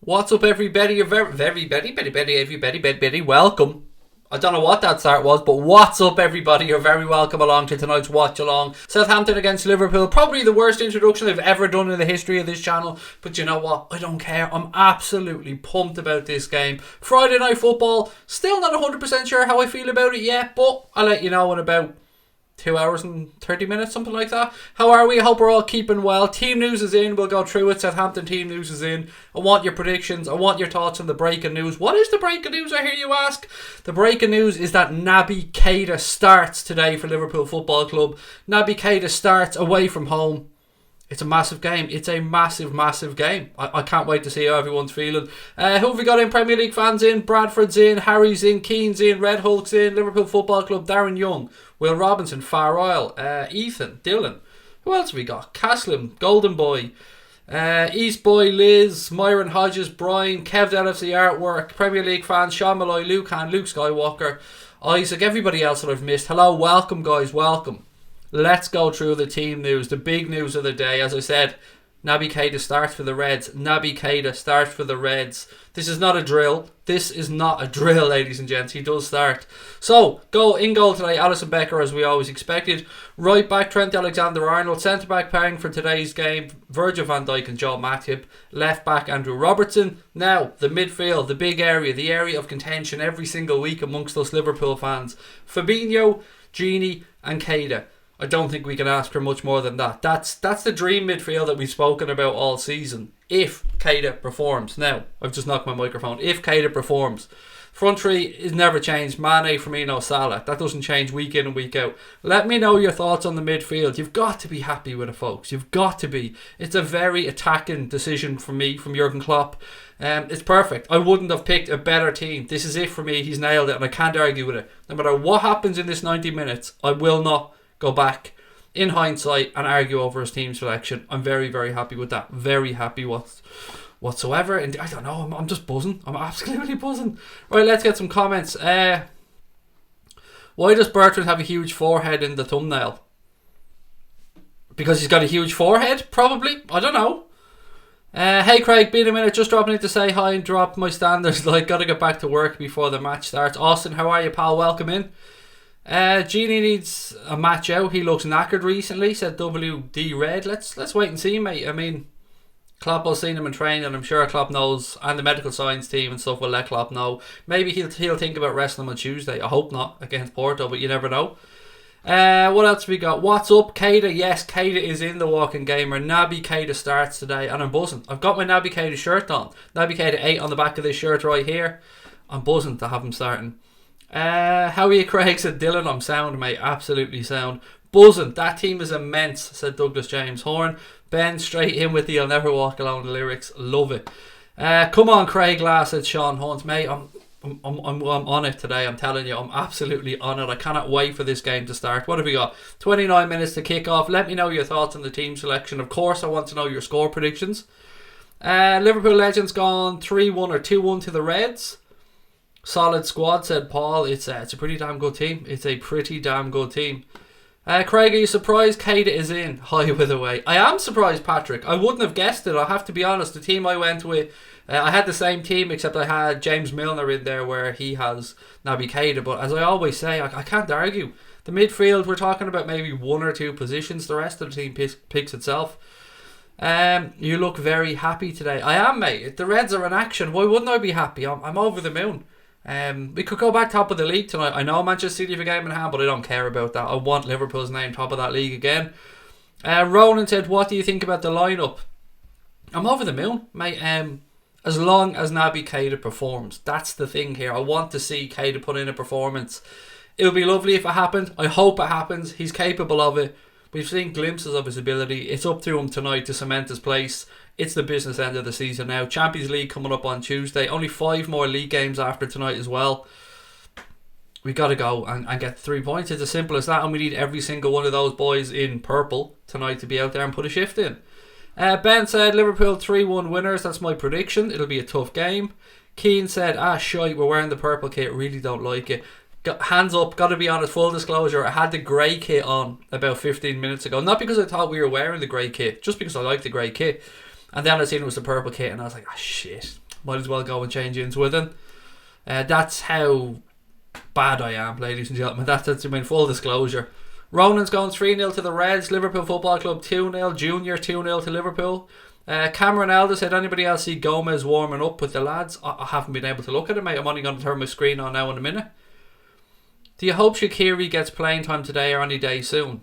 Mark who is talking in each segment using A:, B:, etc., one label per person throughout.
A: What's up, everybody? You're everybody, welcome. I don't know what that start was, but what's up, everybody? You're very welcome along to tonight's Watchalong. Southampton against Liverpool. Probably the worst introduction I've ever done in the history of this channel. But you know what? I don't care. I'm absolutely pumped about this game. Friday night football. Still not 100% sure how I feel about it yet, but I'll let you know in about 2 hours and 30 minutes, something like that. How are we? I hope we're all keeping well. Team news is in. We'll go through it. Southampton team news is in. I want your predictions. I want your thoughts on the breaking news. What is the breaking news, I hear you ask? The breaking news is that Naby Keita starts today for Liverpool Football Club. Naby Keita starts away from home. It's a massive game. It's a massive, massive game. I can't wait to see how everyone's feeling. Who have we got in? Premier League fans in. Bradford's in. Harry's in. Keane's in. Red Hulk's in. Liverpool Football Club. Darren Young. Will Robinson. Far Isle. Ethan. Dylan. Who else have we got? Caslim. Golden Boy. East Boy. Liz. Myron Hodges. Brian. Kev LFC Artwork. Premier League fans. Sean Malloy. Luke Han. Luke Skywalker. Isaac. Everybody else that I've missed. Hello. Welcome, guys. Welcome. Let's go through the team news, the big news of the day. As I said, Naby Keita starts for the Reds. Naby Keita starts for the Reds. This is not a drill. This is not a drill, ladies and gents. He does start. So, in goal today, Alisson Becker, as we always expected. Right back, Trent Alexander-Arnold. Centre back pairing for today's game, Virgil van Dijk and Joel Matip. Left back, Andrew Robertson. Now, the midfield, the big area, the area of contention every single week amongst us Liverpool fans. Fabinho, Gini and Keita. I don't think we can ask for much more than that. That's the dream midfield that we've spoken about all season. If Keita performs. Now, I've just knocked my microphone. If Keita performs. Front three is never changed. Mane, Firmino, Salah. That doesn't change week in and week out. Let me know your thoughts on the midfield. You've got to be happy with it, folks. You've got to be. It's a very attacking decision from me, from Jurgen Klopp. It's perfect. I wouldn't have picked a better team. This is it for me. He's nailed it and I can't argue with it. No matter what happens in this 90 minutes, I will not go back in hindsight and argue over his team selection. I'm very, very happy with that. Very happy whatsoever. And I don't know, I'm just buzzing. I'm absolutely buzzing. Right, let's get some comments. Why does Bertrand have a huge forehead in the thumbnail? Because he's got a huge forehead? Probably. I don't know. Hey Craig, been a minute, just dropping in to say hi and drop my standards. Gotta get back to work before the match starts. Austin, how are you, pal? Welcome in. Genie needs a match out. He looks knackered recently, said WD Red. Let's wait and see, mate. I mean, Klopp has seen him in training and I'm sure Klopp knows, and the medical science team and stuff will let Klopp know. Maybe he'll think about resting him on Tuesday. I hope not against Porto, but you never know. What else have we got? What's up? Keita. Yes, Keita is in the walking gamer. Naby Keita starts today and I'm buzzing. I've got my Naby Keita shirt on. Naby Keita 8 on the back of this shirt right here. I'm buzzing to have him starting. How are you, Craig? Said Dylan. I'm sound, mate. Absolutely sound. Buzzing. That team is immense, said Douglas James Horn. Ben straight in with the I'll never walk alone the lyrics. Love it. Come on, Craig Lass, said Sean Hunt. Mate, I'm on it today. I'm telling you, I'm absolutely on it. I cannot wait for this game to start. What have we got? 29 minutes to kick off. Let me know your thoughts on the team selection. Of course, I want to know your score predictions. Liverpool Legends gone 3-1 or 2-1 to the Reds. Solid squad, said Paul. It's a pretty damn good team. It's a pretty damn good team. Craig, are you surprised Keita is in? Hi, with away. I am surprised, Patrick. I wouldn't have guessed it. I have to be honest. The team I went with, I had the same team except I had James Milner in there where he has Naby Keita. But as I always say, I can't argue. The midfield, we're talking about maybe one or two positions. The rest of the team picks itself. You look very happy today. I am, mate. The Reds are in action. Why wouldn't I be happy? I'm over the moon. We could go back top of the league tonight. I know Manchester City have a game in hand, but I don't care about that. I want Liverpool's name top of that league again. Ronan said, what do you think about the lineup? I'm over the moon, mate. As long as Naby Keita performs, that's the thing here. I want to see Keita put in a performance. It would be lovely if it happened. I hope it happens. He's capable of it. We've seen glimpses of his ability. It's up to him tonight to cement his place. It's the business end of the season now. Champions League coming up on Tuesday. Only 5 more league games after tonight as well. We got to go and get 3 points. It's as simple as that. And we need every single one of those boys in purple tonight to be out there and put a shift in. Ben said Liverpool 3-1 winners. That's my prediction. It'll be a tough game. Keane said, shite, we're wearing the purple kit. Really don't like it. Hands up, gotta be honest, full disclosure, I had the grey kit on about 15 minutes ago. Not because I thought we were wearing the grey kit, just because I like the grey kit. And then I seen it was the purple kit and I was like, shit, Might as well go and change into it then. That's how bad I am, ladies and gentlemen. That's I mean, full disclosure. Ronan's going 3-0 to the Reds. Liverpool Football Club 2-0. Junior 2-0 to Liverpool. Cameron Elder said, anybody else see Gomez warming up with the lads? I haven't been able to look at it, mate. I'm only going to turn my screen on now in a minute. Do you hope Shaqiri gets playing time today or any day soon?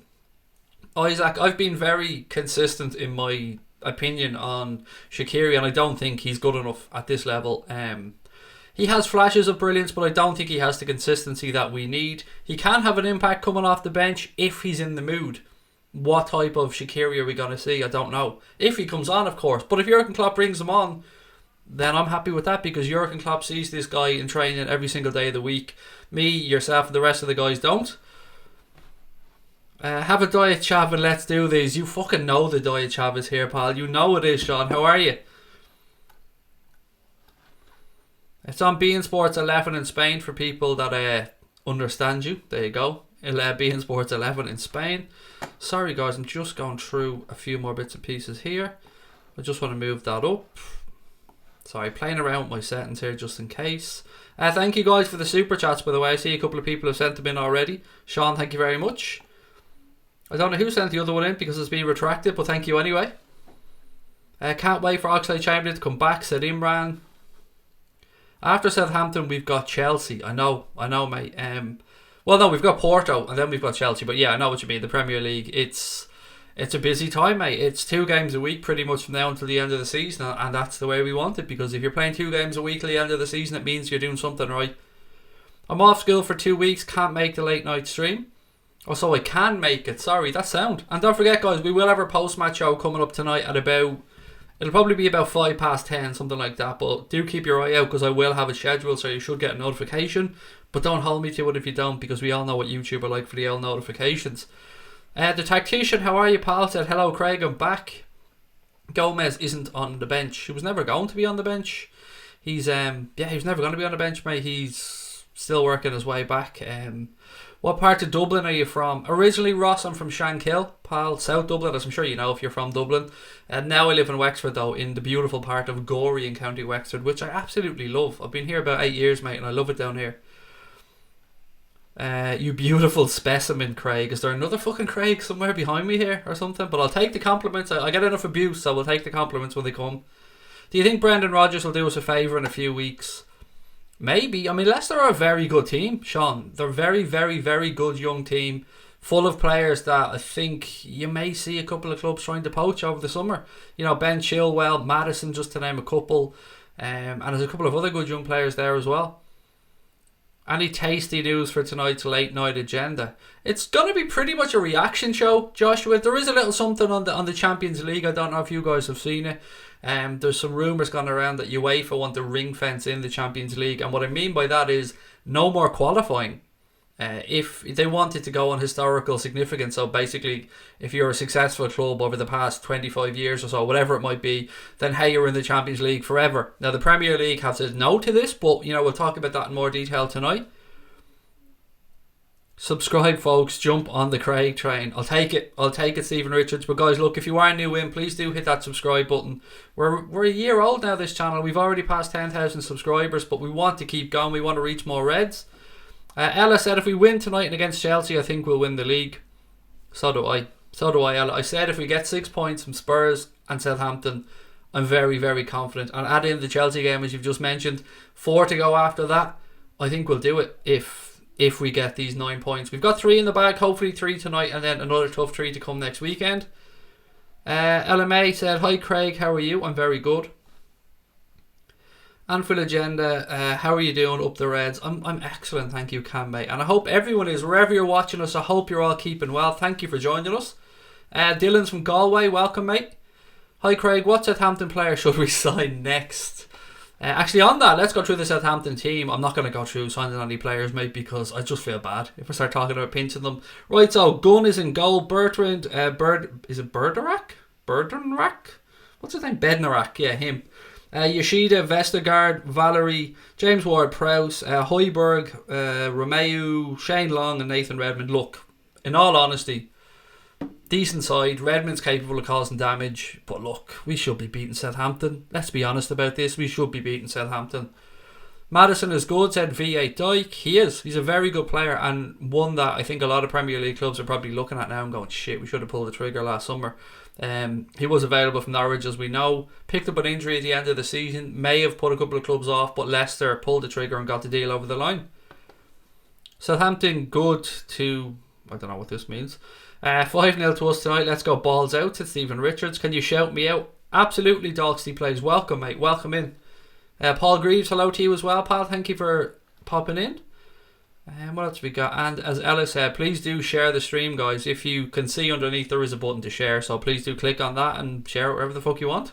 A: Isaac, I've been very consistent in my opinion on Shaqiri, and I don't think he's good enough at this level. He has flashes of brilliance, but I don't think he has the consistency that we need. He can have an impact coming off the bench if he's in the mood. What type of Shaqiri are we going to see? I don't know. If he comes on, of course. But if Jurgen Klopp brings him on, then I'm happy with that, because Jurgen Klopp sees this guy in training every single day of the week. Me, yourself, and the rest of the guys don't. Have a diet, Chav, and let's do these. You fucking know the diet, Chav, is here, pal. You know it is, Sean. How are you? It's on beIN Sports 11 in Spain for people that understand you. There you go. beIN Sports 11 in Spain. Sorry, guys, I'm just going through a few more bits and pieces here. I just want to move that up. Sorry, playing around with my settings here just in case. Thank you guys for the super chats, by the way. I see a couple of people have sent them in already. Sean, thank you very much. I don't know who sent the other one in because it's been retracted, but thank you anyway. Can't wait for Oxlade-Chamberlain to come back, said Imran. After Southampton, we've got Chelsea. I know, mate. Well, no, we've got Porto, and then we've got Chelsea. But yeah, I know what you mean. The Premier League, it's a busy time, mate. It's 2 games a week pretty much from now until the end of the season, and that's the way we want it, because if you're playing 2 games a week till the end of the season, it means you're doing something right. I'm off school for 2 weeks, can't make the late night stream. Oh, so I can make it. Sorry, that's sound. And don't forget, guys, we will have our post-match show coming up tonight at about... It'll probably be about 10:05, something like that. But do keep your eye out, because I will have a schedule, so you should get a notification. But don't hold me to it if you don't, because we all know what YouTube are like for the old notifications. The Tactician, how are you, pal? Said, hello, Craig, I'm back. Gomez isn't on the bench. He was never going to be on the bench. He was never going to be on the bench, mate. He's still working his way back. What part of Dublin are you from? Originally, Ross, I'm from Shankill, pal, South Dublin, as I'm sure you know if you're from Dublin. And now I live in Wexford, though, in the beautiful part of Gorey in County Wexford, which I absolutely love. I've been here about 8 years, mate, and I love it down here. You beautiful specimen, Craig. Is there another fucking Craig somewhere behind me here or something? But I'll take the compliments. I get enough abuse, so we'll take the compliments when they come. Do you think Brendan Rodgers will do us a favour in a few weeks? Maybe. I mean, Leicester are a very good team, Sean. They're very, very, very good young team, full of players that I think you may see a couple of clubs trying to poach over the summer. You know, Ben Chilwell, Maddison, just to name a couple. And there's a couple of other good young players there as well. Any tasty news for tonight's late night agenda? It's going to be pretty much a reaction show, Joshua. There is a little something on the Champions League. I don't know if you guys have seen it. There's some rumours going around that UEFA want to ring fence in the Champions League, and what I mean by that is no more qualifying. If they wanted to go on historical significance, so basically if you're a successful club over the past 25 years or so, whatever it might be, then hey, you're in the Champions League forever. Now the Premier League have said no to this, but you know, we'll talk about that in more detail tonight. Subscribe, folks. Jump on the Craig train. I'll take it, Stephen Richards. But guys, look, if you are new in, please do hit that subscribe button. We're a year old now, this channel. We've already passed 10,000 subscribers, but we want to keep going. We want to reach more Reds. Ella said, if we win tonight and against Chelsea, I think we'll win the league. So do I, Ella. I said if we get 6 points from Spurs and Southampton, I'm very, very confident. And add in the Chelsea game, as you've just mentioned, 4 to go after that. I think we'll do it if we get these 9 points. We've got 3 in the bag, hopefully 3 tonight, and then another tough 3 to come next weekend. LMA said, hi Craig, how are you? I'm very good. Anfield Agenda, how are you doing up the Reds? I'm excellent, thank you, Cam, mate. And I hope everyone is, wherever you're watching us, I hope you're all keeping well. Thank you for joining us. Dylan's from Galway, welcome, mate. Hi Craig, what Southampton player should we sign next? Actually, on that, let's go through the Southampton team. I'm not going to go through signing any players, mate, because I just feel bad if I start talking about pinching them. Right, so Gunn is in goal. Bertrand, is it Bergerac? What's his name? Bednarak, yeah, him. Yoshida, Vestergaard, Valerie, James Ward-Prowse, Højbjerg, Romeu, Shane Long and Nathan Redmond. Look, in all honesty, Decent side. Redmond's capable of causing damage. But look, we should be beating Southampton. Let's be honest about this. We should be beating Southampton. Maddison is good, said V8 Dyke. He is. He's a very good player, and one that I think a lot of Premier League clubs are probably looking at now and going, shit, we should have pulled the trigger last summer. He was available from Norwich, as we know. Picked up an injury at the end of the season. May have put a couple of clubs off, but Leicester pulled the trigger and got the deal over the line. Southampton good to... I don't know what this means. 5-0 to us tonight. Let's go balls out, said Stephen Richards. Can you shout me out? Absolutely, Dogsty plays. Welcome, mate. Welcome in. Paul Greaves, hello to you as well, pal. Thank you for popping in. What else we got? And as Ella said, please do share the stream, guys. If you can see underneath, there is a button to share, so please do click on that and share it wherever the fuck you want.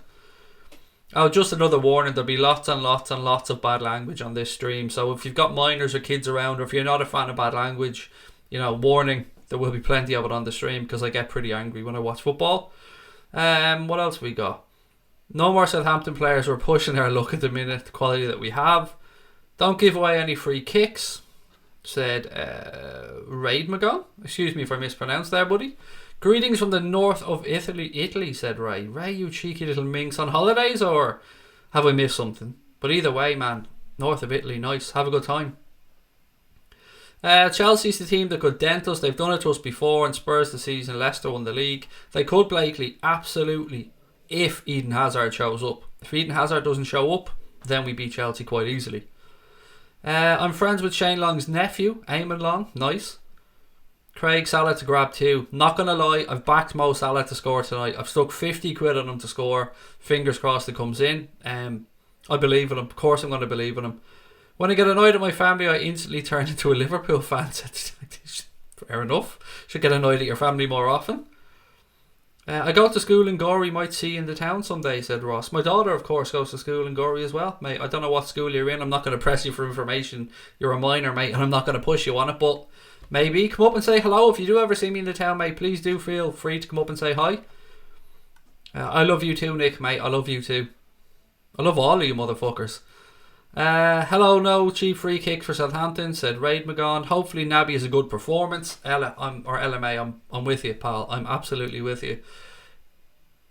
A: Oh, just another warning, there'll be lots and lots and lots of bad language on this stream, so if you've got minors or kids around, or if you're not a fan of bad language, you know, warning, there will be plenty of it on the stream, because I get pretty angry when I watch football. What else we got? No more Southampton players. We're pushing our luck at the minute, the quality that we have. Don't give away any free kicks, said Raid Magon. Excuse me if I mispronounced there, buddy. Greetings from the north of Italy, said Ray. Ray, you cheeky little minx, on holidays, or have I missed something? But either way, man, north of Italy, nice. Have a good time. Chelsea's the team that could dent us. They've done it to us before, and Spurs the season. Leicester won the league. They could, Blakely, absolutely, if Eden Hazard shows up. If Eden Hazard doesn't show up, then we beat Chelsea quite easily. I'm friends with Shane Long's nephew, Eamon Long. Nice. Craig Salah to grab 2. Not going to lie, I've backed Mo Salah to score tonight. I've stuck 50 quid on him to score. Fingers crossed it comes in. I believe in him. Of course I'm going to believe in him. When I get annoyed at my family, I instantly turn into a Liverpool fan. Fair enough. Should get annoyed at your family more often. I go to school in Gorey, might see you in the town someday, said Ross. My daughter, of course, goes to school in Gorey as well, mate. I don't know what school you're in. I'm not going to press you for information. You're a minor, mate, and I'm not going to push you on it, but maybe come up and say hello. If you do ever see me in the town, mate, please do feel free to come up and say hi. I love you too, Nick, mate. I love you too. I love all of you motherfuckers. Hello, no cheap free kick for Southampton, said Raid Magon. Hopefully Naby is a good performance. LMA, I'm with you, pal. I'm absolutely with you.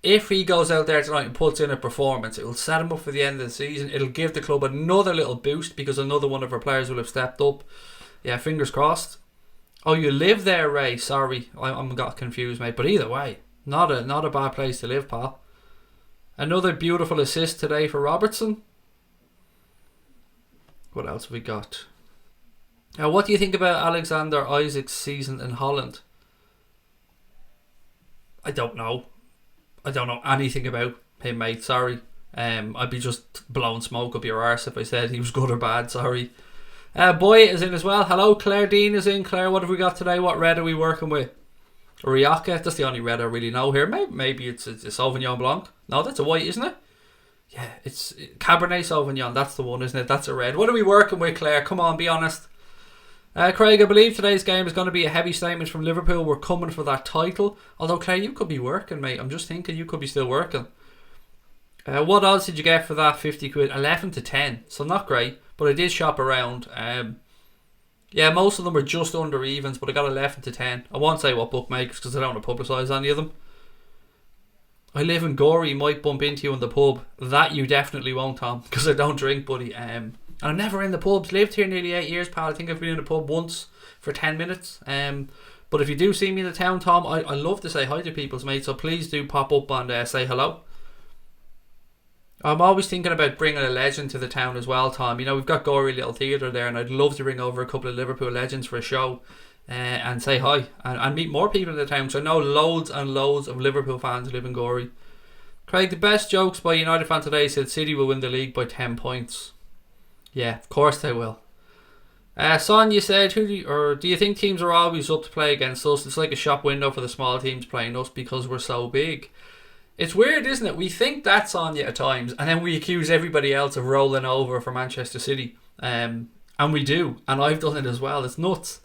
A: If he goes out there tonight and puts in a performance, it will set him up for the end of the season. It'll give the club another little boost, because another one of our players will have stepped up. Yeah, fingers crossed. Oh, you live there, Ray? Sorry, I'm got confused, mate. But either way, not a bad place to live, pal. Another beautiful assist today for Robertson. What else have we got? What do you think about Alexander Isak's season in Holland? I don't know. I don't know anything about him, mate. Sorry. I'd be just blowing smoke up your arse if I said he was good or bad. Sorry. Boy is in as well. Hello, Claire Dean is in. Claire, what have we got today? What red are we working with? Riaka. That's the only red I really know here. Maybe it's a Sauvignon Blanc. No, that's a white, isn't it? Yeah, it's Cabernet Sauvignon. That's the one, isn't it? That's a red. What are we working with, Claire? Come on, be honest. Craig, I believe today's game is going to be a heavy statement from Liverpool. We're coming for that title. Although, Claire, you could be working, mate. I'm just thinking you could be still working. What odds did you get for that 50 quid? 11 to 10. So not great, but I did shop around. Yeah, most of them were just under evens, but I got 11 to 10. I won't say what bookmakers because I don't want to publicise any of them. I live in Gorey, might bump into you in the pub. That you definitely won't, Tom, because I don't drink, buddy. And I'm never in the pubs. Lived here nearly 8 years, pal. I think I've been in a pub once for 10 minutes. But if you do see me in the town, Tom, I love to say hi to people's mate, so please do pop up and say hello. I'm always thinking about bringing a legend to the town as well, Tom. You know, we've got Gorey Little Theatre there, and I'd love to bring over a couple of Liverpool legends for a show. And say hi and meet more people in the town. So I know loads and loads of Liverpool fans live in Gorey. Craig, the best jokes by United fan today said City will win the league by 10 points. Yeah, of course they will. Sonia said, do you think teams are always up to play against us? It's like a shop window for the small teams playing us because we're so big. It's weird, isn't it? We think that's Sonia at times, and then we accuse everybody else of rolling over for Manchester City. And we do, and I've done it as well. It's nuts.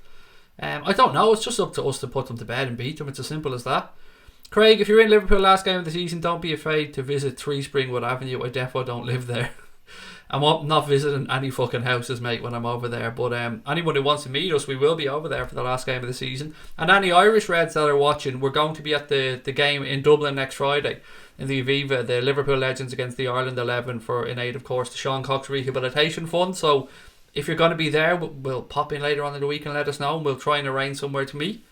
A: I don't know, it's just up to us to put them to bed and beat them. It's as simple as that. Craig, if you're in Liverpool last game of the season, don't be afraid to visit 3 Springwood Avenue. I defo don't live there. I'm not visiting any fucking houses, mate, when I'm over there. But anyone who wants to meet us, we will be over there for the last game of the season. And any Irish Reds that are watching, we're going to be at the game in Dublin next Friday in the Aviva, the Liverpool Legends against the Ireland 11 in aid, of course, the Sean Cox Rehabilitation Fund. So if you're going to be there, we'll pop in later on in the week and let us know, and we'll try and arrange somewhere to meet.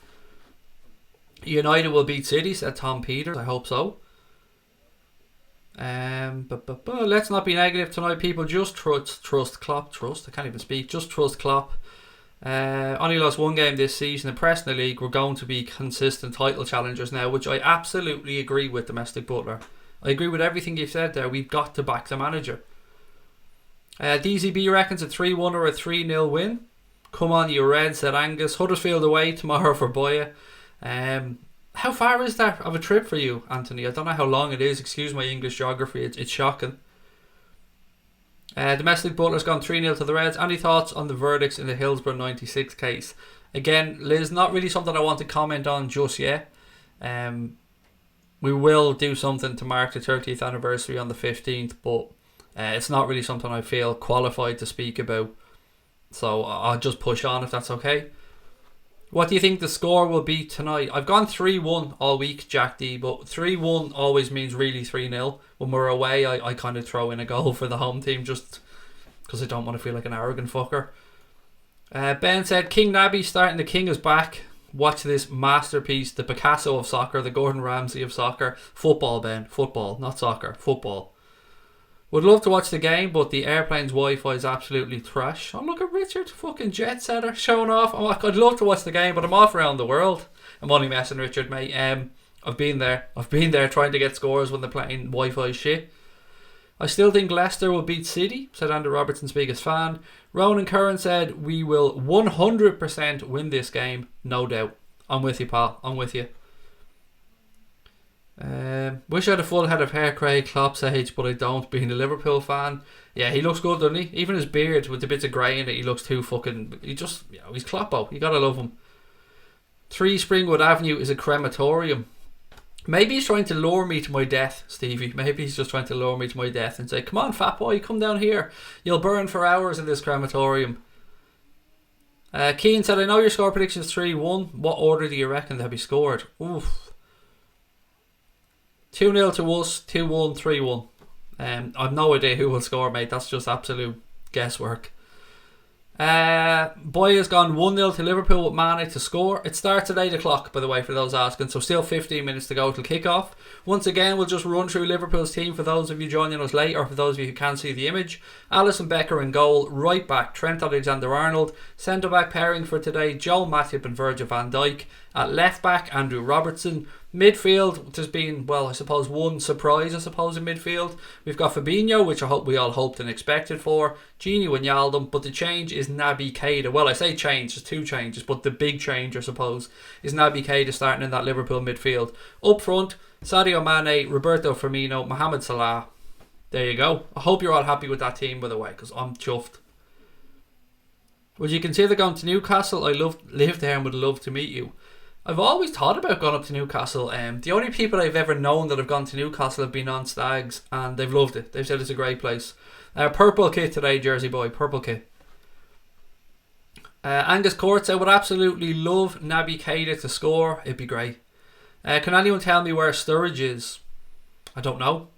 A: United will beat City, said Tom Peters. I hope so. But let's not be negative tonight, people. Just trust Klopp. I can't even speak. Just trust Klopp. Only lost one game this season. Impressed in the league. We're going to be consistent title challengers now, which I absolutely agree with, Domestic Butler. I agree with everything you've said there. We've got to back the manager. DZB reckons a 3-1 or a 3-0 win. Come on, you Reds, said Angus. Huddersfield away tomorrow for Boya. How far is that of a trip for you, Anthony? I don't know how long it is. Excuse my English geography. It's shocking. Domestic Butler's gone 3-0 to the Reds. Any thoughts on the verdicts in the Hillsborough 96 case? Again, Liz, not really something I want to comment on just yet. We will do something to mark the 30th anniversary on the 15th, but it's not really something I feel qualified to speak about. So I'll just push on if that's okay. What do you think the score will be tonight? I've gone 3-1 all week, Jack D, but 3-1 always means really 3-0. When we're away, I kind of throw in a goal for the home team just because I don't want to feel like an arrogant fucker. Ben said, King Nabby starting The King is back. Watch this masterpiece, the Picasso of soccer, the Gordon Ramsay of soccer. Football, Ben. Football, not soccer. Football. Would love to watch the game, but the airplane's Wi-Fi is absolutely trash. Oh, look at Richard, fucking jet setter, showing off. I'd love to watch the game, but I'm off around the world. I'm only messing, Richard, mate. I've been there trying to get scores when they're playing Wi-Fi shit. I still think Leicester will beat City, said Andrew Robertson's biggest fan. Ronan Curran said, we will 100% win this game, no doubt. I'm with you, pal. I'm with you. Wish I had a full head of hair, Craig Klopp's age, but I don't, being a Liverpool fan. Yeah, he looks good, doesn't he? Even his beard with the bits of grey in it, he looks too fucking... he's Kloppo. You gotta love him. 3 Springwood Avenue is a crematorium. Maybe he's trying to lure me to my death, Stevie. Maybe he's just trying to lure me to my death and say, come on, fat boy, come down here. You'll burn for hours in this crematorium. Keane said, I know your score prediction is 3-1. What order do you reckon they'll be scored? Oof. 2-0 to us, 2-1, 3-1. I've no idea who will score, mate. That's just absolute guesswork. Boy has gone 1-0 to Liverpool with Mane to score. It starts at 8 o'clock, by the way, for those asking. So still 15 minutes to go till kick-off. Once again, we'll just run through Liverpool's team for those of you joining us late, or for those of you who can't see the image. Alisson Becker in goal. Right back, Trent Alexander-Arnold. Centre back pairing for today, Joel Matip and Virgil van Dijk. At left back, Andrew Robertson. Midfield, there's been, well, I suppose one surprise, in midfield. We've got Fabinho, which I hope we all hoped and expected for. Gini Wijnaldum, but the change is Naby Keita. Well, I say change, there's 2 changes, but the big change, I suppose, is Naby Keita starting in that Liverpool midfield. Up front, Sadio Mane, Roberto Firmino, Mohamed Salah. There you go. I hope you're all happy with that team, by the way, because I'm chuffed. Would you consider going to Newcastle? I live there and would love to meet you. I've always thought about going up to Newcastle. The only people I've ever known that have gone to Newcastle have been on stags, and they've loved it. They've said it's a great place. Purple kit today, Jersey boy. Purple kit. Angus Court said, would absolutely love Naby Keita to score. It'd be great. Can anyone tell me where Sturridge is? I don't know.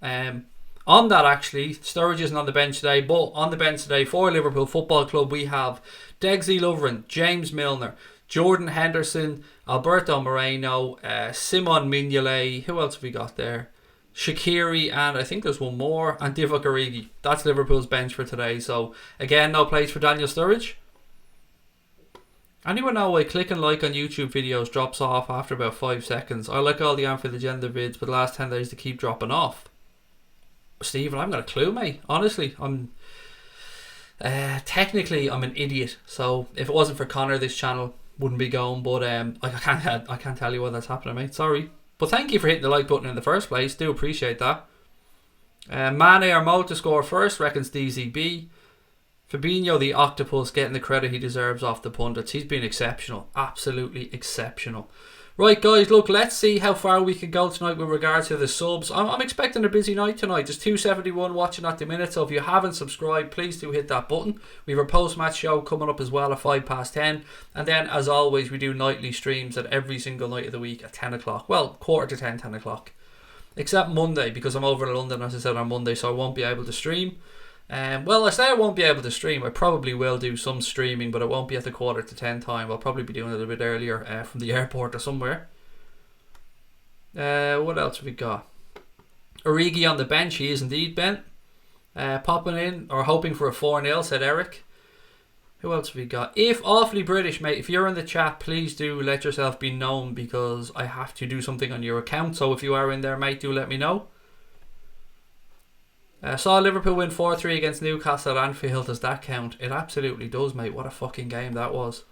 A: On that, actually, Sturridge isn't on the bench today, but on the bench today for Liverpool Football Club, we have Degsy Lovren, James Milner, Jordan Henderson, Alberto Moreno, Simon Mignolet. Who else have we got there? Shaqiri, and I think there's one more, and Divock Origi. That's Liverpool's bench for today. So again, no place for Daniel Sturridge. Anyone know why clicking like on YouTube videos drops off after about 5 seconds? I like all the for the gender vids, but the last 10 days they keep dropping off. Stephen, I haven't got a clue, mate. Honestly, I'm technically I'm an idiot. So if it wasn't for Connor, this channel wouldn't be going. But I can't tell you why that's happening, mate. Sorry. But thank you for hitting the like button in the first place. Do appreciate that. Mane or Mo to score first, reckons DZB. Fabinho, the octopus, getting the credit he deserves off the pundits. He's been exceptional. Absolutely exceptional. Right, guys, look, let's see how far we can go tonight with regards to the subs. I'm expecting a busy night tonight. There's 271 watching at the minute, so if you haven't subscribed, please do hit that button. We have a post-match show coming up as well at 10:05. And then, as always, we do nightly streams at every single night of the week at 10 o'clock. Well, quarter to 10, 10 o'clock. Except Monday, because I'm over in London, as I said, on Monday, so I won't be able to stream. Well, I say I won't be able to stream. I probably will do some streaming, but it won't be at the quarter to 10 time. I'll probably be doing it a little bit earlier from the airport or somewhere. What else have we got? Origi on the bench. He is indeed, Ben. Popping in, or hoping for a 4-0, said Eric. Who else have we got? If awfully British, mate, if you're in the chat, please do let yourself be known, because I have to do something on your account. So if you are in there, mate, do let me know. Saw Liverpool win 4-3 against Newcastle at Anfield. Does that count? It absolutely does, mate. What a fucking game that was.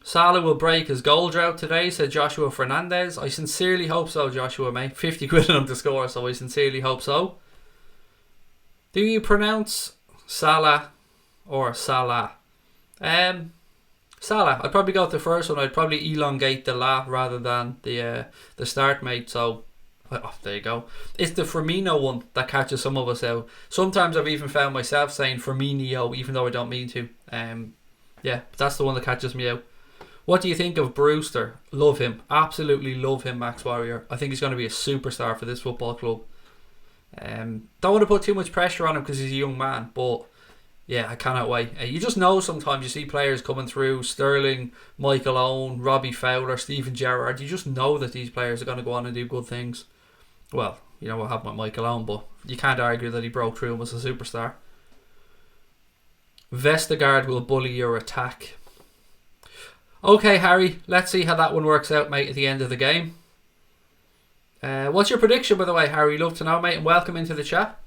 A: Salah will break his goal drought today, said Joshua Fernandez. I sincerely hope so, Joshua, mate. 50 quid on him to score, so I sincerely hope so. Do you pronounce Salah or Salah? Salah. I'd probably go with the first one. I'd probably elongate the la rather than the start, mate. So, oh, there you go. It's the Firmino one that catches some of us out. Sometimes I've even found myself saying Firmino, even though I don't mean to. Yeah, that's the one that catches me out. What do you think of Brewster? Love him. Absolutely love him, Max Warrior. I think he's going to be a superstar for this football club. Don't want to put too much pressure on him because he's a young man, but yeah, I cannot wait. You just know sometimes you see players coming through, Sterling, Michael Owen, Robbie Fowler, Steven Gerrard. You just know that these players are going to go on and do good things. Well, you know what happened with Michael Owen, but you can't argue that he broke through and was a superstar. Vestergaard will bully your attack. Okay, Harry, let's see how that one works out, mate, at the end of the game. What's your prediction, by the way, Harry? Love to know, mate, and welcome into the chat.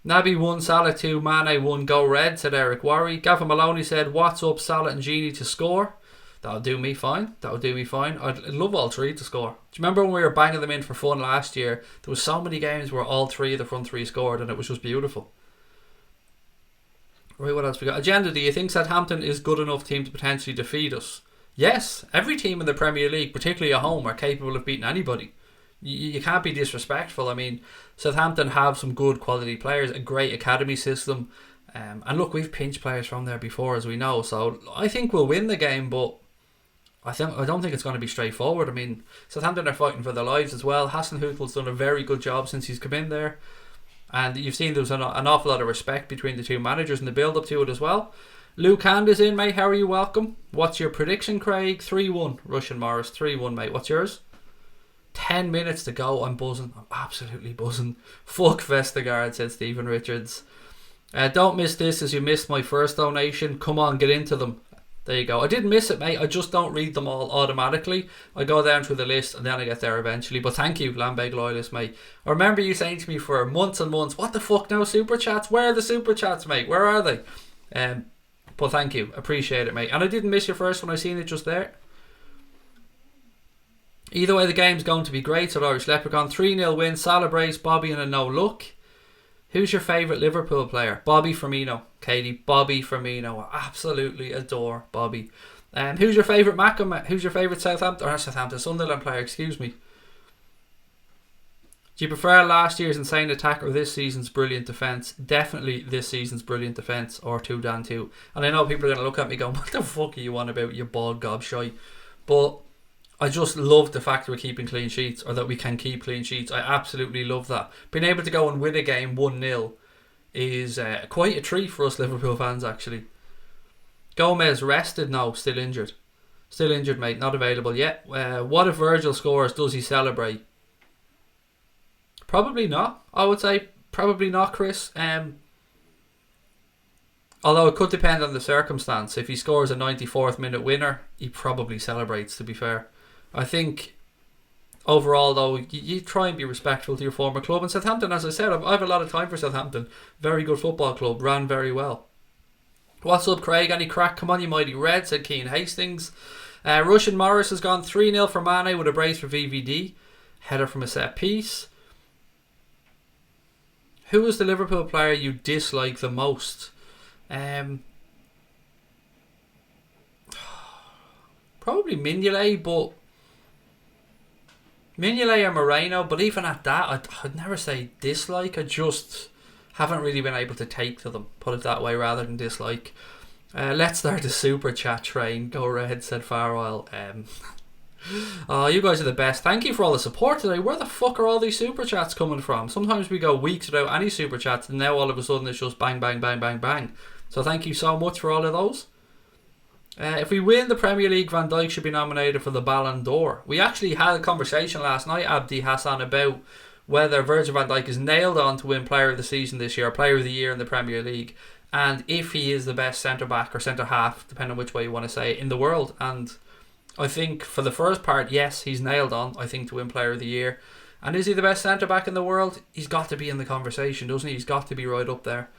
A: Naby 1, Salah 2, Mane 1, go red, said Eric Worry. Gavin Maloney said, what's up, Salah and Genie to score? That'll do me fine. That'll do me fine. I'd love all three to score. Do you remember when we were banging them in for fun last year? There was so many games where all three of the front three scored, and it was just beautiful. Right, what else we got? Agenda, do you think Southampton is good enough team to potentially defeat us? Yes, every team in the Premier League, particularly at home, are capable of beating anybody. You can't be disrespectful. I mean, Southampton have some good quality players, a great academy system, and look, we've pinched players from there before, as we know, so I think we'll win the game, but I don't think it's going to be straightforward. I mean, Southampton are fighting for their lives as well. Hassan Hüttel's done a very good job since he's come in there. And you've seen there's an awful lot of respect between the two managers in the build-up to it as well. Luke Hand is in, mate. How are you? Welcome. What's your prediction, Craig? 3-1. Russian Morris. 3-1, mate. What's yours? 10 minutes to go. I'm buzzing. I'm absolutely buzzing. Fuck Vestergaard, said Stephen Richards. Don't miss this as you missed my first donation. Come on, get into them. There you go. I didn't miss it, mate. I just don't read them all automatically. I go down through the list and then I get there eventually. But thank you, Lambeg Loyalist, mate. I remember you saying to me for months and months, what the fuck now, Super Chats? Where are the Super Chats, mate? Where are they? But thank you. Appreciate it, mate. And I didn't miss your first one. I seen it just there. Either way, the game's going to be great. So Irish Leprechaun. 3-0 win. Salah brace, Bobby and a no look. Who's your favourite Liverpool player? Bobby Firmino. Katie, Bobby Firmino. I absolutely adore Bobby. Who's your favourite Mackham? Who's your favourite Sunderland player, excuse me. Do you prefer last year's insane attack or this season's brilliant defence? Definitely this season's brilliant defence, or 2-2. And I know people are going to look at me going, what the fuck are you on about, you bald gobshite? But I just love the fact that we're keeping clean sheets, or that we can keep clean sheets. I absolutely love that. Being able to go and win a game 1-0 is quite a treat for us Liverpool fans, actually. Gomez rested? No, still injured. Still injured, mate. Not available yet. What if Virgil scores? Does he celebrate? Probably not. I would say probably not, Chris. Although it could depend on the circumstance. If he scores a 94th minute winner, he probably celebrates, to be fair. I think overall, though, you try and be respectful to your former club. And Southampton, as I said, I have a lot of time for Southampton. Very good football club, ran very well. What's up, Craig? Any crack? Come on, you mighty red, said Keane Hastings. Russian Morris has gone 3-0 for Mane with a brace for VVD. Header from a set piece. Who is the Liverpool player you dislike the most? Probably Mignolet, but Mignolet or Moreno, but even at that, I'd never say dislike. I just haven't really been able to take to them, put it that way, rather than dislike. Let's start the super chat train. Go Red, said Farwell. Oh, you guys are the best. Thank you for all the support today. Where the fuck are all these super chats coming from? Sometimes we go weeks without any super chats, and now all of a sudden it's just bang, bang, bang, bang, bang. So thank you so much for all of those. If we win the Premier League, Van Dijk should be nominated for the Ballon d'Or. We actually had a conversation last night, Abdi Hassan, about whether Virgil van Dijk is nailed on to win Player of the Season this year, or Player of the Year in the Premier League, and if he is the best centre-back or centre-half, depending on which way you want to say it, in the world. And I think for the first part, yes, he's nailed on, I think, to win Player of the Year. And is he the best centre-back in the world? He's got to be in the conversation, doesn't he? He's got to be right up there.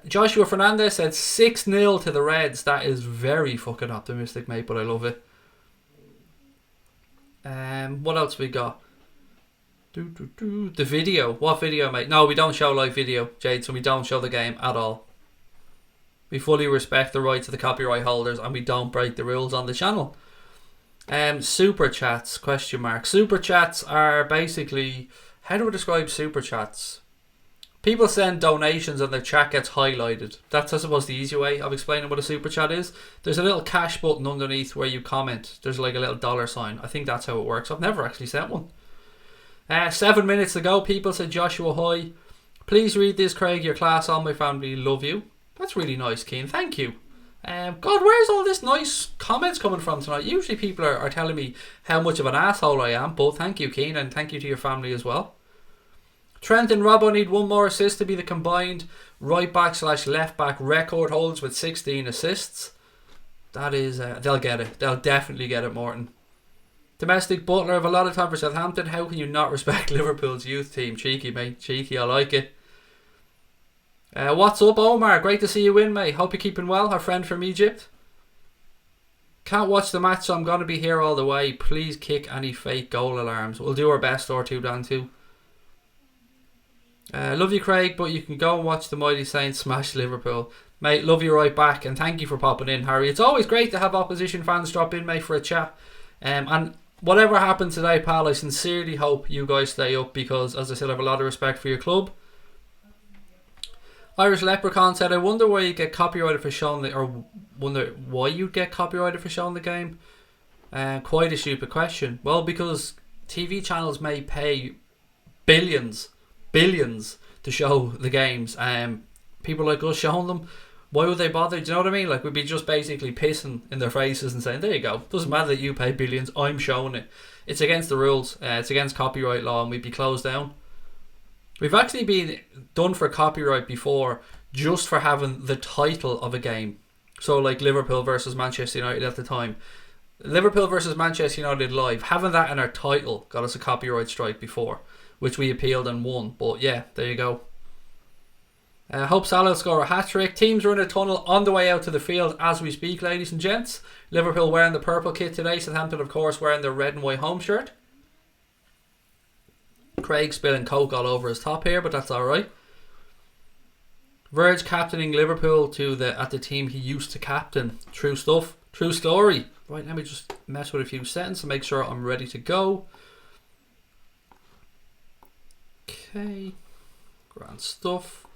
A: Joshua Fernandez said 6-0 to the Reds. That is very fucking optimistic, mate, but I love it. What else we got? The video. What video, mate? No, we don't show live video, Jade, so we don't show the game at all. We fully respect the rights of the copyright holders, and we don't break the rules on the channel. Super chats, ? Super chats are basically, how do we describe super chats? People send donations and the chat gets highlighted. That's, I suppose, the easy way of explaining what a super chat is. There's a little cash button underneath where you comment. There's like a little $sign. I think that's how it works. I've never actually sent one. 7 minutes ago, people said, Joshua, hi. Please read this, Craig. Your class, all my family love you. That's really nice, Keane. Thank you. God, where's all this nice comments coming from tonight? Usually people are telling me how much of an asshole I am, but thank you, Keane, and thank you to your family as well. Trent and Robbo need one more assist to be the combined right back / left back record holders with 16 assists. That is, they'll get it. They'll definitely get it, Morton. Domestic Butler, have a lot of time for Southampton. How can you not respect Liverpool's youth team? Cheeky, mate. Cheeky, I like it. What's up, Omar? Great to see you win, mate. Hope you're keeping well. Our friend from Egypt. Can't watch the match, so I'm going to be here all the way. Please kick any fake goal alarms. We'll do our best, or two down two. Love you, Craig, but you can go and watch the Mighty Saints smash Liverpool. Mate, love you right back, and thank you for popping in, Harry. It's always great to have opposition fans drop in, mate, for a chat. And whatever happens today, pal, I sincerely hope you guys stay up, because, as I said, I have a lot of respect for your club. Irish Leprechaun said, I wonder why you get copyrighted for showing the, or wonder why you'd get copyrighted for showing the game. Quite a stupid question. Well, because TV channels may pay billions to show the games. People like us showing them, why would they bother? Do you know what I mean? Like, we'd be just basically pissing in their faces and saying, there you go, doesn't matter that you pay billions, I'm showing it. It's against the rules. It's against copyright law, and we'd be closed down. We've actually been done for copyright before, just for having the title of a game. So like Liverpool versus Manchester United at the time. Liverpool versus Manchester United live, having that in our title got us a copyright strike before, which we appealed and won. But yeah, there you go. Hope Salah will score a hat-trick. Teams are in a tunnel on the way out to the field as we speak, ladies and gents. Liverpool wearing the purple kit today. Southampton, of course, wearing their red and white home shirt. Craig spilling coke all over his top here, but that's alright. Verge captaining Liverpool at the team he used to captain. True stuff. True story. Right, let me just mess with a few settings to make sure I'm ready to go. Okay. Grand stuff.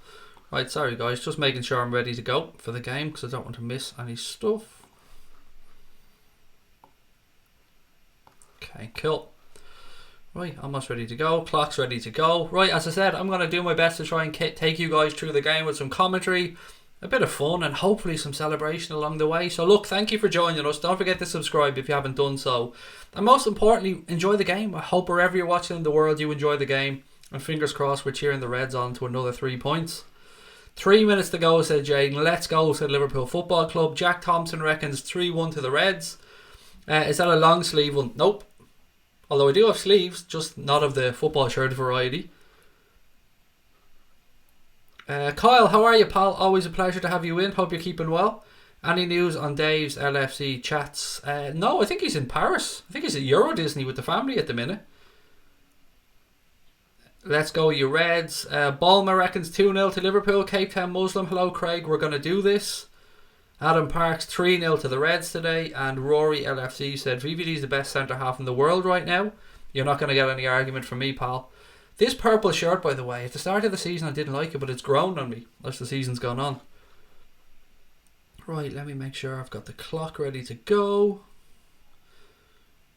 A: Right, sorry guys, just making sure I'm ready to go for the game, because I don't want to miss any stuff. Okay, cool. Right, almost ready to go. Clock's ready to go. Right, as I said, I'm going to do my best to try and take you guys through the game with some commentary, a bit of fun, and hopefully some celebration along the way. So look, thank you for joining us. Don't forget to subscribe if you haven't done so. And most importantly, enjoy the game. I hope wherever you're watching in the world, you enjoy the game. And fingers crossed, we're cheering the Reds on to another 3 points. 3 minutes to go, said Jaden. Let's go, said Liverpool Football Club. Jack Thompson reckons 3-1 to the Reds. Is that a long sleeve one? Nope. Although I do have sleeves, just not of the football shirt variety. Kyle, how are you, pal? Always a pleasure to have you in. Hope you're keeping well. Any news on Dave's LFC chats? No, I think he's in Paris. I think he's at Euro Disney with the family at the minute. Let's go, you Reds. Balmer reckons 2-0 to Liverpool. Cape Town Muslim. Hello, Craig. We're going to do this. Adam Parks 3-0 to the Reds today, and Rory LFC said VVD is the best centre half in the world right now. You're not going to get any argument from me, pal. This purple shirt, by the way, at the start of the season I didn't like it, but it's grown on me as the season's gone on. Right, let me make sure I've got the clock ready to go.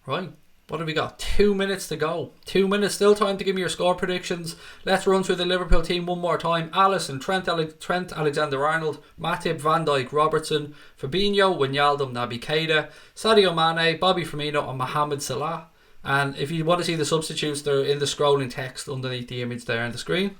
A: Right, what have we got? 2 minutes to go. 2 minutes, still time to give me your score predictions. Let's run through the Liverpool team one more time. Alisson, Trent Alexander-Arnold, Matip, Van Dijk, Robertson, Fabinho, Wijnaldum, Naby Keita, Sadio Mane, Bobby Firmino and Mohamed Salah. And if you want to see the substitutes, they're in the scrolling text underneath the image there on the screen.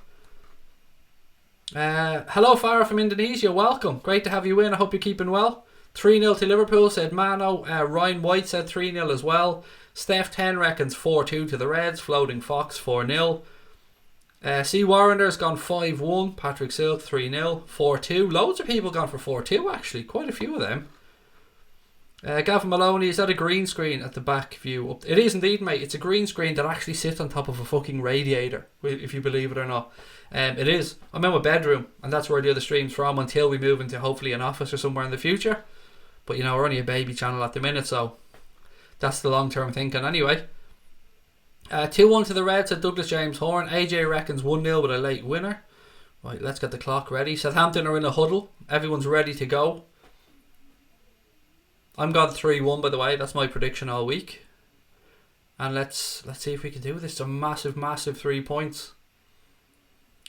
A: Hello Farah from Indonesia, welcome. Great to have you in, I hope you're keeping well. 3-0 to Liverpool, said Mano. Ryan White said 3-0 as well. Steph 10 reckons 4-2 to the Reds. Floating Fox 4-0. C. Warrender's gone 5-1. Patrick Silk 3-0. 4-2. Loads of people gone for 4-2 actually. Quite a few of them. Gavin Maloney, is that a green screen at the back view? It is indeed, mate. It's a green screen that actually sits on top of a fucking radiator, if you believe it or not. It is. I'm in my bedroom, and that's where I do the streams from until we move into hopefully an office or somewhere in the future. But you know, we're only a baby channel at the minute, so that's the long-term thinking anyway. 2-1 to the Reds, said Douglas James Horn. AJ reckons 1-0 with a late winner. Right, let's get the clock ready. Southampton are in a huddle. Everyone's ready to go. I'm gone 3-1, by the way. That's my prediction all week. And let's see if we can do this. It's a massive, massive 3 points.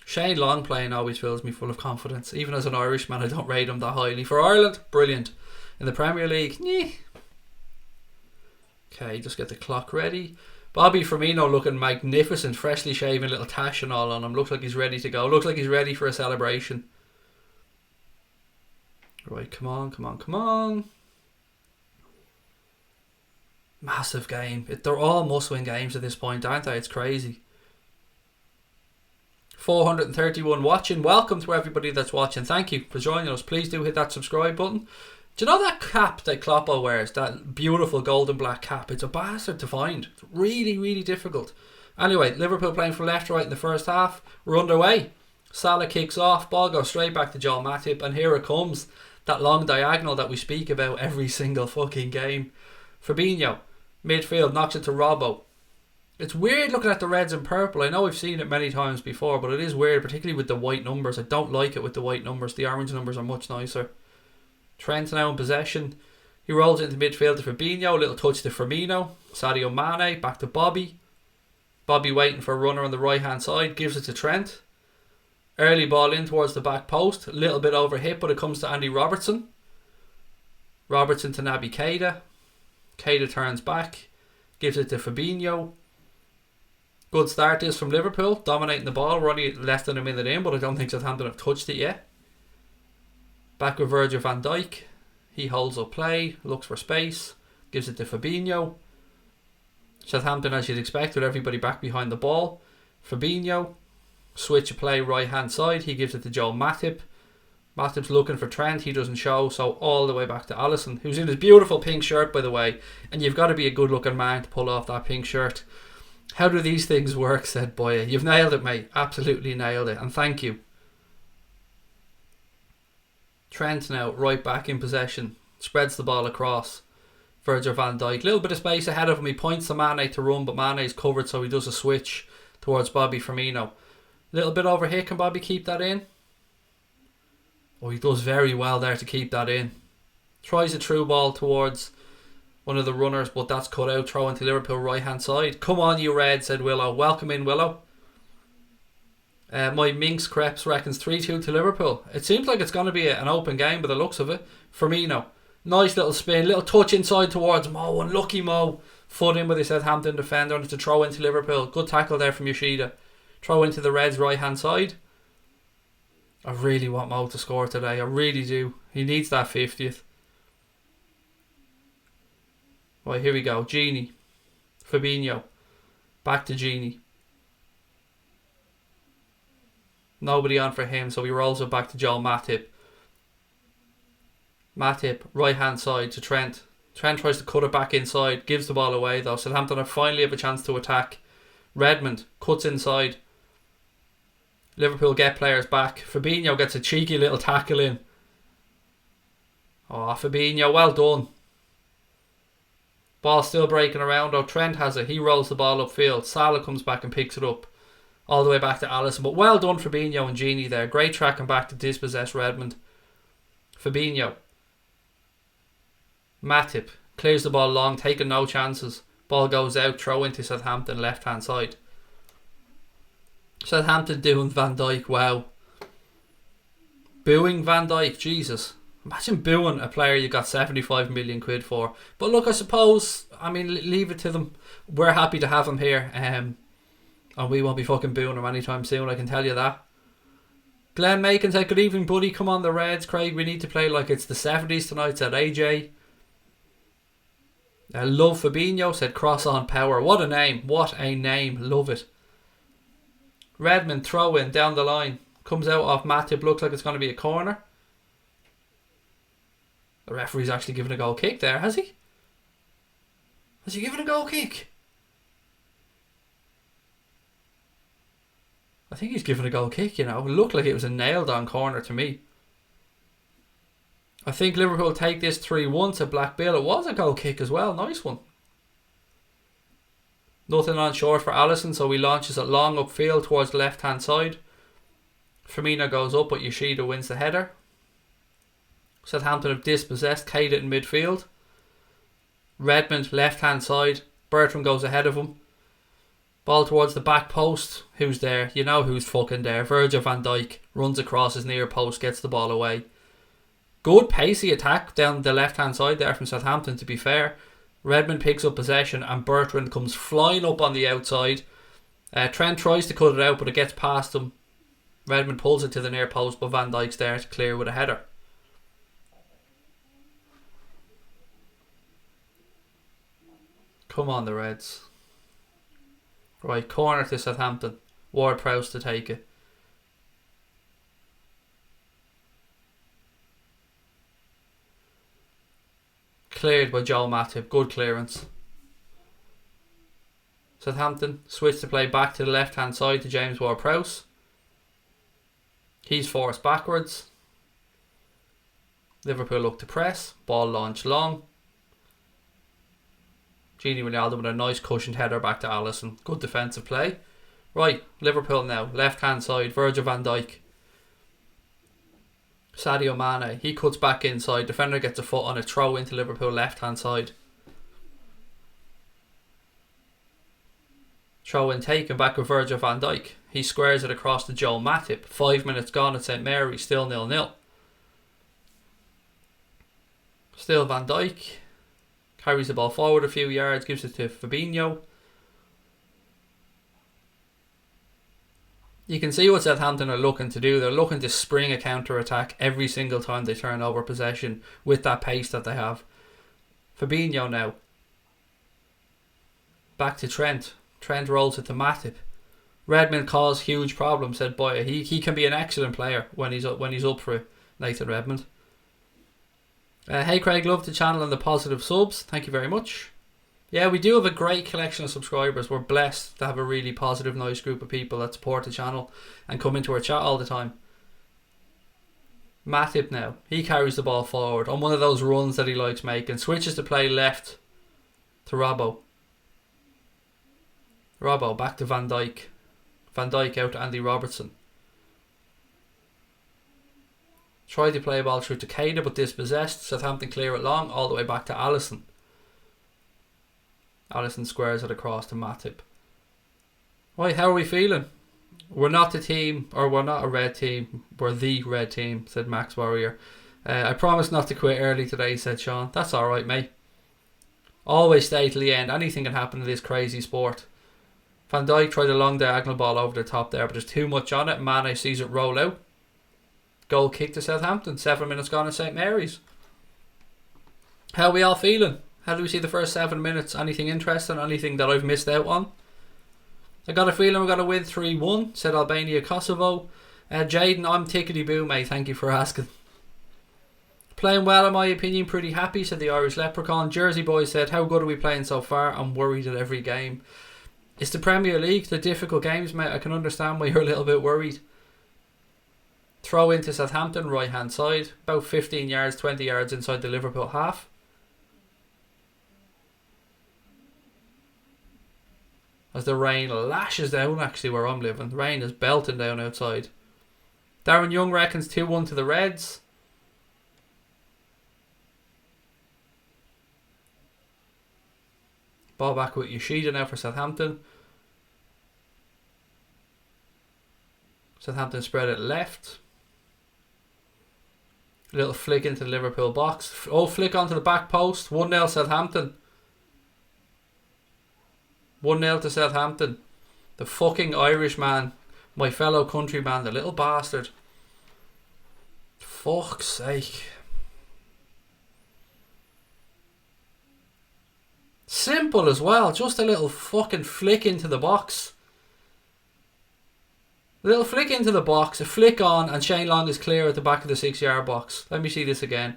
A: Shane Long playing always fills me full of confidence. Even as an Irishman, I don't rate him that highly. For Ireland, brilliant. In the Premier League, okay, just get the clock ready. Bobby Firmino looking magnificent, freshly shaven, little tash and all on him. Looks like he's ready to go. Looks like he's ready for a celebration. Right, come on, come on, come on. Massive game. They're all must-win games at this point, aren't they? It's crazy. 431 watching. Welcome to everybody that's watching. Thank you for joining us. Please do hit that subscribe button. Do you know that cap that Kloppo wears? That beautiful golden black cap. It's a bastard to find. It's really, really difficult. Anyway, Liverpool playing from left to right in the first half. We're underway. Salah kicks off. Ball goes straight back to Joel Matip. And here it comes. That long diagonal that we speak about every single fucking game. Fabinho, midfield, knocks it to Robbo. It's weird looking at the Reds in purple. I know we've seen it many times before, but it is weird, particularly with the white numbers. I don't like it with the white numbers. The orange numbers are much nicer. Trent now in possession. He rolls into midfield to Fabinho. A little touch to Firmino. Sadio Mane. Back to Bobby. Bobby waiting for a runner on the right hand side. Gives it to Trent. Early ball in towards the back post. A little bit overhit, but it comes to Andy Robertson. Robertson to Naby Keita. Keita turns back. Gives it to Fabinho. Good start this from Liverpool. Dominating the ball. We're only less than a minute in, but I don't think Southampton have touched it yet. Back with Virgil van Dijk. He holds up play, looks for space, gives it to Fabinho. Southampton, as you'd expect, with everybody back behind the ball. Fabinho, switch of play right hand side. He gives it to Joel Matip. Matip's looking for Trent. He doesn't show, so all the way back to Alisson, who's in his beautiful pink shirt, by the way. And you've got to be a good looking man to pull off that pink shirt. How do these things work, said Boya. You've nailed it, mate. Absolutely nailed it. And thank you. Trent now right back in possession. Spreads the ball across. Virgil van Dijk. Little bit of space ahead of him. He points to Mane to run, but Mane's covered, so he does a switch towards Bobby Firmino. Little bit overhit. Can Bobby keep that in? Oh, he does very well there to keep that in. Tries a through ball towards one of the runners, but that's cut out. Throw into Liverpool right hand side. Come on, you Red, said Willow. Welcome in, Willow. My Minx Creps reckons 3-2 to Liverpool. It seems like it's going to be an open game by the looks of it. Firmino, nice little spin, little touch inside towards Mo. Unlucky Mo. Foot in with his Southampton defender, and it's a throw into Liverpool. Good tackle there from Yoshida. Throw into the Reds right hand side. I really want Mo to score today. I really do. He needs that 50th. Right, here we go. Genie. Fabinho. Back to Genie. Nobody on for him, so he rolls it back to Joel Matip. Matip, right hand side to Trent. Trent tries to cut it back inside, gives the ball away though. Southampton finally have a chance to attack. Redmond cuts inside. Liverpool get players back. Fabinho gets a cheeky little tackle in. Oh, Fabinho, well done. Ball still breaking around. Oh, Trent has it. He rolls the ball upfield. Salah comes back and picks it up. All the way back to Alisson. But well done Fabinho and Gini there. Great tracking back to dispossess Redmond. Fabinho. Matip clears the ball long, taking no chances. Ball goes out, throw into Southampton left hand side. Southampton doing Van Dijk, wow. Booing Van Dijk, Jesus. Imagine booing a player you got 75 million quid for. But look, I suppose, I mean, leave it to them. We're happy to have him here. And we won't be fucking booing him anytime soon, I can tell you that. Glenn Macon said, good evening, buddy. Come on, the Reds. Craig, we need to play like it's the 70s tonight, said AJ. Love Fabinho, said cross on power. What a name. What a name. Love it. Redmond throw in down the line. Comes out off Matip. Looks like it's going to be a corner. The referee's actually given a goal kick there, has he? Has he given a goal kick? I think he's given a goal kick, you know. It looked like it was a nailed on corner to me. I think Liverpool take this 3-1 to Black Bill. It was a goal kick as well. Nice one. Nothing on short for Alisson, so he launches it long upfield towards the left hand side. Firmino goes up, but Yoshida wins the header. Southampton have dispossessed, Keita in midfield. Redmond left hand side. Bertrand goes ahead of him. Ball towards the back post. Who's there? You know who's fucking there. Virgil van Dijk runs across his near post, gets the ball away. Good pacey attack down the left hand side there from Southampton, to be fair. Redmond picks up possession and Bertrand comes flying up on the outside. Trent tries to cut it out, but it gets past him. Redmond pulls it to the near post, but Van Dijk's there to clear with a header. Come on, the Reds. Right, corner to Southampton. Ward-Prowse to take it. Cleared by Joel Matip. Good clearance. Southampton switch to play back to the left hand side to James Ward-Prowse. He's forced backwards. Liverpool look to press. Ball launched long. Gini Wijnaldum with a nice cushioned header back to Alisson. Good defensive play. Right, Liverpool now. Left hand side. Virgil van Dijk. Sadio Mane. He cuts back inside. Defender gets a foot on a throw into Liverpool left hand side. Throw in taken back with Virgil van Dijk. He squares it across to Joel Matip. 5 minutes gone at St Mary's. Still 0-0. Still Van Dijk. Carries the ball forward a few yards. Gives it to Fabinho. You can see what Southampton are looking to do. They're looking to spring a counter-attack every single time they turn over possession with that pace that they have. Fabinho now. Back to Trent. Trent rolls it to Matip. Redmond caused huge problems, said Boyer. He can be an excellent player when he's up for it, Nathan Redmond. Hey Craig, love the channel and the positive subs. Thank you very much. Yeah, we do have a great collection of subscribers. We're blessed to have a really positive, nice group of people that support the channel and come into our chat all the time. Matip now. He carries the ball forward on one of those runs that he likes making. Switches to play left to Robbo. Robbo back to Van Dijk. Van Dijk out to Andy Robertson. Tried to play a ball through to Keita but dispossessed. Southampton clear it long all the way back to Alisson. Alisson squares it across to Matip. Right, how are we feeling? We're not the team, or we're not a red team. We're the red team, said Max Warrior. I promise not to quit early today, said Sean. That's alright, mate. Always stay till the end. Anything can happen in this crazy sport. Van Dijk tried a long diagonal ball over the top there, but there's too much on it. Mane sees it roll out. Goal kick to Southampton. 7 minutes gone at St Mary's. How are we all feeling? How do we see the first 7 minutes? Anything interesting? Anything that I've missed out on? I got a feeling we're going to win 3-1, said Albania Kosovo. Jaden, I'm tickety boo, mate. Thank you for asking. Playing well, in my opinion. Pretty happy, said the Irish Leprechaun. Jersey Boy said, how good are we playing so far? I'm worried at every game. It's the Premier League, the difficult games, mate. I can understand why you're a little bit worried. Throw into Southampton, right hand side. About 15 yards, 20 yards inside the Liverpool half. As the rain lashes down, actually, where I'm living. The rain is belting down outside. Darren Young reckons 2-1 to the Reds. Ball back with Yoshida now for Southampton. Southampton spread it left. A little flick into the Liverpool box. Oh, flick onto the back post. 1-0 Southampton. 1-0 to Southampton. The fucking Irishman. My fellow countryman. The little bastard. Fuck's sake. Simple as well. Just a little fucking flick into the box. A little flick into the box. A flick on and Shane Long is clear at the back of the 6-yard box. Let me see this again.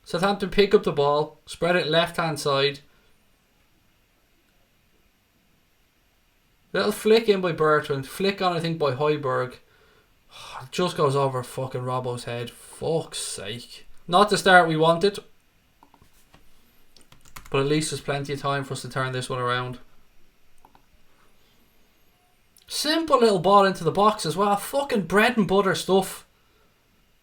A: Southampton pick up the ball. Spread it left hand side. Little flick in by Bertrand. Flick on, I think, by Højbjerg. It just goes over fucking Robbo's head. Fuck's sake. Not the start we wanted. But at least there's plenty of time for us to turn this one around. Simple little ball into the box as well. Fucking bread and butter stuff.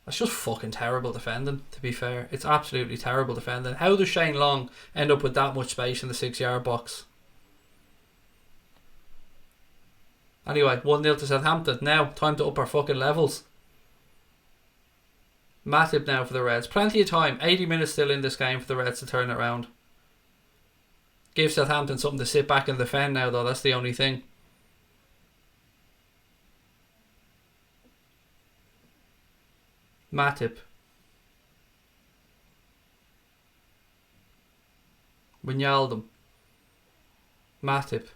A: That's just fucking terrible defending, to be fair. It's absolutely terrible defending. How does Shane Long end up with that much space in the 6-yard box? Anyway, 1-0 to Southampton. Now, time to up our fucking levels. Matip now for the Reds. Plenty of time. 80 minutes still in this game for the Reds to turn it around. Give Southampton something to sit back and defend now, though. That's the only thing. Matip. Wijnaldum. Matip.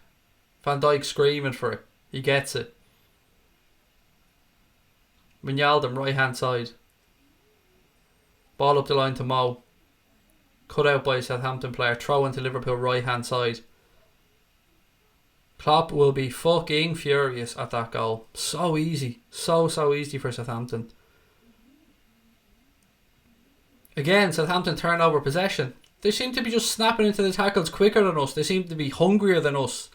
A: Van Dijk screaming for it. He gets it. Wijnaldum, right hand side. Ball up the line to Mo. Cut out by a Southampton player. Throw into Liverpool right hand side. Klopp will be fucking furious at that goal. So easy. So easy for Southampton. Again, Southampton turn over possession. They seem to be just snapping into the tackles quicker than us. They seem to be hungrier than us.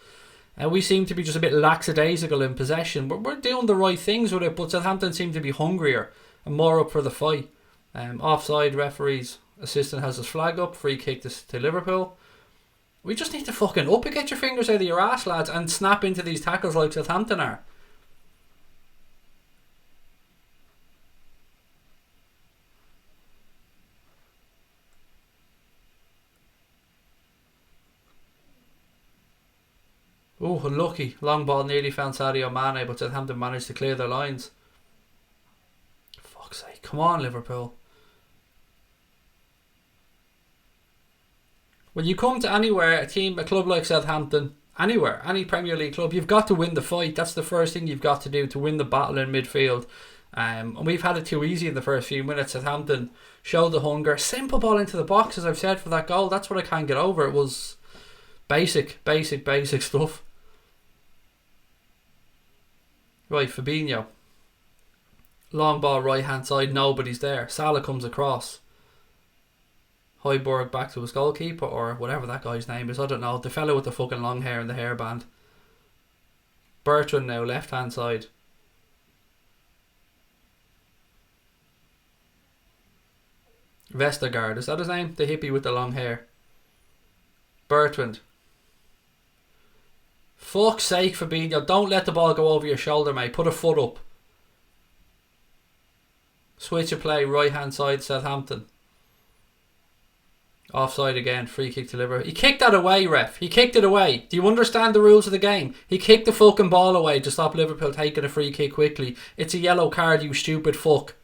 A: And we seem to be just a bit lackadaisical in possession. We're doing the right things with it, but Southampton seem to be hungrier and more up for the fight. Offside, referees. Assistant has his flag up. Free kick to Liverpool. We just need to fucking up it. Get your fingers out of your ass, lads, and snap into these tackles like Southampton are. Oh, unlucky. Long ball nearly found Sadio Mane, but Southampton managed to clear their lines. Fuck's sake. Come on, Liverpool. When you come to anywhere, a club like Southampton, anywhere, any Premier League club, you've got to win the fight. That's the first thing you've got to do, to win the battle in midfield. And we've had it too easy in the first few minutes. Southampton showed the hunger. Simple ball into the box, as I've said, for that goal. That's what I can't get over. It was basic stuff. Right, Fabinho. Long ball right hand side, nobody's there. Salah comes across. Højbjerg back to his goalkeeper, or whatever that guy's name is. I don't know. The fellow with the fucking long hair and the hairband. Bertrand now, left hand side. Vestergaard, is that his name? The hippie with the long hair. Bertrand. Fuck's sake, Fabinho. Don't let the ball go over your shoulder, mate. Put a foot up. Switch of play, right hand side, Southampton. Offside again, free kick to Liverpool. He kicked that away, ref. He kicked it away. Do you understand the rules of the game? He kicked the fucking ball away to stop Liverpool taking a free kick quickly. It's a yellow card, you stupid fuck.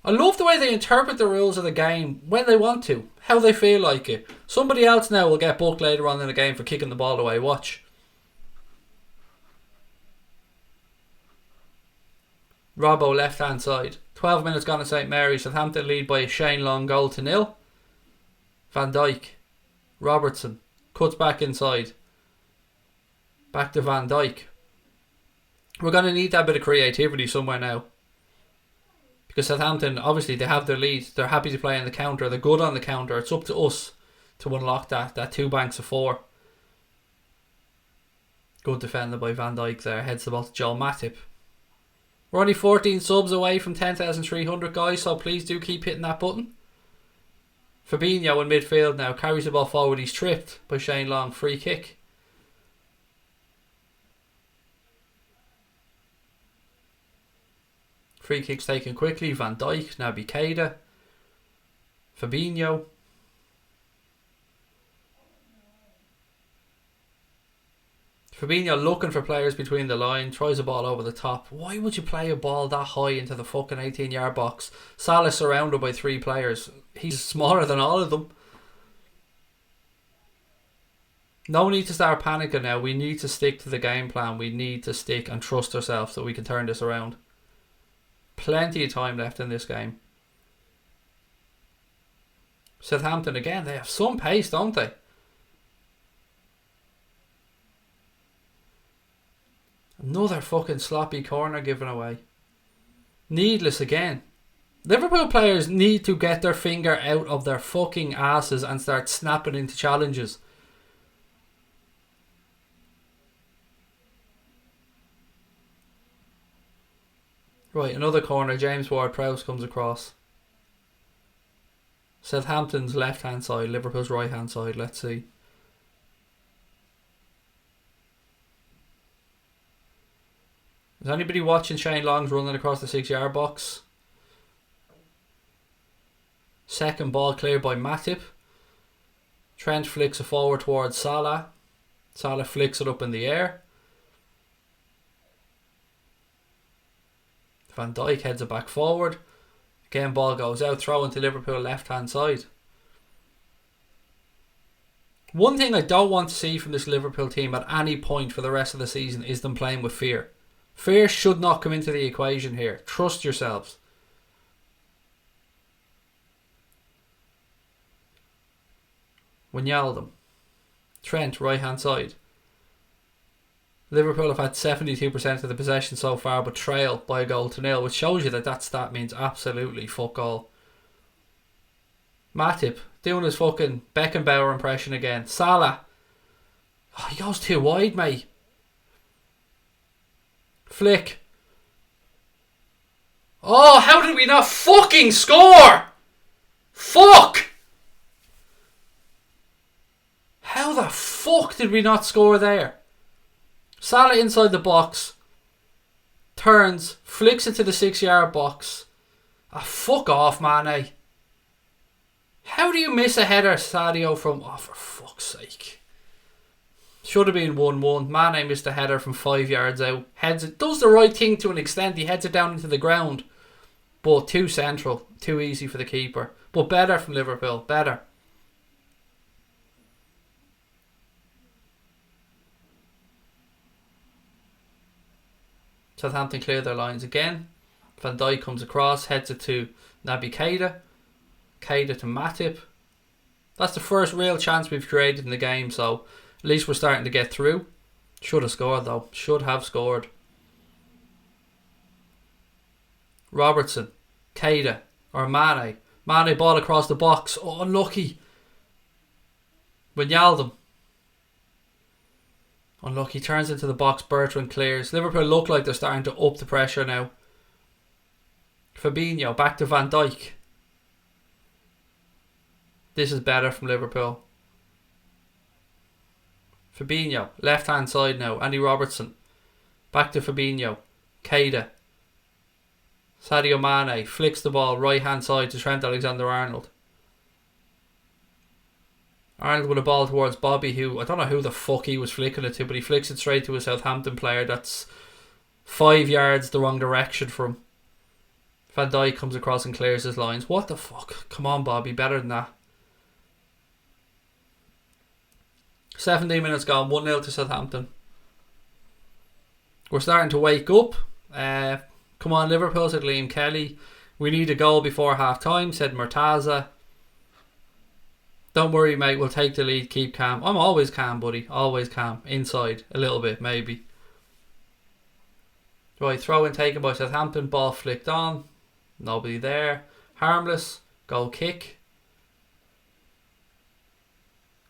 A: I love the way they interpret the rules of the game when they want to, how they feel like it. Somebody else now will get booked later on in the game for kicking the ball away. Watch. Robbo left hand side. 12 minutes gone at St Mary's. Southampton lead by a Shane Long goal to 0. Van Dijk. Robertson. Cuts back inside. Back to Van Dijk. We're going to need that bit of creativity somewhere now. Because Southampton, obviously, they have their lead. They're happy to play on the counter. They're good on the counter. It's up to us to unlock that 2 banks of 4. Good defended by Van Dijk there. Heads the ball to Joel Matip. We're only 14 subs away from 10,300, guys, so please do keep hitting that button. Fabinho in midfield now. Carries the ball forward. He's tripped by Shane Long. Free kick. Free kicks taken quickly. Van Dijk, Naby Keita, Fabinho. Fabinho looking for players between the line, tries a ball over the top. Why would you play a ball that high into the fucking 18-yard box? Salah surrounded by 3 players. He's smaller than all of them. No need to start panicking now. We need to stick to the game plan. We need to stick and trust ourselves that we can turn this around. Plenty of time left in this game. Southampton again, they have some pace, don't they? Another fucking sloppy corner given away. Needless again. Liverpool players need to get their finger out of their fucking asses and start snapping into challenges. Right, another corner. James Ward-Prowse comes across. Southampton's left-hand side, Liverpool's right-hand side. Let's see. Is anybody watching Shane Long's running across the 6-yard box? Second ball cleared by Matip. Trent flicks it forward towards Salah. Salah flicks it up in the air. Van Dijk heads it back forward. Again, ball goes out, throw into Liverpool left hand side. One thing I don't want to see from this Liverpool team at any point for the rest of the season is them playing with fear. Fear should not come into the equation here. Trust yourselves. Wijnaldum. Trent, right hand side. Liverpool have had 72% of the possession so far, but trail by a goal to nil, which shows you that that stat means absolutely fuck all. Matip doing his fucking Beckenbauer impression again. Salah. Oh, he goes too wide, mate. Flick. Oh, how did we not fucking score? Fuck! How the fuck did we not score there? Salah inside the box. Turns. Flicks it to the 6-yard box. Ah, fuck off, Mane. How do you miss a header, Sadio, from... Oh, for fuck's sake. Should have been 1-1. Mane missed a header from 5 yards out. Heads it. Does the right thing to an extent. He heads it down into the ground. But too central. Too easy for the keeper. But better from Liverpool. Better. Southampton clear their lines again. Van Dijk comes across, heads it to Naby Keita. Keita to Matip. That's the first real chance we've created in the game, so at least we're starting to get through. Should have scored though. Should have scored. Robertson. Keita. Or Mane. Mane ball across the box. Oh, unlucky. Wijnaldum. Unlucky, turns into the box, Bertrand clears. Liverpool look like they're starting to up the pressure now. Fabinho, back to Van Dijk. This is better from Liverpool. Fabinho, left hand side now. Andy Robertson. Back to Fabinho. Keita. Sadio Mane flicks the ball right hand side to Trent Alexander-Arnold. Arnold with a ball towards Bobby, who I don't know who the fuck he was flicking it to, but he flicks it straight to a Southampton player that's 5 yards the wrong direction from him. Van Dijk comes across and clears his lines. What the fuck? Come on, Bobby, better than that. 17 minutes gone, 1-0 to Southampton. We're starting to wake up. Come on, Liverpool, said Liam Kelly. We need a goal before half time, said Murtaza. Don't worry, mate, we'll take the lead, keep calm. I'm always calm, buddy, always calm. Inside, a little bit, maybe. Right, throw in taken by Southampton, ball flicked on. Nobody there. Harmless. Goal kick.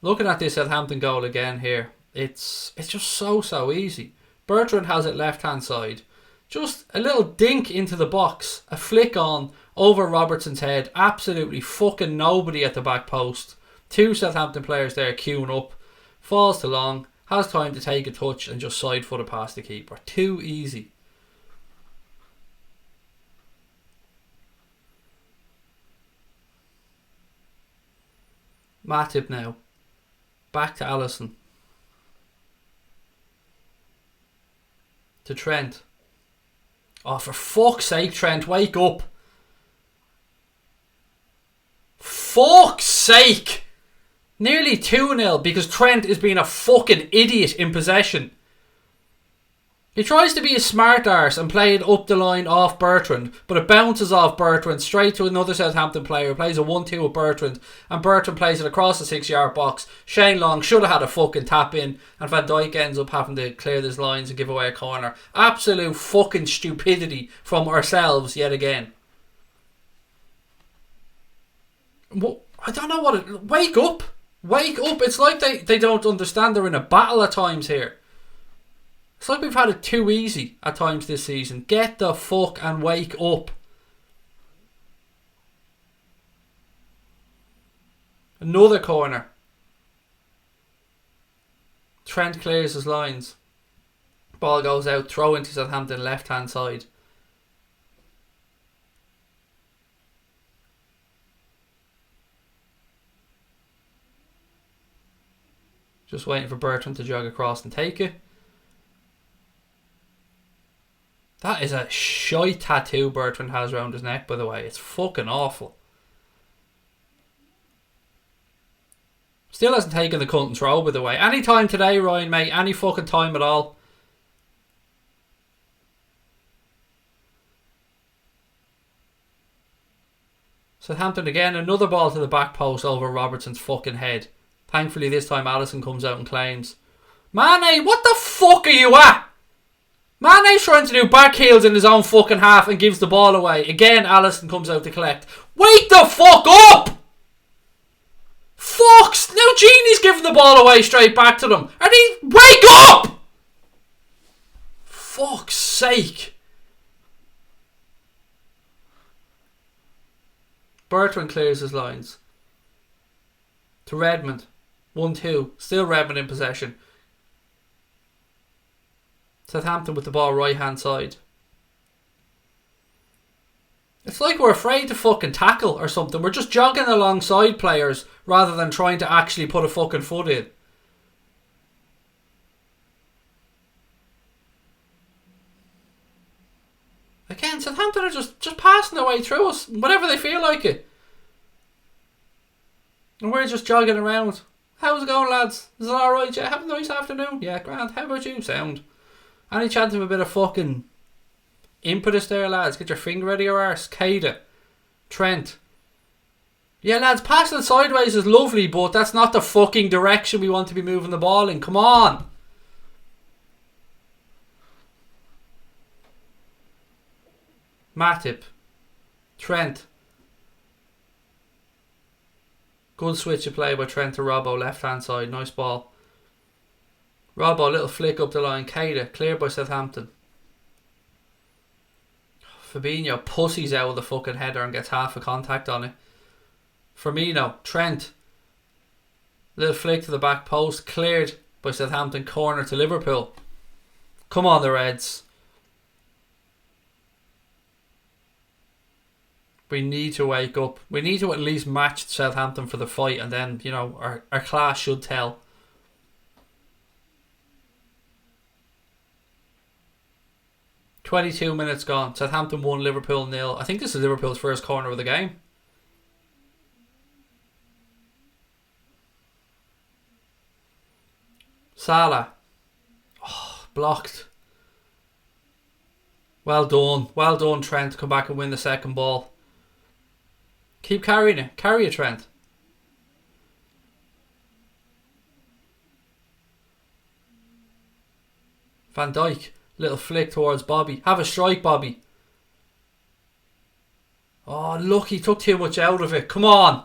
A: Looking at this Southampton goal again here, it's just so easy. Bertrand has it left hand side. Just a little dink into the box, a flick on over Robertson's head. Absolutely fucking nobody at the back post. Two Southampton players there queuing up. Falls to Long, has time to take a touch and just side foot it past the keeper. Too easy. Matip now. Back to Alisson. To Trent. Oh, for fuck's sake, Trent, wake up. Fuck's sake. Nearly 2-0 because Trent is being a fucking idiot in possession. He tries to be a smart arse and play it up the line off Bertrand, but it bounces off Bertrand straight to another Southampton player, plays a 1-2 with Bertrand, and Bertrand plays it across the 6-yard box. Shane Long should have had a fucking tap in, and Van Dijk ends up having to clear his lines and give away a corner. Absolute fucking stupidity from ourselves yet again. I don't know what it... Wake up! Wake up! It's like they don't understand they're in a battle at times here. It's like we've had it too easy at times this season. Get the fuck and wake up. Another corner. Trent clears his lines. Ball goes out. Throw into Southampton left hand side. Just waiting for Bertrand to jog across and take it. That is a shite tattoo Bertrand has around his neck, by the way. It's fucking awful. Still hasn't taken the cunt and throw, by the way. Any time today, Ryan, mate. Any fucking time at all. Southampton again. Another ball to the back post over Robertson's fucking head. Thankfully, this time Alisson comes out and claims. Mane, what the fuck are you at? Mane's trying to do back heels in his own fucking half and gives the ball away. Again, Alisson comes out to collect. Wake the fuck up! Fucks! Now Genie's giving the ball away straight back to them. And he... Wake up! Fuck's sake. Bertrand clears his lines. To Redmond. 1-2. Still Redmond in possession. Southampton with the ball right hand side. It's like we're afraid to fucking tackle or something. We're just jogging alongside players rather than trying to actually put a fucking foot in. Again, Southampton are just passing their way through us whenever they feel like it. And we're just jogging around. How's it going, lads? Is it alright? Yeah, have a nice afternoon. Yeah, grand. How about you? Sound. Any chance of a bit of fucking impetus there, lads? Get your finger out of your arse. Kada. Trent. Yeah, lads, passing sideways is lovely, but that's not the fucking direction we want to be moving the ball in. Come on. Matip. Trent. Good switch of play by Trent to Robbo, left hand side. Nice ball. Robbo, little flick up the line. Kada, cleared by Southampton. Fabinho pussies out of the fucking header and gets half a contact on it. Firmino, Trent. Little flick to the back post. Cleared by Southampton. Corner to Liverpool. Come on, the Reds. We need to wake up. We need to at least match Southampton for the fight, and then, you know, our class should tell. "22 minutes gone. Southampton 1, Liverpool 0. I think this is Liverpool's first corner of the game. Salah. Oh, blocked. Well done. Well done, Trent. Come back and win the second ball. Keep carrying it. Carry it, Trent. Van Dijk. Little flick towards Bobby. Have a strike, Bobby. Oh, look, he took too much out of it. Come on.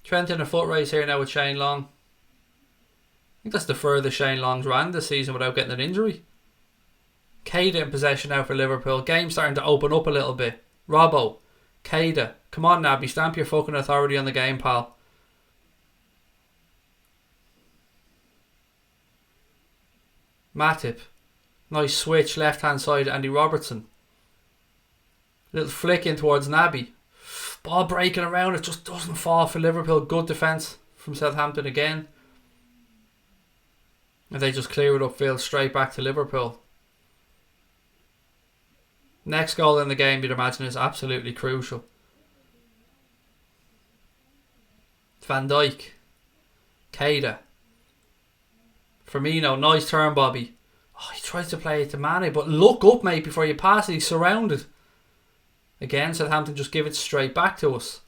A: Trent in a foot race here now with Shane Long. I think that's the furthest Shane Long's ran this season without getting an injury. Keita in possession now for Liverpool. Game starting to open up a little bit. Robbo. Keita. Come on, Naby. Stamp your fucking authority on the game, pal. Matip. Nice switch. Left hand side. Andy Robertson. Little flick in towards Naby. Ball breaking around. It just doesn't fall for Liverpool. Good defence from Southampton again. And they just clear it upfield straight back to Liverpool. Next goal in the game, you'd imagine, is absolutely crucial. Van Dijk. Keita. Firmino. Nice turn, Bobby. Oh, he tries to play it to Mane, but look up, mate, before you pass it. He's surrounded. Again, Southampton just give it straight back to us.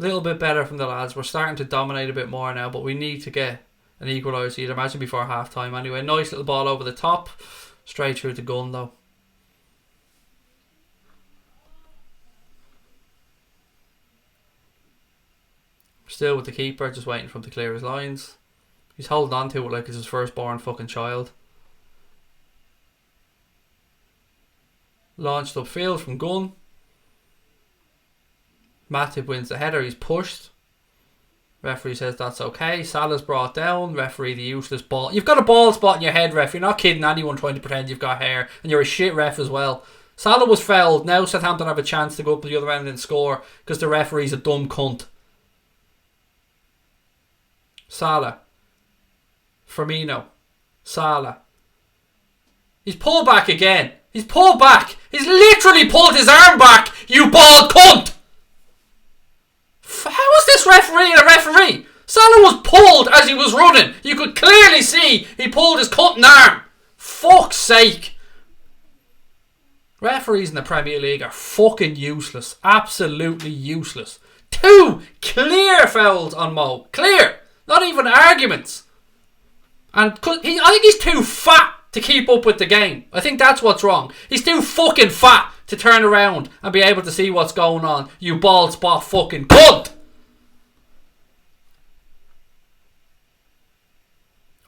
A: A little bit better from the lads. We're starting to dominate a bit more now, but we need to get an equaliser, you'd imagine, before half time anyway. Nice little ball over the top. Straight through the gun though. Still with the keeper, just waiting for him to clear his lines. He's holding on to it like it's his firstborn fucking child. Launched upfield from Gunn. Matip wins the header. He's pushed. Referee says that's okay. Salah's brought down. Referee, the useless ball. You've got a bald spot in your head, ref. You're not kidding anyone trying to pretend you've got hair. And you're a shit ref as well. Salah was fouled. Now Southampton have a chance to go up to the other end and score because the referee's a dumb cunt. Salah. Firmino. Salah. He's pulled back again. He's pulled back. He's literally pulled his arm back. You bald cunt. How is this referee a referee? Salah was pulled as he was running. You could clearly see he pulled his cutting arm. Fuck's sake. Referees in the Premier League are fucking useless. Absolutely useless. 2 clear fouls on Mo. Clear. Not even arguments. And I think he's too fat to keep up with the game. I think that's what's wrong. He's too fucking fat to turn around and be able to see what's going on. You bald spot fucking cunt.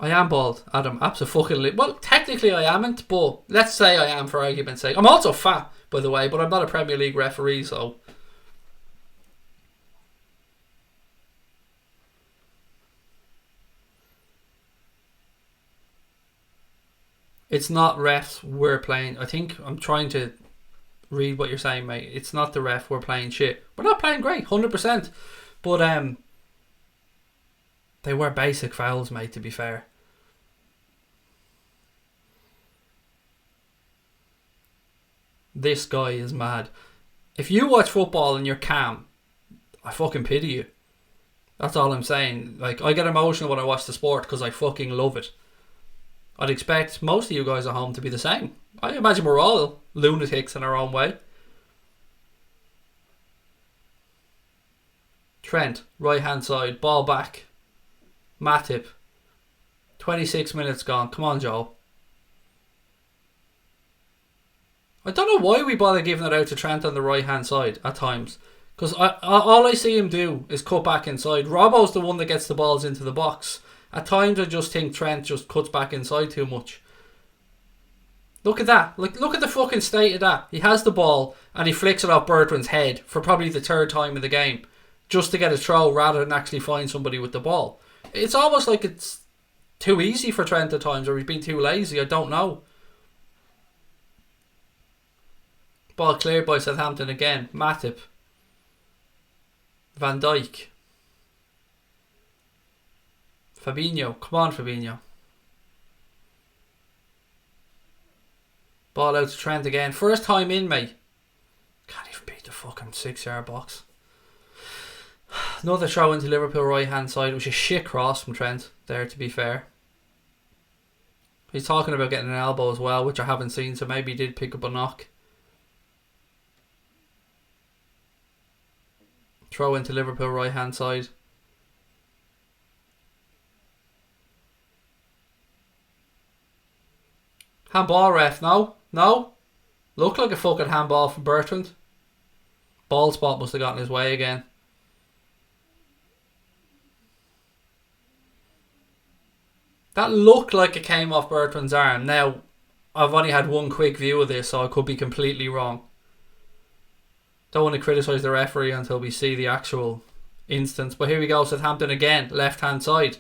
A: I am bald, Adam. Absolutely. Well, technically I amn't, but let's say I am for argument's sake. I'm also fat, by the way, but I'm not a Premier League referee, so... It's not refs we're playing. I think I'm trying to read what you're saying, mate. It's not the ref, we're playing shit. We're not playing great, 100%. But they were basic fouls, mate, to be fair. This guy is mad. If you watch football and you're calm, I fucking pity you. That's all I'm saying. Like, I get emotional when I watch the sport because I fucking love it. I'd expect most of you guys at home to be the same. I imagine we're all lunatics in our own way. Trent, right hand side, ball back. Matip. 26 minutes gone. Come on, Joe. I don't know why we bother giving it out to Trent on the right hand side at times. Because all I see him do is cut back inside. Robbo's the one that gets the balls into the box. At times I just think Trent just cuts back inside too much. Look at that. Look at the fucking state of that. He has the ball and he flicks it off Bertrand's head for probably the 3rd time in the game. Just to get a throw rather than actually find somebody with the ball. It's almost like it's too easy for Trent at times, or he's been too lazy. I don't know. Ball cleared by Southampton again. Matip. Van Dijk. Fabinho. Come on, Fabinho. Ball out to Trent again. First time in, mate. Can't even beat the fucking 6-yard box. Another throw into Liverpool right hand side. It was a shit cross from Trent there, to be fair. He's talking about getting an elbow as well, which I haven't seen, so maybe he did pick up a knock. Throw into Liverpool right hand side. Handball, ref, no? No? Looked like a fucking handball from Bertrand. Ball spot must have gotten his way again. That looked like it came off Bertrand's arm. Now, I've only had one quick view of this, so I could be completely wrong. Don't want to criticise the referee until we see the actual instance. But here we go, Southampton again, left hand side.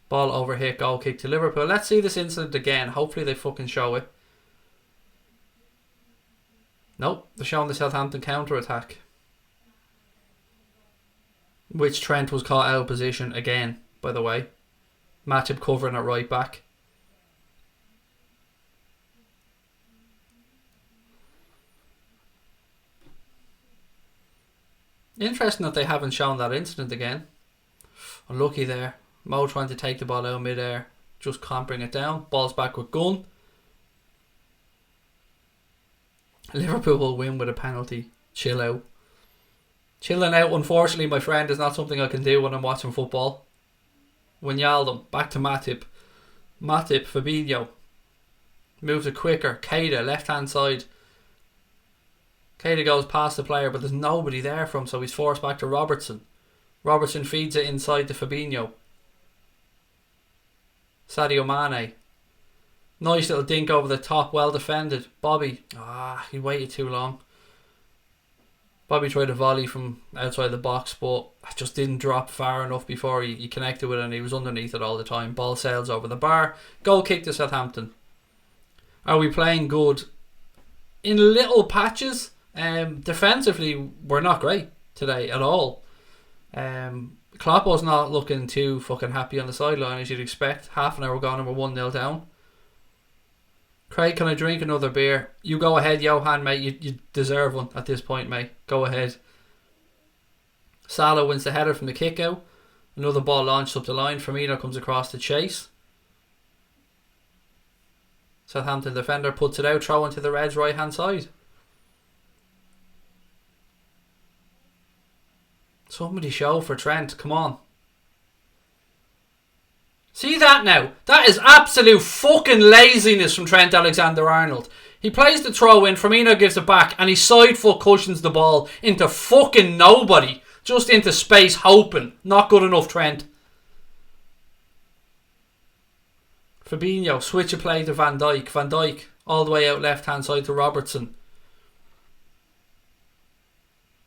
A: Ball over hit, goal kick to Liverpool. Let's see this incident again. Hopefully they fucking show it. Nope, they're showing the Southampton counter attack, which Trent was caught out of position again, by the way. Matip covering at right back. Interesting that they haven't shown that incident again. Unlucky there. Mo trying to take the ball out mid-air. Just can't bring it down. Ball's back with Gunn. Liverpool will win with a penalty. Chill out. Chilling out, unfortunately, my friend, is not something I can do when I'm watching football. Wijnaldum, back to Matip. Matip, Fabinho. Moves it quicker. Keita, left-hand side. Keita goes past the player, but there's nobody there for him, so he's forced back to Robertson. Robertson feeds it inside to Fabinho. Sadio Mane. Nice little dink over the top, well defended. Bobby. He waited too long. Bobby tried a volley from outside the box, but just didn't drop far enough before he connected with it, and he was underneath it all the time. Ball sails over the bar. Goal kick to Southampton. Are we playing good? In little patches. Defensively, we're not great today at all. Klopp was not looking too fucking happy on the sideline, as you'd expect. Half an hour gone and we're 1-0 down. Craig, can I drink another beer? You go ahead, Johan, mate. You deserve one at this point, mate. Go ahead. Salah wins the header from the kick out. Another ball launched up the line. Firmino comes across to chase. Southampton defender puts it out, throw into the Reds' right hand side. Somebody show for Trent, come on. See that now? That is absolute fucking laziness from Trent Alexander-Arnold. He plays the throw in, Firmino gives it back, and he side foot cushions the ball into fucking nobody. Just into space, hoping. Not good enough, Trent. Fabinho, switch of play to Van Dijk. Van Dijk, all the way out left hand side to Robertson.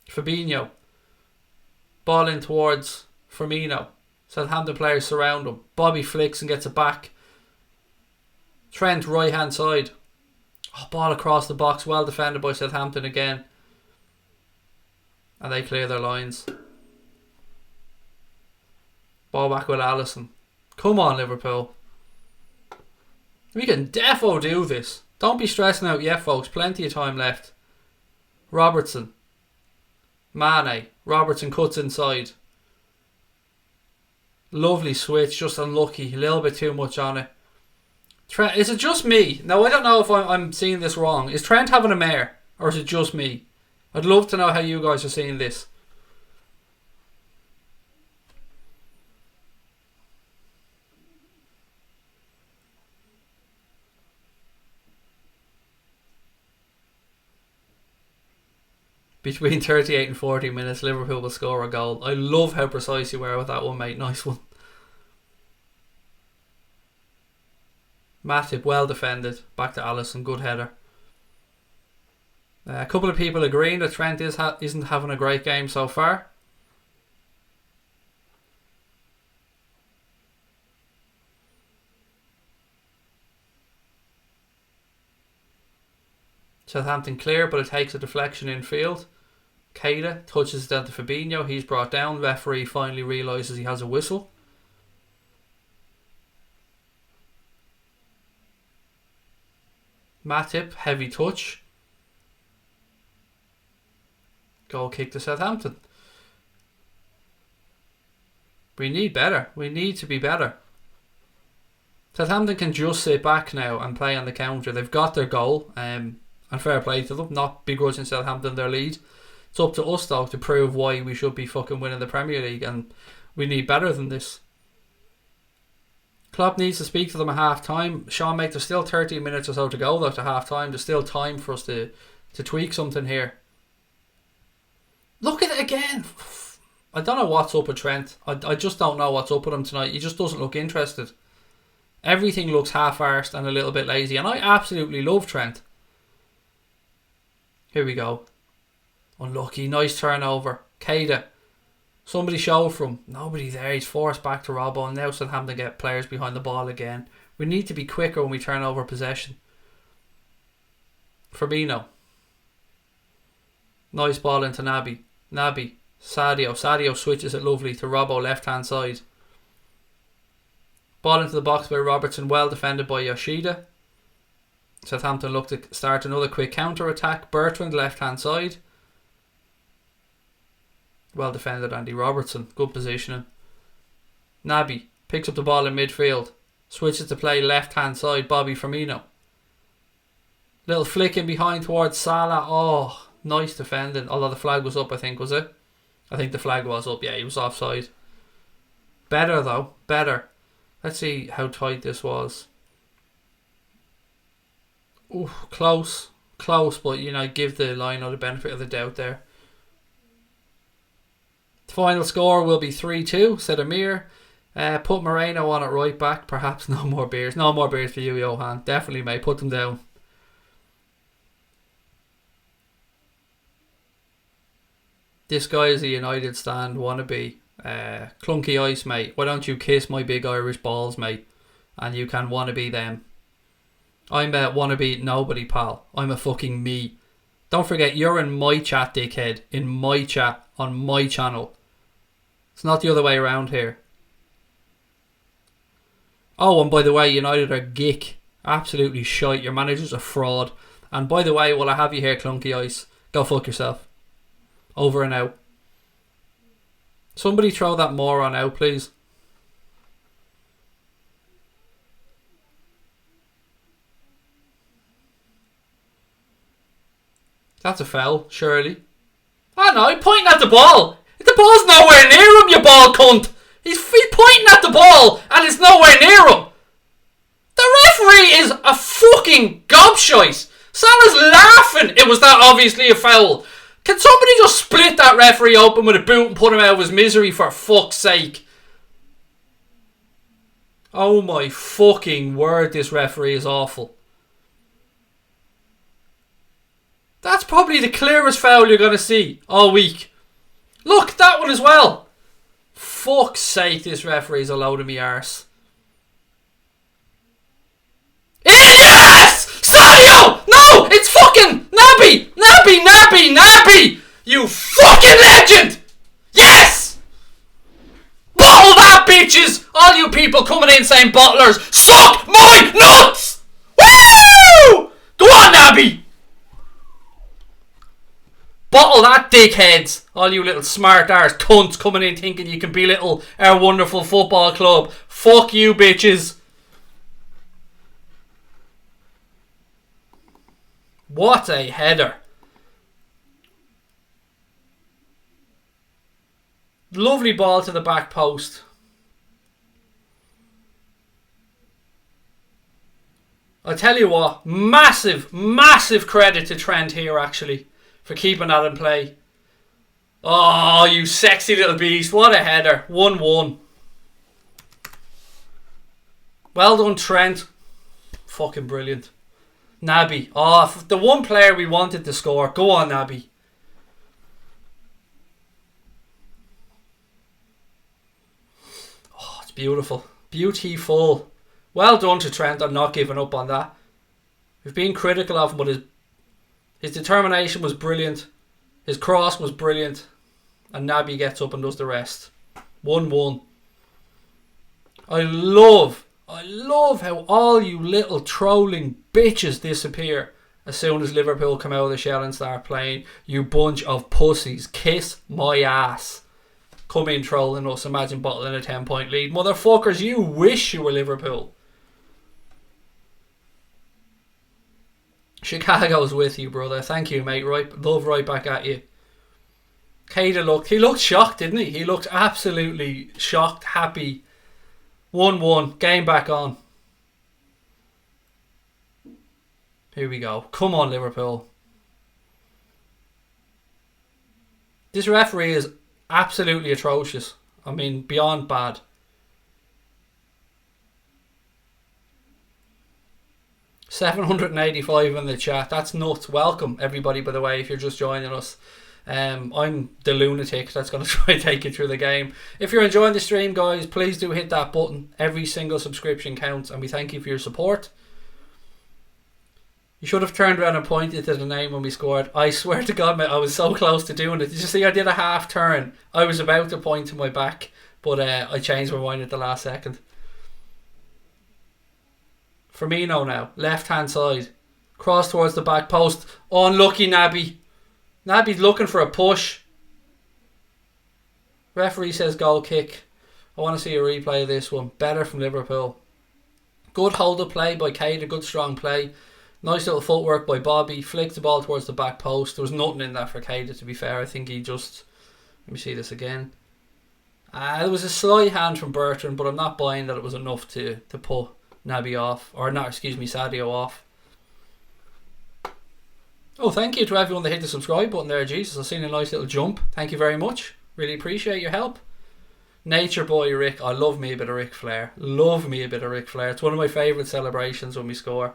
A: Fabinho. Ball in towards Firmino. Southampton players surround him. Bobby flicks and gets it back. Trent, right hand side. Ball across the box. Well defended by Southampton again. And they clear their lines. Ball back with Alisson. Come on, Liverpool. We can defo do this. Don't be stressing out yet, folks. Plenty of time left. Robertson. Mane. Robertson cuts inside. Lovely switch, just unlucky. A little bit too much on it. Trent, is it just me? Now, I don't know if I'm seeing this wrong. Is Trent having a mare? Or is it just me? I'd love to know how you guys are seeing this. Between 38 and 40 minutes, Liverpool will score a goal. I love how precise you were with that one, mate. Nice one. Matip, well defended. Back to Alisson, good header. A couple of people agreeing that Trent isn't having a great game so far. Southampton clear, but it takes a deflection infield. Keita touches down to Fabinho. He's brought down. Referee finally realises he has a whistle. Matip, heavy touch. Goal kick to Southampton. We need better. We need to be better. Southampton can just sit back now and play on the counter. They've got their goal. And fair play to them. Not begrudging Southampton their lead. It's up to us though to prove why we should be fucking winning the Premier League, and we need better than this. Klopp needs to speak to them at half time. Sean, mate, there's still 13 minutes or so to go though to half time. There's still time for us to tweak something here. Look at it again. I don't know what's up with Trent. I just don't know what's up with him tonight. He just doesn't look interested. Everything looks half-arsed and a little bit lazy. And I absolutely love Trent. Here we go. Unlucky. Nice turnover. Keita. Somebody show for him. Nobody there. He's forced back to Robbo. And now Southampton get players behind the ball again. We need to be quicker when we turn over possession. Firmino. Nice ball into Naby. Naby. Sadio switches it lovely to Robbo left hand side. Ball into the box by Robertson. Well defended by Yoshida. Southampton look to start another quick counter attack. Bertrand left hand side. Well defended Andy Robertson. Good positioning. Naby picks up the ball in midfield. Switches to play left hand side. Bobby Firmino. Little flick in behind towards Salah. Oh, nice defending. Although the flag was up, I think, was it? I think the flag was up. Yeah, he was offside. Better though. Better. Let's see how tight this was. Ooh, close. Close, but you know, give the Lionel the benefit of the doubt there. The final score will be 3-2, said Amir. Put Moreno on at right back. Perhaps no more beers. No more beers for you, Johan. Definitely, mate. Put them down. This guy is a United stand wannabe. Clunky Ice, mate. Why don't you kiss my big Irish balls, mate? And you can wannabe them. I'm a wannabe nobody, pal. I'm a fucking me. Don't forget, you're in my chat, dickhead. In my chat, on my channel. It's not the other way around here. Oh, and by the way, United are gick. Absolutely shite. Your manager's a fraud. And by the way, while I have you here, Clunky Ice, go fuck yourself. Over and out. Somebody throw that moron out, please. That's a foul, surely. Oh no, he's pointing at the ball. The ball's nowhere near him, you ball cunt. He's pointing at the ball and it's nowhere near him. The referee is a fucking gobshite. Salah's laughing. It was that obviously a foul. Can somebody just split that referee open with a boot and put him out of his misery for fuck's sake? Oh my fucking word, this referee is awful. That's probably the clearest foul you're going to see all week. Look, that one as well. Fuck's sake, this referee's a load of me arse. Yes! Sadio! No! It's fucking Naby! Naby! You fucking legend! Yes! Bottle that, bitches! All you people coming in saying bottlers, suck my nuts! Woo! Go on, Naby! Bottle that, dickheads. All you little smart arse cunts coming in thinking you can be little Our Wonderful Football Club. Fuck you, bitches. What a header. Lovely ball to the back post. I tell you what, massive credit to Trent here actually for keeping that in play. Oh, you sexy little beast. What a header. 1-1. Well done, Trent. Fucking brilliant. Naby. Oh, the one player we wanted to score. Go on, Naby. Oh, it's beautiful. Beautiful. Well done to Trent. I'm not giving up on that. We've been critical of him, but his determination was brilliant. His cross was brilliant. And Naby gets up and does the rest. 1-1. I love how all you little trolling bitches disappear as soon as Liverpool come out of the shell and start playing. You bunch of pussies. Kiss my ass. Come in trolling us. Imagine bottling a 10-point lead. Motherfuckers, you wish you were Liverpool. Chicago's with you, brother. Thank you, mate. Love right back at you. Keita looked shocked, didn't he? He looked absolutely shocked, happy. 1-1. Game back on. Here we go. Come on, Liverpool. This referee is absolutely atrocious. I mean, beyond bad. $785 in the chat. That's nuts. Welcome, everybody, by the way, if you're just joining us. I'm the lunatic that's going to try and take you through the game. If you're enjoying the stream, guys, please do hit that button. Every single subscription counts, and we thank you for your support. You should have turned around and pointed to the name when we scored. I swear to God, mate, I was so close to doing it. Did you see I did a half turn? I was about to point to my back, but I changed my mind at the last second. Firmino now, left hand side. Cross towards the back post. Unlucky Naby. Naby's looking for a push. Referee says goal kick. I want to see a replay of this one. Better from Liverpool. Good hold up play by Keita. Good strong play. Nice little footwork by Bobby. Flicked the ball towards the back post. There was nothing in that for Keita, to be fair. I think he just... Let me see this again. There was a slight hand from Bertrand, but I'm not buying that it was enough to put Naby off. Or not, excuse me, Sadio off. Oh, thank you to everyone that hit the subscribe button there. Jesus, I've seen a nice little jump. Thank you very much. Really appreciate your help. Nature boy Rick. I love me a bit of Ric Flair. Love me a bit of Ric Flair. It's one of my favourite celebrations when we score.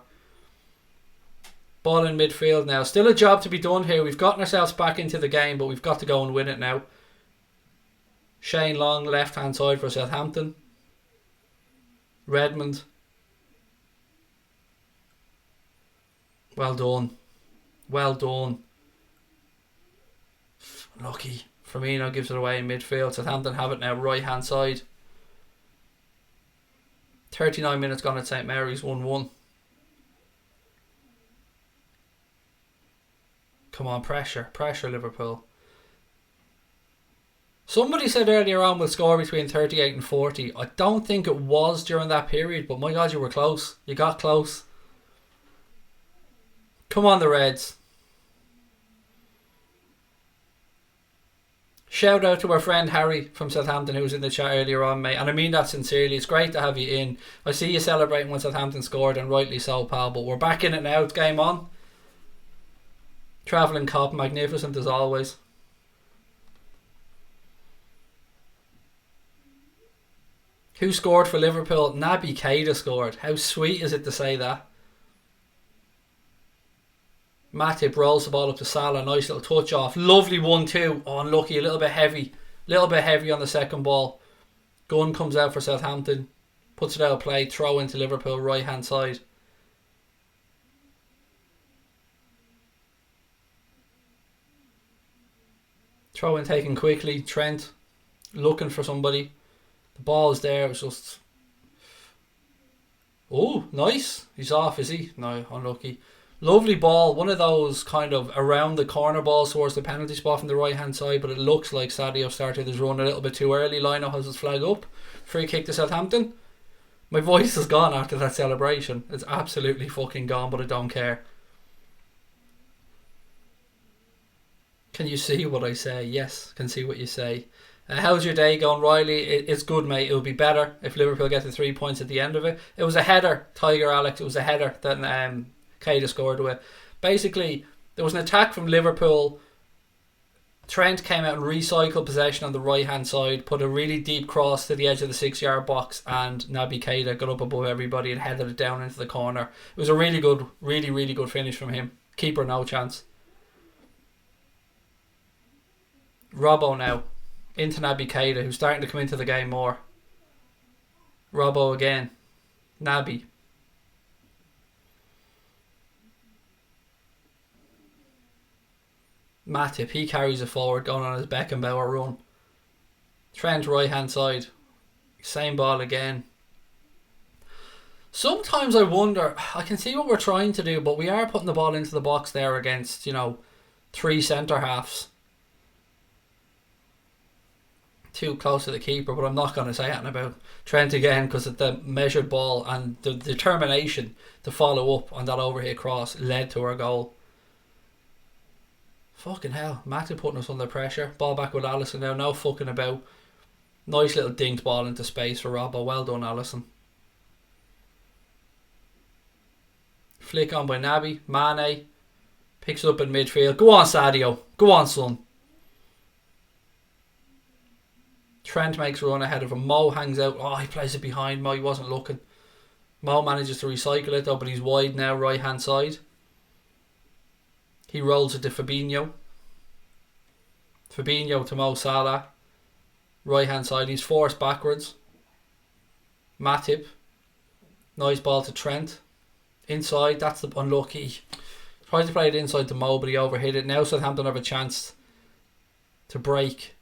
A: Ball in midfield now. Still a job to be done here. We've gotten ourselves back into the game, but we've got to go and win it now. Shane Long, left hand side for Southampton. Redmond. Well done. Well done. Lucky. Firmino gives it away in midfield. Southampton have it now, right hand side. 39 minutes gone at St Mary's, 1-1. Come on, pressure. Pressure, Liverpool. Somebody said earlier on we'll score between 38 and 40. I don't think it was during that period, but my God, you were close. You got close. Come on, the Reds. Shout out to our friend Harry from Southampton who was in the chat earlier on, mate. And I mean that sincerely. It's great to have you in. I see you celebrating when Southampton scored, and rightly so, pal. But we're back in it now. It's game on. Travelling cop, magnificent as always. Who scored for Liverpool? Naby Keita scored. How sweet is it to say that? Matip rolls the ball up to Salah. Nice little touch off. Lovely 1-2. Oh, unlucky. A little bit heavy. Little bit heavy on the second ball. Gunn comes out for Southampton. Puts it out of play. Throw into Liverpool right hand side. Throw in taken quickly. Trent looking for somebody. The ball is there. It was just... Oh, nice. He's off, is he? No, unlucky. Lovely ball. One of those kind of around the corner balls towards the penalty spot from the right hand side, but it looks like Sadio started his run a little bit too early. Lino has his flag up. Free kick to Southampton. My voice is gone after that celebration. It's absolutely fucking gone, but I don't care. Can you see what I say? Yes, can see what you say. How's your day going, Riley? It's good, mate. It'll be better if Liverpool get the 3 points at the end of it. It was a header, Tiger Alex. It was a header that Keita scored with. Basically, there was an attack from Liverpool. Trent came out and recycled possession on the right hand side, put a really deep cross to the edge of the 6-yard box, and Naby Keita got up above everybody and headed it down into the corner. It was a really good, really good finish from him. Keeper no chance. Robbo now into Naby Keita, who's starting to come into the game more. Robbo again. Naby. Matip, he carries it forward, going on his Beckenbauer run. Trent right hand side. Same ball again. Sometimes I wonder, I can see what we're trying to do, but we are putting the ball into the box there against, 3 centre halves. Too close to the keeper, but I'm not going to say anything about Trent again because of the measured ball and the determination to follow up on that overhead cross led to our goal. Fucking hell, Matip putting us under pressure. Ball back with Alisson now, no fucking about. Nice little dinked ball into space for Robbo. Well done, Alisson. Flick on by Naby. Mane picks it up in midfield. Go on, Sadio. Go on, son. Trent makes a run ahead of him. Mo hangs out. Oh, he plays it behind Mo. He wasn't looking. Mo manages to recycle it though, but he's wide now, right hand side. He rolls it to Fabinho. Fabinho to Mo Salah. Right hand side. He's forced backwards. Matip. Nice ball to Trent. Inside. That's the unlucky. Tried to play it inside to Mo, but he overhit it. Now Southampton have a chance to break.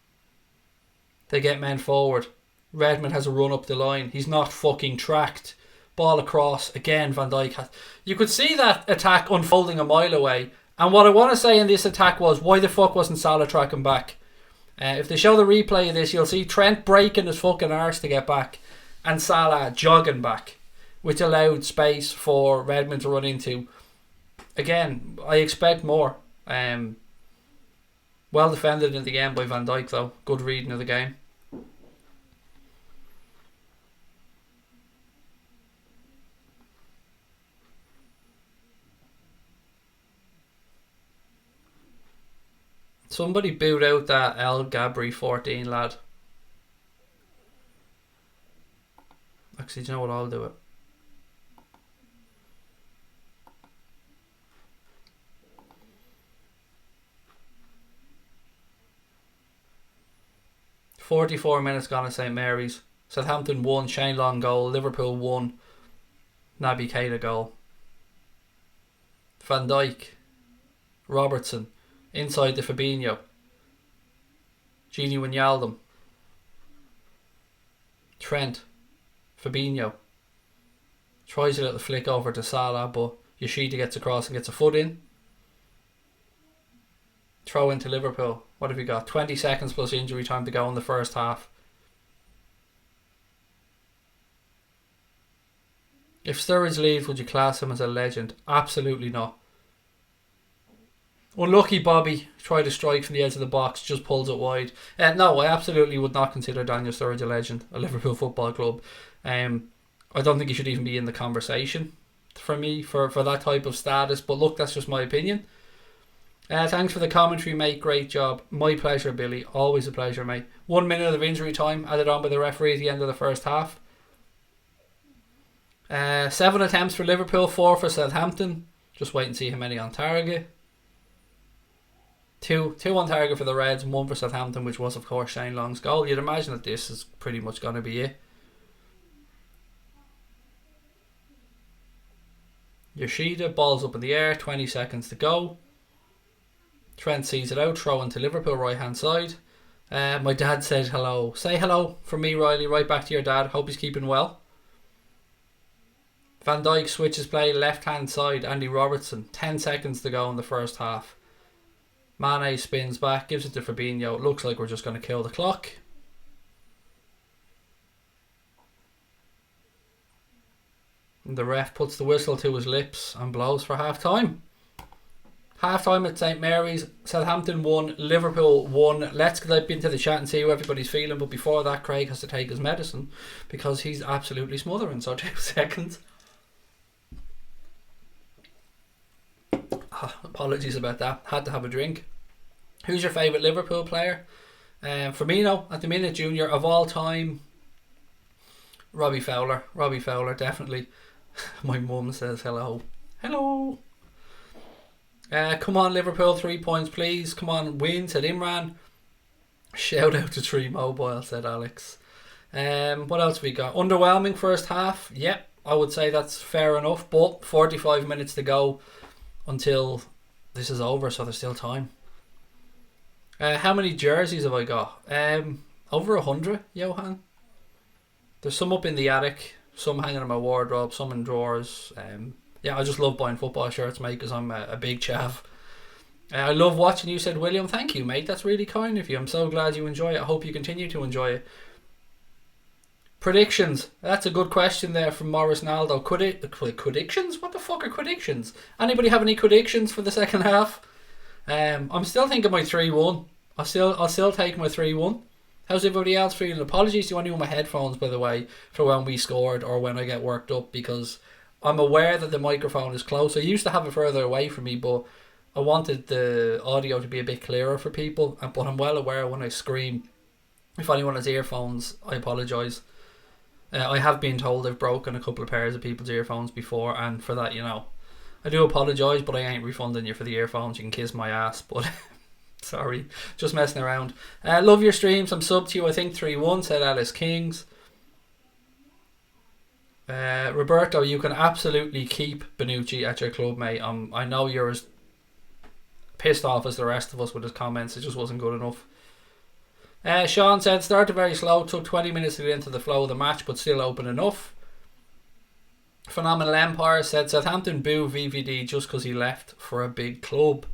A: They get men forward. Redmond has a run up the line. He's not fucking tracked. Ball across. Again, Van Dijk has... You could see that attack unfolding a mile away. And what I want to say in this attack was, why the fuck wasn't Salah tracking back? If they show the replay of this, you'll see Trent breaking his fucking arse to get back. And Salah jogging back. Which allowed space for Redmond to run into. Again, I expect more. Well defended in the end by Van Dijk though. Good reading of the game. Somebody booed out that El Gabri 14 lad. Actually, do you know what? I'll do it. "44 minutes gone at St Mary's. Southampton 1, Shane Long goal. Liverpool 1, Naby Keita goal. Van Dijk, Robertson, inside to Fabinho. Gini Wijnaldum. Trent, Fabinho. Tries a little flick over to Salah, but Yoshida gets across and gets a foot in. Throw into Liverpool. What have we got? 20 seconds plus injury time to go in the first half. If Sturridge leaves, would you class him as a legend? Absolutely not. Unlucky Bobby. Tried to strike from the edge of the box. Just pulls it wide. No, I absolutely would not consider Daniel Sturridge a legend. A Liverpool Football Club. I don't think he should even be in the conversation for me for that type of status. But look, that's just my opinion. Thanks for the commentary, mate. Great job. My pleasure, Billy. Always a pleasure, mate. 1 minute of injury time added on by the referee at the end of the first half. 7 attempts for Liverpool, 4 for Southampton. Just wait and see how many on target. Two on target for the Reds and 1 for Southampton, which was of course Shane Long's goal. You'd imagine that this is pretty much going to be it. Yoshida, balls up in the air, 20 seconds to go. Trent sees it out, throw into Liverpool, right hand side. My dad said hello. Say hello from me, Riley, right back to your dad. Hope he's keeping well. Van Dijk switches play, left hand side, Andy Robertson. 10 seconds to go in the first half. Mane spins back, gives it to Fabinho. It looks like we're just going to kill the clock. And the ref puts the whistle to his lips and blows for half time. Half time at St Mary's. Southampton 1, Liverpool 1. Let's get into the chat and see how everybody's feeling. But before that, Craig has to take his medicine because he's absolutely smothering. So 2 seconds. Apologies about that. Had to have a drink. Who's your favourite Liverpool player? Firmino at the minute, Junior of all time. Robbie Fowler. Robbie Fowler, definitely. My mum says hello. Hello. Come on, Liverpool, 3 points, please. Come on, win, said Imran. Shout out to Tree Mobile, said Alex. What else we got? Underwhelming first half. Yep, I would say that's fair enough. But 45 minutes to go until this is over, so there's still time. How many jerseys have I got? Over 100, Johan. There's some up in the attic, some hanging in my wardrobe, some in drawers. Yeah, I just love buying football shirts, mate, because I'm a big chav. I love watching you, said William. Thank you, mate. That's really kind of you. I'm so glad you enjoy it. I hope you continue to enjoy it. Predictions. That's a good question there from Morris Naldo. Predictions? What the fuck are predictions? Anybody have any predictions for the second half? I'm still thinking my 3-1. I'll still take my 3-1. How's everybody else feeling? Apologies to anyone with my headphones, by the way, for when we scored or when I get worked up, because I'm aware that the microphone is close. I used to have it further away from me, but I wanted the audio to be a bit clearer for people. But I'm well aware when I scream, if anyone has earphones, I apologise. I have been told I've broken a couple of pairs of people's earphones before, and for that, I do apologise, but I ain't refunding you for the earphones. You can kiss my ass, but sorry, just messing around. Love your streams. I'm sub to you, I think 3-1, said Alice Kings. Roberto, you can absolutely keep Bonucci at your club, mate. I know you're as pissed off as the rest of us with his comments. It just wasn't good enough. Sean said, started very slow, took 20 minutes to get into the flow of the match, but still open enough. Phenomenal Empire said, Southampton boo VVD just because he left for a big club.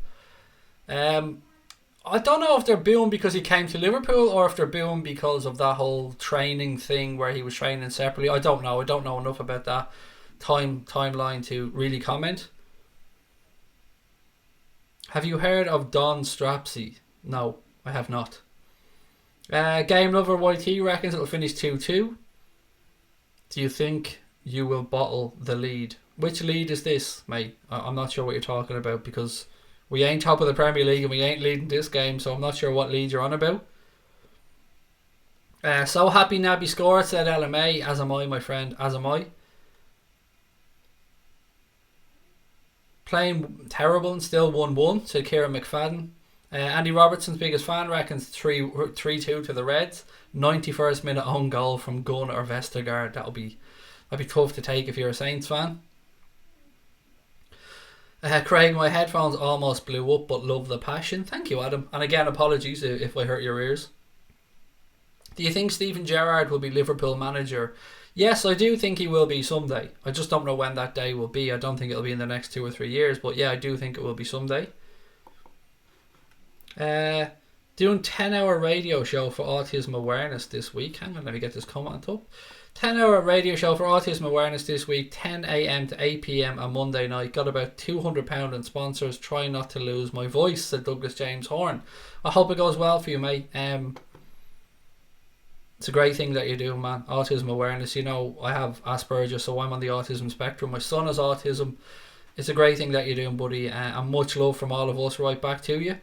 A: I don't know if they're booing because he came to Liverpool or if they're booing because of that whole training thing where he was training separately. I don't know. I don't know enough about that timeline to really comment. Have you heard of Don Strapsy? No, I have not. Game Lover YT reckons it'll finish 2-2. Do you think you will bottle the lead? Which lead is this, mate? I'm not sure what you're talking about, because we ain't top of the Premier League and we ain't leading this game, so I'm not sure what lead you're on about. So happy Naby scored, said LMA. As am I, my friend, as am I. Playing terrible and still 1-1, said Kieran McFadden. Andy Robertson's biggest fan reckons 3-2 to the Reds. 91st minute own goal from Gunn or Vestergaard. That'd be tough to take if you're a Saints fan. Craig, my headphones almost blew up, but love the passion. Thank you, Adam. And again, apologies if I hurt your ears. Do you think Steven Gerrard will be Liverpool manager? Yes, I do think he will be someday. I just don't know when that day will be. I don't think it'll be in the next 2 or 3 years, but yeah, I do think it will be someday. Doing 10-hour radio show for autism awareness this week. Hang on, let me get this comment up. 10-hour radio show for autism awareness this week, 10 a.m. to 8 p.m. on Monday night. Got about £200 in sponsors. Try not to lose my voice, said Douglas James Horn. I hope it goes well for you, mate. It's a great thing that you're doing, man. Autism awareness. I have Asperger's, so I'm on the autism spectrum. My son has autism. It's a great thing that you're doing, buddy. And much love from all of us right back to you.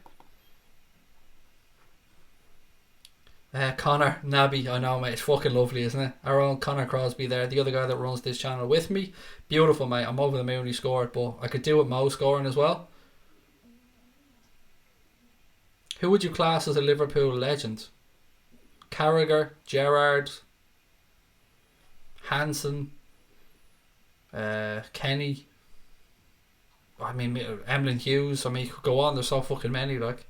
A: Connor, Naby, I know, mate, it's fucking lovely, isn't it? Our own Connor Crosby there, the other guy that runs this channel with me. Beautiful, mate. I'm over the moon he scored, but I could do with Mo scoring as well. Who would you class as a Liverpool legend? Carragher, Gerrard, Hansen, Kenny. I mean, Emlyn Hughes. I mean, you could go on. There's so fucking many, like.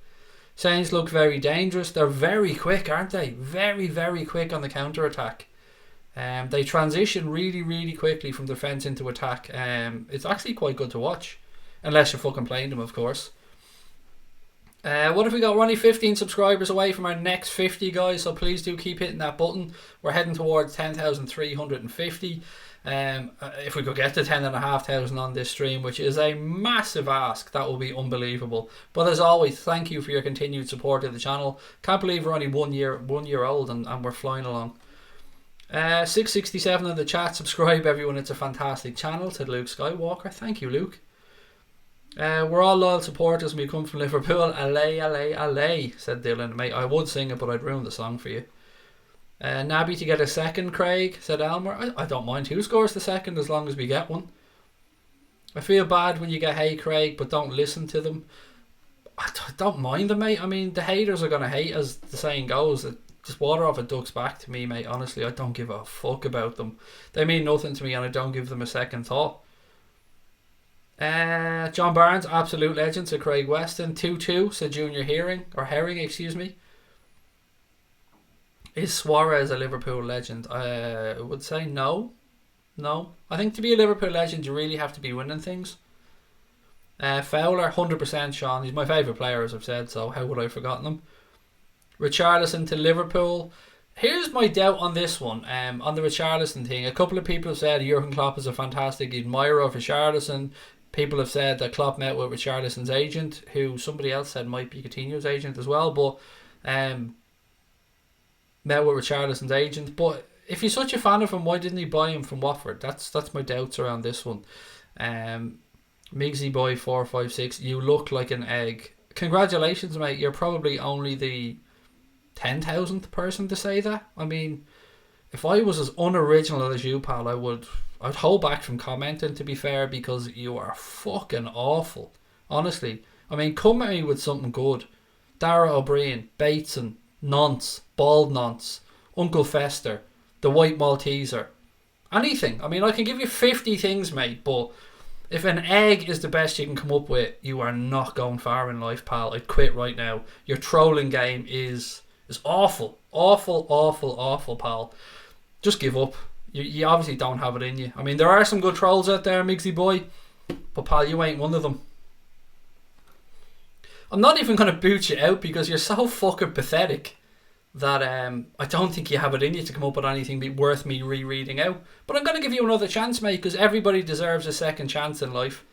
A: Saints look very dangerous. They're very quick, aren't they? Very, very quick on the counter-attack. They transition really, really quickly from defence into attack. It's actually quite good to watch. Unless you're fucking playing them, of course. What have we got? We're only 15 subscribers away from our next 50, guys. So please do keep hitting that button. We're heading towards 10,350. If we could get to 10,500 on this stream, which is a massive ask, that will be unbelievable. But as always, thank you for your continued support of the channel. Can't believe we're only one year old and we're flying along. 667 in the chat. Subscribe, everyone. It's a fantastic channel, said Luke Skywalker. Thank you, Luke. We're all loyal supporters and we come from Liverpool. Allay, allay, allay, said Dylan. Mate, I would sing it, but I'd ruin the song for you. Naby to get a second, Craig, said Elmer. I don't mind who scores the second as long as we get one. I feel bad when you get hate, Craig, but don't listen to them. I don't mind them, mate. I mean, the haters are going to hate, as the saying goes. Just water off a duck's back to me, mate. Honestly, I don't give a fuck about them. They mean nothing to me and I don't give them a second thought. John Barnes, absolute legend, said Craig Weston. 2-2, said Junior Herring, excuse me. Is Suarez a Liverpool legend? I would say no. No. I think to be a Liverpool legend, you really have to be winning things. Fowler, 100% Sean. He's my favourite player, as I've said, so how would I have forgotten him? Richarlison to Liverpool. Here's my doubt on this one. On the Richarlison thing, a couple of people have said Jurgen Klopp is a fantastic admirer of Richarlison. People have said that Klopp met with Richarlison's agent, who somebody else said might be Coutinho's agent as well, but met with Richarlison's agent. But if you're such a fan of him, why didn't he buy him from Watford? That's my doubts around this one. Migsy Boy 456, you look like an egg. Congratulations, mate. You're probably only the 10,000th person to say that. I mean, if I was as unoriginal as you, pal, I'd hold back from commenting, to be fair, because you are fucking awful. Honestly. I mean, come at me with something good. Dara O'Brien, Bateson, Nonce, Bald Nonce, Uncle Fester, the White Malteser. Anything. I mean, I can give you 50 things, mate, but if an egg is the best you can come up with, you are not going far in life, pal. I'd quit right now. Your trolling game is awful. Awful, awful, awful, pal. Just give up. You obviously don't have it in you. I mean, there are some good trolls out there, Migsy Boy, but pal, you ain't one of them. I'm not even going to boot you out because you're so fucking pathetic that I don't think you have it in you to come up with anything worth me rereading out. But I'm going to give you another chance, mate, because everybody deserves a second chance in life.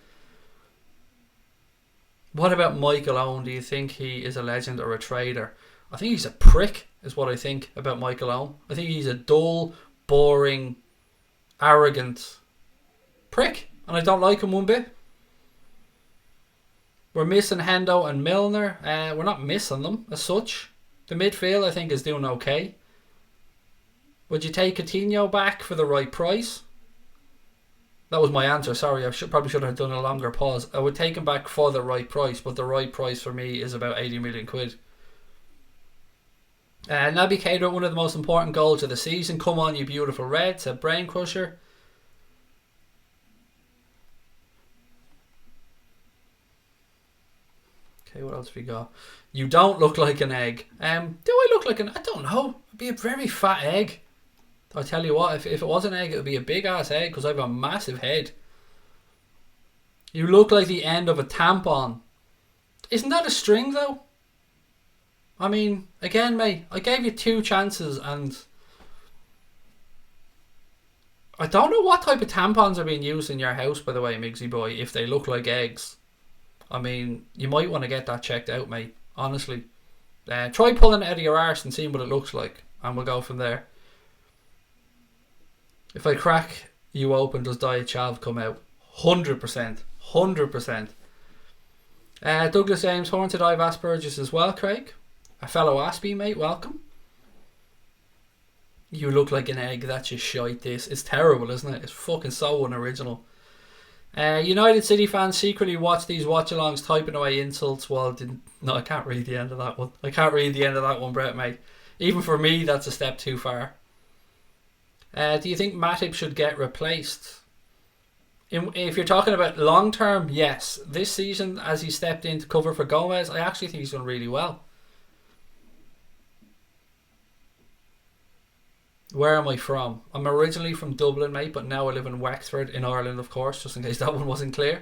A: What about Michael Owen? Do you think he is a legend or a traitor? I think he's a prick, is what I think about Michael Owen. I think he's a dull, boring, arrogant prick, and I don't like him one bit. We're missing Hendo and Milner. We're not missing them as such. The midfield, I think, is doing okay. Would you take Coutinho back for the right price? That was my answer. Sorry, I probably should have done a longer pause. I would take him back for the right price, but the right price for me is about 80 million quid. Naby Keita, one of the most important goals of the season. Come on, you beautiful red, said Brain Crusher. Okay, what else have we got? You don't look like an egg. Do I look like an... I don't know. I'd be a very fat egg. I'll tell you what, if it was an egg, it would be a big ass egg because I have a massive head. You look like the end of a tampon. Isn't that a string though? I mean, again, mate, I gave you 2 chances and I don't know what type of tampons are being used in your house, by the way, Migsy Boy, if they look like eggs. I mean, you might want to get that checked out, mate. Honestly. Try pulling it out of your arse and seeing what it looks like. And we'll go from there. If I crack you open, does Diet Chav come out? 100%. 100%. Douglas Ames, Haunted Eye Asperger's as well, Craig. A fellow Aspie, mate. Welcome. You look like an egg. That's just shite, this. It's terrible, isn't it? It's fucking so unoriginal. United City fans secretly watch these watch-alongs typing away insults while... No, I can't read the end of that one. I can't read the end of that one, Brett, mate. Even for me, that's a step too far. Do you think Matip should get replaced? If you're talking about long-term, yes. This season, as he stepped in to cover for Gomez, I actually think he's done really well. Where am I from? I'm originally from Dublin, mate, but now I live in Wexford in Ireland, of course, just in case that one wasn't clear.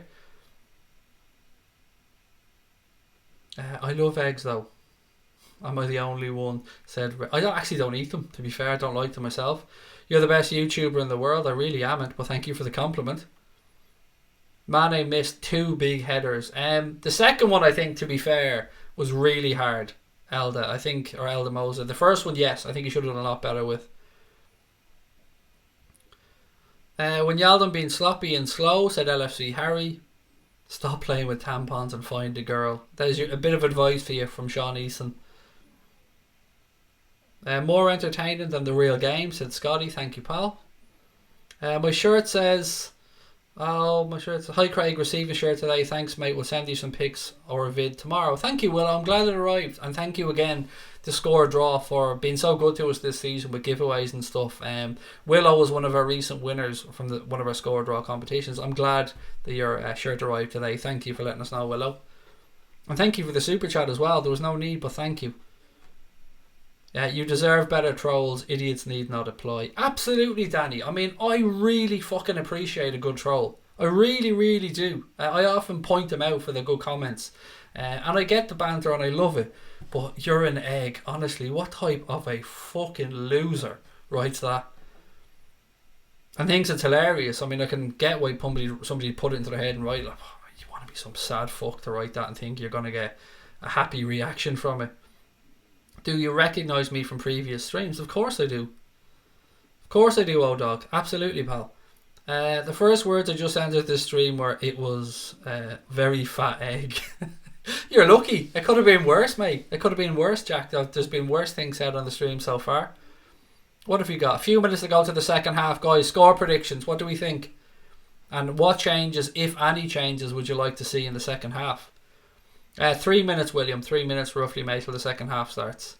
A: I love eggs, though. Am I the only one? Said I actually don't eat them, to be fair. I don't like them myself. You're the best YouTuber in the world. I really am it, but thank you for the compliment. Mane missed 2 big headers. The second one, I think, to be fair, was really hard. Elda, I think, or Elda Mosa. The first one, yes, I think he should have done a lot better with. When Yaldon being sloppy and slow, said LFC Harry, stop playing with tampons and find a girl. There's a bit of advice for you from Sean Eason. More entertaining than the real game, said Scotty. Thank you, pal. My shirt says... Oh, my shirt. Hi, Craig. Received a shirt today. Thanks, mate. We'll send you some pics or a vid tomorrow. Thank you, Will. I'm glad it arrived. And thank you again to Score Draw for being so good to us this season with giveaways and stuff. Willow was one of our recent winners from one of our Score Draw competitions. I'm glad that your shirt arrived today. Thank you for letting us know, Willow. And thank you for the super chat as well. There was no need, but thank you. You deserve better trolls. Idiots need not apply. Absolutely, Danny. I mean, I really fucking appreciate a good troll. I really, really do. I often point them out for the good comments. And I get the banter and I love it. But you're an egg. Honestly, what type of a fucking loser writes that? And thinks it's hilarious. I mean, I can get why somebody put it into their head and write, like, oh, you want to be some sad fuck to write that and think you're going to get a happy reaction from it. Do you recognise me from previous streams? Of course I do. Of course I do, O-Dog. Absolutely, pal. The first words I just entered this stream were, it was very fat egg. You're lucky. It could have been worse, mate. It could have been worse, Jack. There's been worse things said on the stream so far. What have you got? A few minutes to go to the second half, guys. Score predictions. What do we think? And what changes, if any changes, would you like to see in the second half? 3 minutes, William. 3 minutes roughly, mate, till the second half starts.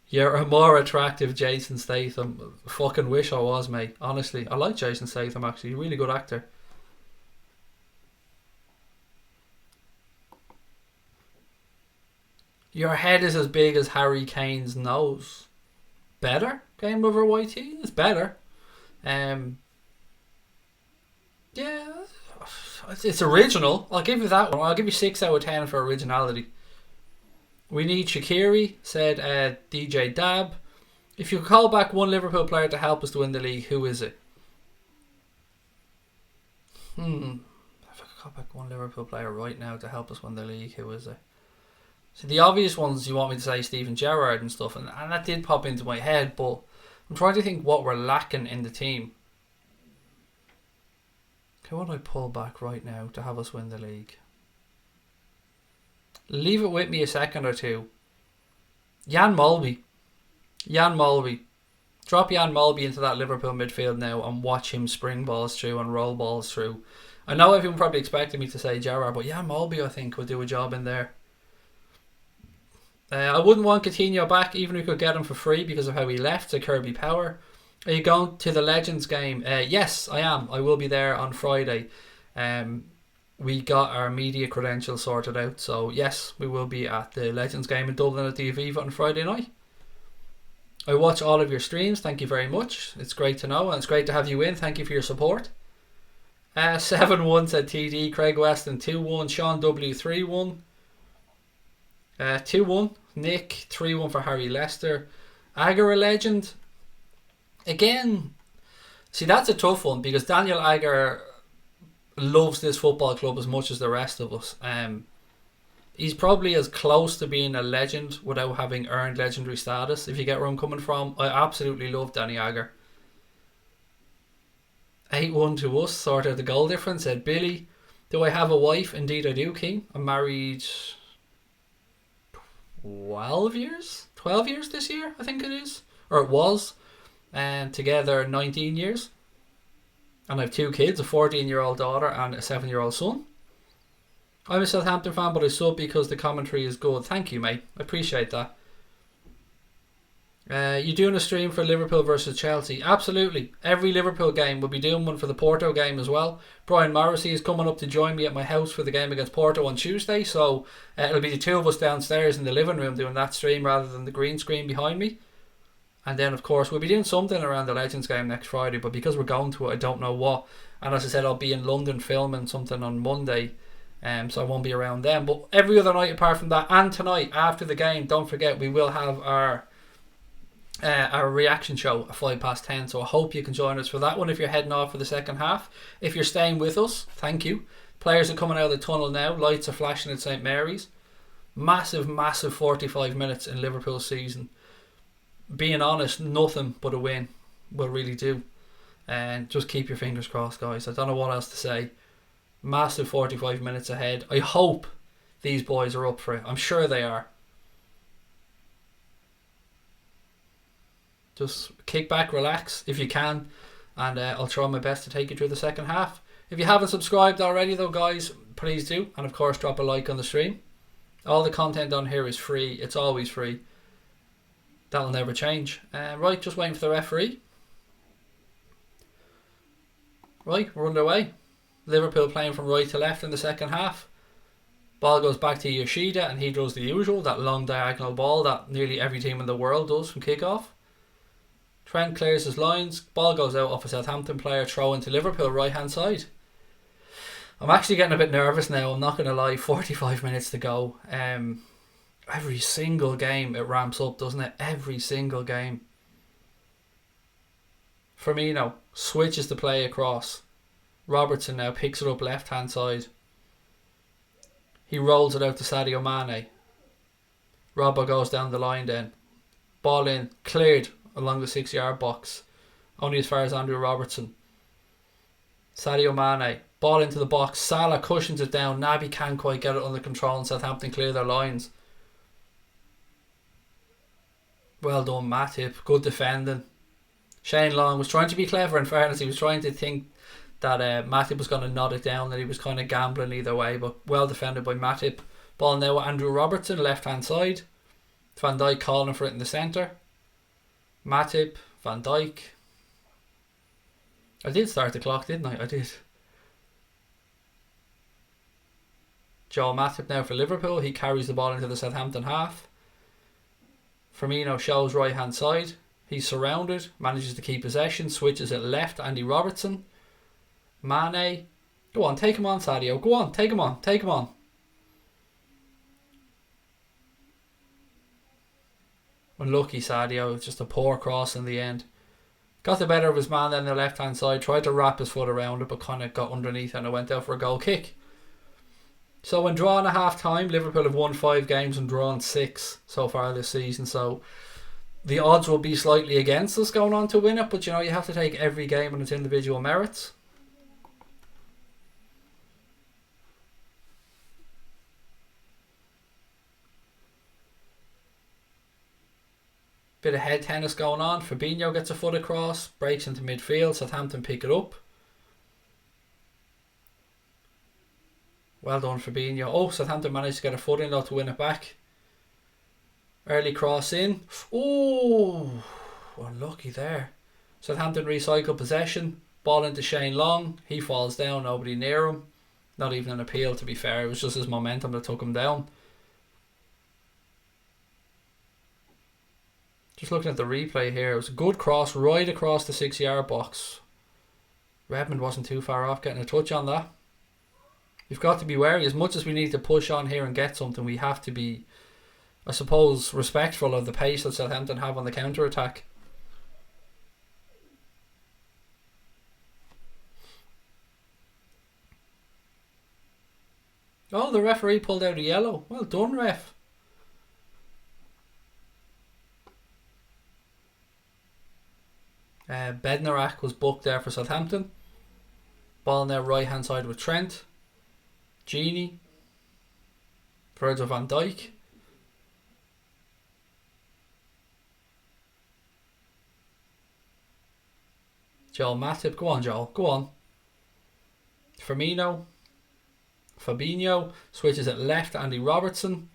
A: You're a more attractive Jason Statham. Fucking wish I was, mate. Honestly, I like Jason Statham, actually. Really good actor. Your head is as big as Harry Kane's nose. Better? Game Lover YT? It's better. Yeah, it's original. I'll give you that one. I'll give you 6 out of 10 for originality. We need Shaqiri, said DJ Dab. If you could call back one Liverpool player to help us to win the league, who is it? If I could call back one Liverpool player right now to help us win the league, who is it? So the obvious ones you want me to say Steven Gerrard and stuff, and that did pop into my head, but I'm trying to think what we're lacking in the team. Okay, what do I pull back right now to have us win the league? Leave it with me a second or two. Jan Molby. Drop Jan Molby into that Liverpool midfield now and watch him spring balls through and roll balls through. I know everyone probably expected me to say Gerrard, but Jan Molby I think would do a job in there. I wouldn't want Coutinho back even if we could get him for free because of how he left to Kirby Power. Are you going to the Legends game? Yes, I am. I will be there on Friday. We got our media credentials sorted out, so yes, we will be at the Legends game in Dublin at the Aviva on Friday night. I watch all of your streams, thank you very much. It's great to know and it's great to have you in. Thank you for your support. 7-1 said TD, Craig Weston 2-1, Sean W 3-1, 2-1 Nick, 3-1 for Harry Lester. Agar a legend again. See, that's a tough one because Daniel Agar loves this football club as much as the rest of us. He's probably as close to being a legend without having earned legendary status, if you get where I'm coming from. I absolutely love Danny Agar. 8-1 to us, sort of the goal difference, said Billy. Do I have a wife? Indeed I do, King. I'm married 12 years? 12 years this year, I think it is. Or it was. And together 19 years. And I have 2 kids, a 14-year-old daughter and a 7-year-old son. I'm a Southampton fan, but I sub because the commentary is good. Thank you, mate. I appreciate that. You doing a stream for Liverpool versus Chelsea? Absolutely. Every Liverpool game. We'll be doing one for the Porto game as well. Brian Morrissey is coming up to join me at my house for the game against Porto on Tuesday. So it'll be the 2 of us downstairs in the living room doing that stream rather than the green screen behind me. And then, of course, we'll be doing something around the Legends game next Friday. But because we're going to it, I don't know what. And as I said, I'll be in London filming something on Monday. So I won't be around then. But every other night apart from that, and tonight after the game, don't forget we will have our reaction show at 10:05. So I hope you can join us for that one if you're heading off for the second half. If you're staying with us, thank you. Players are coming out of the tunnel now. Lights are flashing at St Mary's. Massive 45 minutes in Liverpool's season. Being honest, nothing but a win will really do. And just keep your fingers crossed, guys. I don't know what else to say. Massive 45 minutes ahead. I hope these boys are up for it. I'm sure they are. Just kick back, relax if you can, and I'll try my best to take you through the second half. If you haven't subscribed already though, guys, please do, and of course drop a like on the stream. All the content on here is free. It's always free. That'll never change. Right, just waiting for the referee. Right, we're underway. Liverpool playing from right to left in the second half. Ball goes back to Yoshida and he does the usual, that long diagonal ball that nearly every team in the world does from kickoff. Trent clears his lines. Ball goes out off a Southampton player, throw into Liverpool right hand side. I'm actually getting a bit nervous now, I'm not going to lie. 45 minutes to go. Every single game it ramps up, doesn't it? Every single game. Firmino switches the play across. Robertson now picks it up left hand side. He rolls it out to Sadio Mane. Robbo goes down the line then. Ball in, cleared along the 6-yard box. Only as far as Andrew Robertson. Sadio Mane. Ball into the box. Salah cushions it down. Naby can't quite get it under control and Southampton clear their lines. Well done, Matip. Good defending. Shane Long was trying to be clever, in fairness. He was trying to think that Matip was going to nod it down, that he was kind of gambling either way, but well defended by Matip. Ball now with Andrew Robertson, left hand side. Van Dijk calling for it in the centre. Matip, Van Dijk. I did start the clock, didn't I? I did. Joel Matip now for Liverpool. He carries the ball into the Southampton half. Firmino shows right hand side. He's surrounded, manages to keep possession, switches it left. Andy Robertson. Mane. Go on, take him on, Sadio. Go on, take him on, take him on. Unlucky Sadio, just a poor cross in the end. Got the better of his man then the left hand side, tried to wrap his foot around it, but kind of got underneath and it went out for a goal kick. So when drawn at half time, Liverpool have won 5 games and drawn 6 so far this season, so the odds will be slightly against us going on to win it, but you know, you have to take every game on its individual merits. Bit of head tennis going on. Fabinho gets a foot across, breaks into midfield. Southampton pick it up. Well done, Fabinho. Oh, Southampton managed to get a foot in though to win it back. Early cross in. Oh, unlucky there. Southampton recycle possession. Ball into Shane Long. He falls down. Nobody near him. Not even an appeal, to be fair. It was just his momentum that took him down. Just looking at the replay here, it was a good cross right across the 6-yard box. Redmond wasn't too far off getting a touch on that. You've got to be wary. As much as we need to push on here and get something, we have to be, I suppose, respectful of the pace that Southampton have on the counter-attack. Oh, the referee pulled out a yellow. Well done, ref. Bednarak was booked there for Southampton. Ball now right hand side with Trent. Genie. Virgil van Dijk. Joel Matip. Go on, Joel. Go on. Firmino. Fabinho switches it left. Andy Robertson.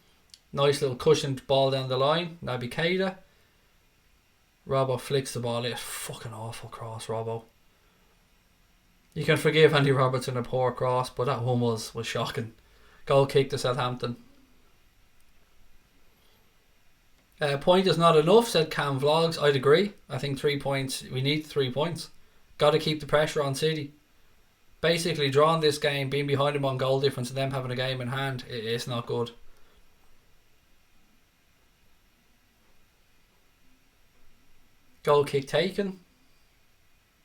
A: Nice little cushioned ball down the line. Naby Keita. Robbo flicks the ball. It's fucking awful cross, Robbo. You can forgive Andy Robertson a poor cross, but that one was shocking. Goal kick to Southampton. Point is not enough, said Cam Vlogs. I'd agree. I think 3 points. We need 3 points. Got to keep the pressure on City. Basically, drawing this game, being behind them on goal difference, and them having a game in hand, it's not good. Goal kick taken.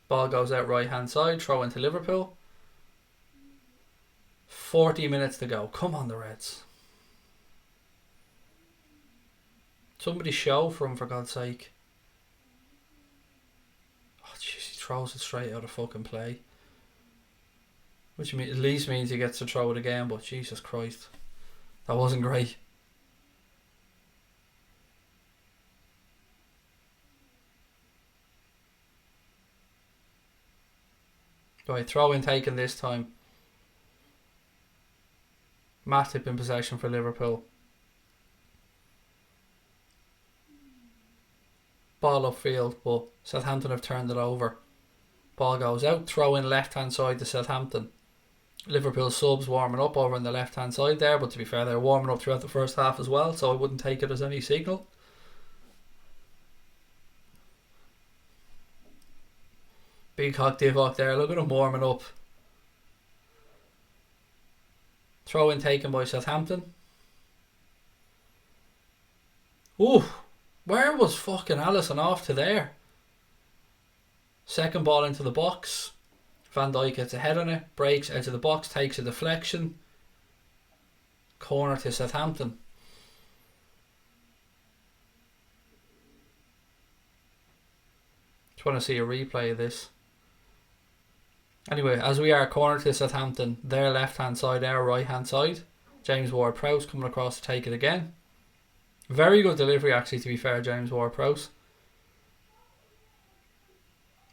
A: Ball goes out right hand side. Throw into Liverpool. 40 minutes to go. Come on, the Reds. Somebody show for him, for God's sake. Oh jeez, he throws it straight out of fucking play. Which at least means he gets to throw it again, but Jesus Christ. That wasn't great. Right, throw in taken this time. Matip in possession for Liverpool. Ball upfield, but Southampton have turned it over. Ball goes out, throw in left hand side to Southampton. Liverpool subs warming up over on the left hand side there, but to be fair, they're warming up throughout the first half as well, so I wouldn't take it as any signal. Big Hawk Divock there, look at him warming up. Throw in taken by Southampton. Ooh, where was fucking Alisson off to there? Second ball into the box. Van Dijk gets ahead on it, breaks out of the box, takes a deflection. Corner to Southampton. Just want to see a replay of this. Anyway, as we are corner to Southampton, their left hand side, our right hand side. James Ward-Prowse coming across to take it again. Very good delivery actually, to be fair, James Ward-Prowse.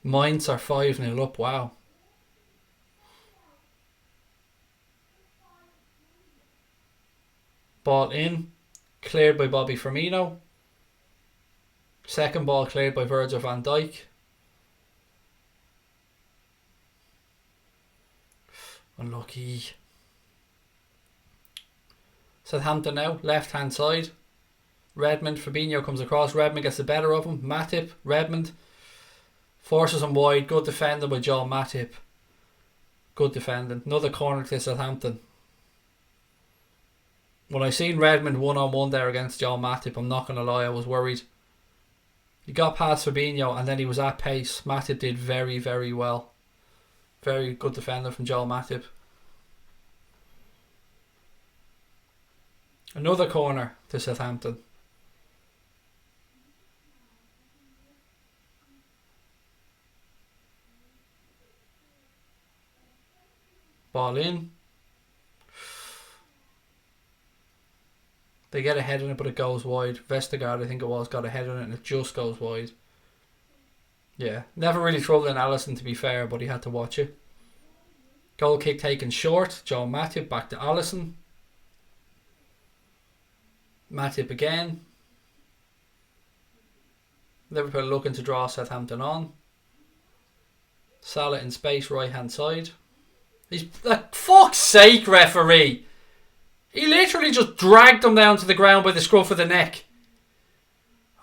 A: Mainz are 5-0 up, wow. Ball in, cleared by Bobby Firmino. Second ball cleared by Virgil van Dijk. Unlucky. Southampton now, left hand side. Redmond, Fabinho comes across. Redmond gets the better of him. Matip, Redmond forces him wide. Good defending by Joel Matip. Good defending. Another corner to Southampton. When I seen Redmond 1-on-1 there against Joel Matip, I'm not going to lie, I was worried. He got past Fabinho and then he was at pace. Matip did very, very well. Very good defender from Joel Matip. Another corner to Southampton. Ball in. They get a head on it, but it goes wide. Vestergaard, I think it was, got a head on it and it just goes wide. Yeah, never really troubling Alisson, to be fair, but he had to watch it. Goal kick taken short. Joel Matip back to Alisson. Matip again. Liverpool looking to draw Southampton on. Salah in space, right hand side. He's like, fuck's sake, referee! He literally just dragged him down to the ground by the scruff of the neck.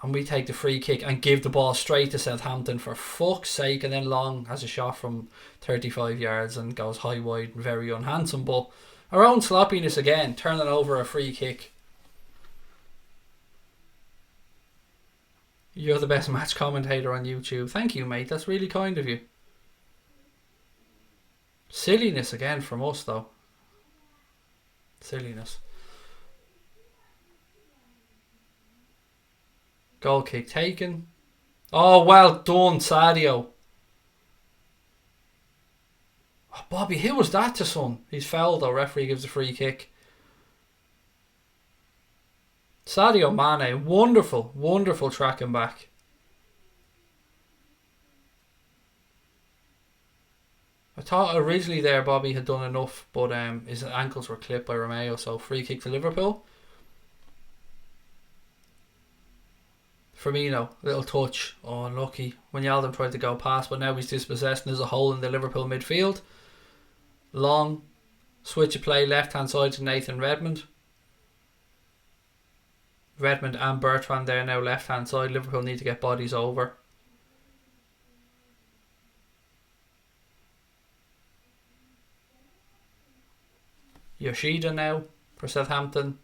A: And we take the free kick and give the ball straight to Southampton, for fuck's sake. And then Long has a shot from 35 yards and goes high wide, very unhandsome. But our own sloppiness again, turning over a free kick. You're the best match commentator on YouTube. Thank you, mate. That's really kind of you. Silliness again from us, though. Silliness. Goal kick taken. Oh, well done, Sadio. Oh, Bobby, who was that to, son? He's fouled though. Referee gives a free kick. Sadio Mane, wonderful, wonderful tracking back. I thought originally there Bobby had done enough, but his ankles were clipped by Romeo, so free kick to Liverpool. Firmino, little touch. Oh, unlucky. Wijnaldum tried to go past, but now he's dispossessed and there's a hole in the Liverpool midfield. Long switch of play, left hand side to Nathan Redmond. Redmond and Bertrand there now, left hand side. Liverpool need to get bodies over. Yoshida now for Southampton.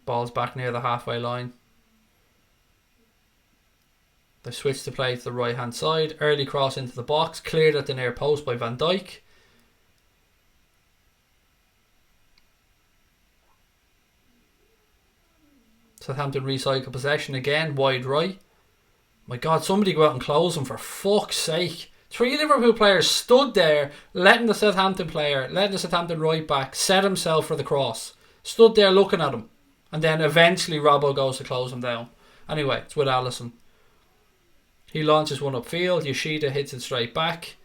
A: Ball's back near the halfway line. They switch to play to the right hand side. Early cross into the box. Cleared at the near post by Van Dijk. Southampton recycle possession again. Wide right. My God, somebody go out and close him, for fuck's sake. 3 Liverpool players stood there, letting the Southampton right back set himself for the cross. Stood there looking at him. And then eventually Robbo goes to close him down. Anyway, it's with Alisson. He launches one upfield. Yoshida hits it straight back.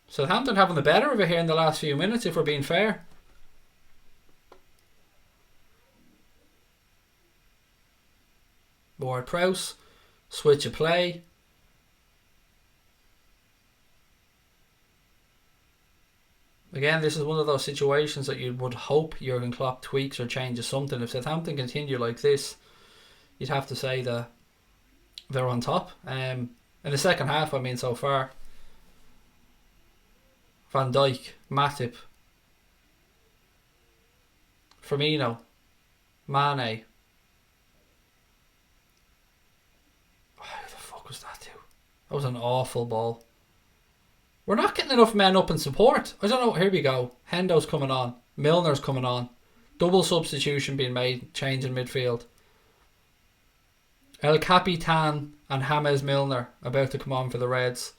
A: Southampton having the better of it here in the last few minutes, if we're being fair. Ward-Prowse. Switch of play. Again, this is one of those situations that you would hope Jurgen Klopp tweaks or changes something. If Southampton continue like this, you'd have to say that they're on top. In the second half, I mean, so far. Van Dijk, Matip, Firmino, Mane. Oh, who the fuck was that to? That was an awful ball. We're not getting enough men up in support. I don't know. Here we go. Hendo's coming on. Milner's coming on. Double substitution being made. Change in midfield. El Capitan and James Milner about to come on for the Reds.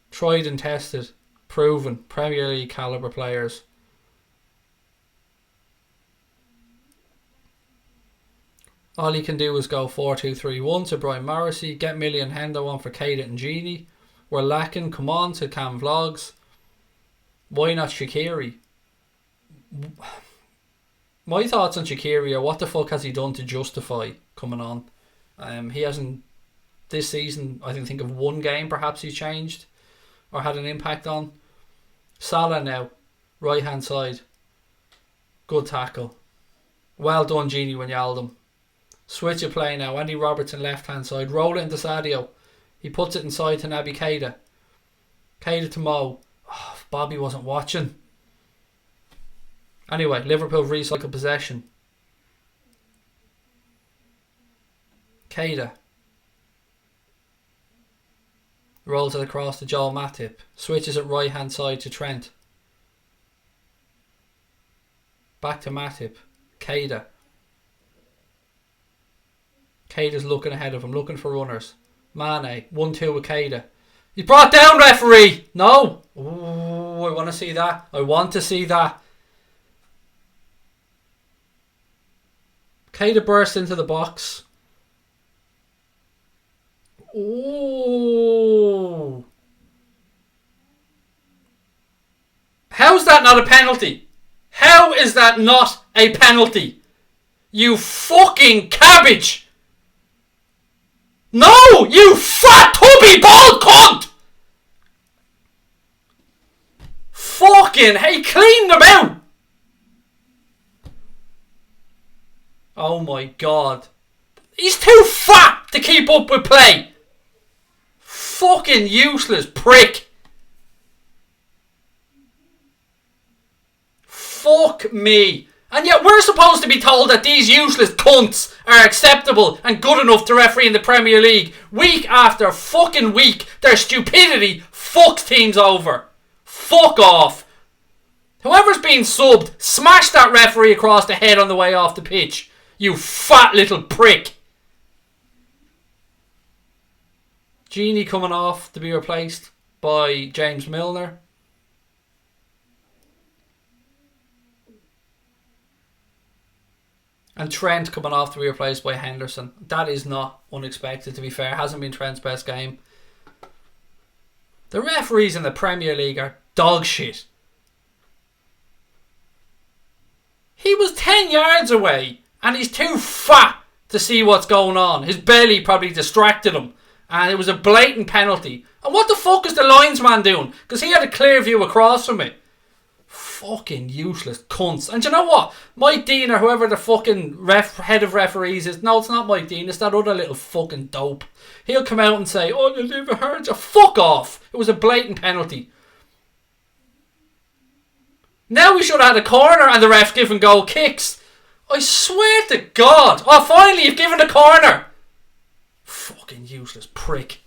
A: Tried and tested, proven, Premier League calibre players. All he can do is go 4-2-3-1 to Brian Morrissey, get Millie and Hendo on for Keita and Genie. We're lacking, come on to Cam Vlogs. Why not Shaqiri? My thoughts on Shaqiri are, what the fuck has he done to justify coming on? He hasn't, this season, I can think of one game perhaps he's changed or had an impact on. Salah now, right hand side. Good tackle. Well done, Genie Wijnaldum. Switch of play now. Andy Robertson left hand side. Roll it into Sadio. He puts it inside to Naby Keita. Keita to Mo. Oh, if Bobby wasn't watching. Anyway, Liverpool recycle possession. Keita. Rolls it across to Joel Matip. Switches it right hand side to Trent. Back to Matip. Keita. Keita's looking ahead of him, looking for runners. Mane, 1-2 with Keita. He's brought down, referee! No! Ooh, I want to see that. I want to see that. Keita burst into the box. Ooh. How's that not a penalty? How is that not a penalty? You fucking cabbage! No! You fat tubby bald cunt! Fucking hey, clean them out! Oh my god. He's too fat to keep up with play. Fucking useless prick. Fuck me. And yet we're supposed to be told that these useless cunts are acceptable and good enough to referee in the Premier League. Week after fucking week, their stupidity fucks teams over. Fuck off. Whoever's being subbed, smash that referee across the head on the way off the pitch. You fat little prick. Genie coming off to be replaced by James Milner. And Trent coming off to be replaced by Henderson. That is not unexpected, to be fair. Hasn't been Trent's best game. The referees in the Premier League are dog shit. He was 10 yards away and he's too fat to see what's going on. His belly probably distracted him. And it was a blatant penalty. And what the fuck is the linesman doing? Because he had a clear view across from it. Fucking useless cunts. And you know what? Mike Dean or whoever the fucking head of referees is. No, it's not Mike Dean. It's that other little fucking dope. He'll come out and say, oh, you never heard you. Fuck off. It was a blatant penalty. Now we should have had a corner and the ref giving goal kicks. I swear to God. Oh, finally you've given a corner. Fucking useless prick.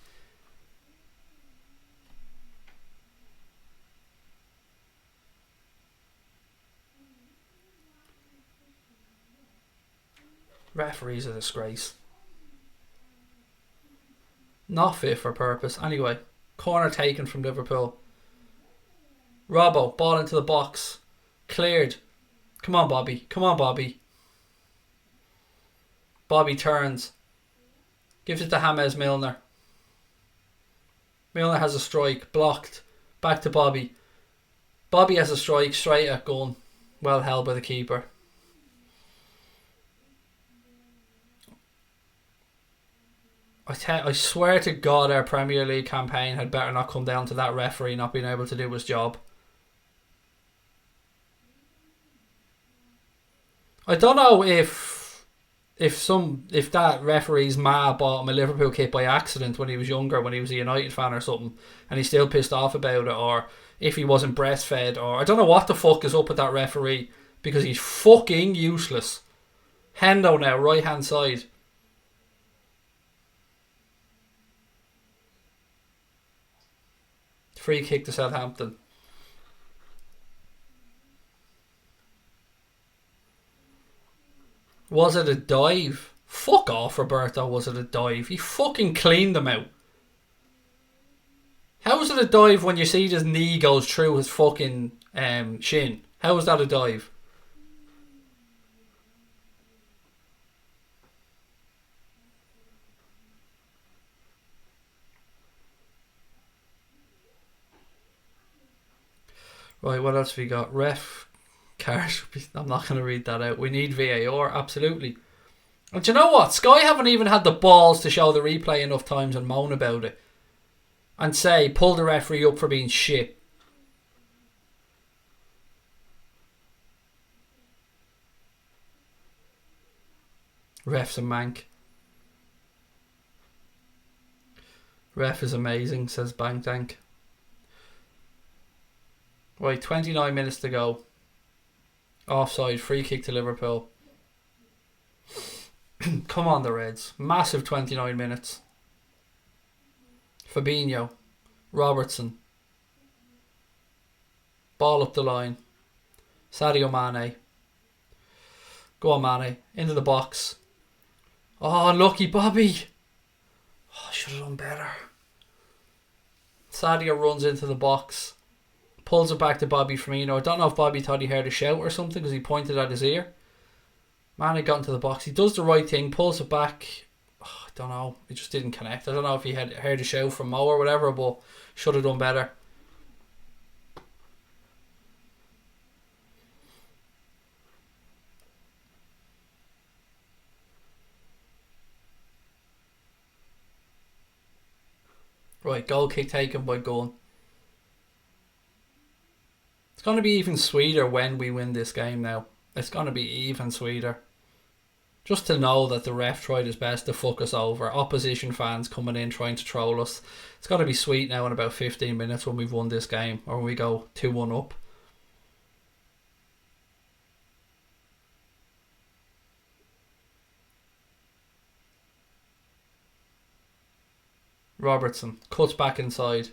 A: Referees are a disgrace. Not fit for purpose. Anyway, corner taken from Liverpool. Robbo, ball into the box. Cleared. Come on, Bobby. Come on, Bobby. Bobby turns. Gives it to James Milner. Milner has a strike. Blocked. Back to Bobby. Bobby has a strike. Straight at goal. Well held by the keeper. I swear to God our Premier League campaign had better not come down to that referee not being able to do his job. I don't know if that referee's ma bought him a Liverpool kit by accident when he was younger, when he was a United fan or something, and he's still pissed off about it, or if he wasn't breastfed, or I don't know what the fuck is up with that referee, because he's fucking useless. Hendo now, right hand side. Free kick to Southampton. Was it a dive? Fuck off, Roberto. Was it a dive? He fucking cleaned them out. How is it a dive when you see his knee goes through his fucking shin? How is that a dive? Right, what else have we got? Ref card. I'm not going to read that out. We need VAR, absolutely. And do you know what? Sky haven't even had the balls to show the replay enough times and moan about it. And say, pull the referee up for being shit. Ref's a mank. Ref is amazing, says Bang Tank. Right, 29 minutes to go. Offside, free kick to Liverpool. Come on, the Reds. Massive 29 minutes. Fabinho. Robertson. Ball up the line. Sadio Mane. Go on, Mane. Into the box. Oh, lucky Bobby. Oh, should have done better. Sadio runs into the box. Pulls it back to Bobby Firmino. I don't know if Bobby thought he heard a shout or something because he pointed at his ear. Mane got into the box. He does the right thing. Pulls it back. Oh, I don't know. It just didn't connect. I don't know if he had heard a shout from Mo or whatever, but should have done better. Right, goal kick taken by Gunn. It's going to be even sweeter when we win this game now. It's going to be even sweeter. Just to know that the ref tried his best to fuck us over. Opposition fans coming in trying to troll us. It's got to be sweet now in about 15 minutes when we've won this game. Or when we go 2-1 up. Robertson cuts back inside.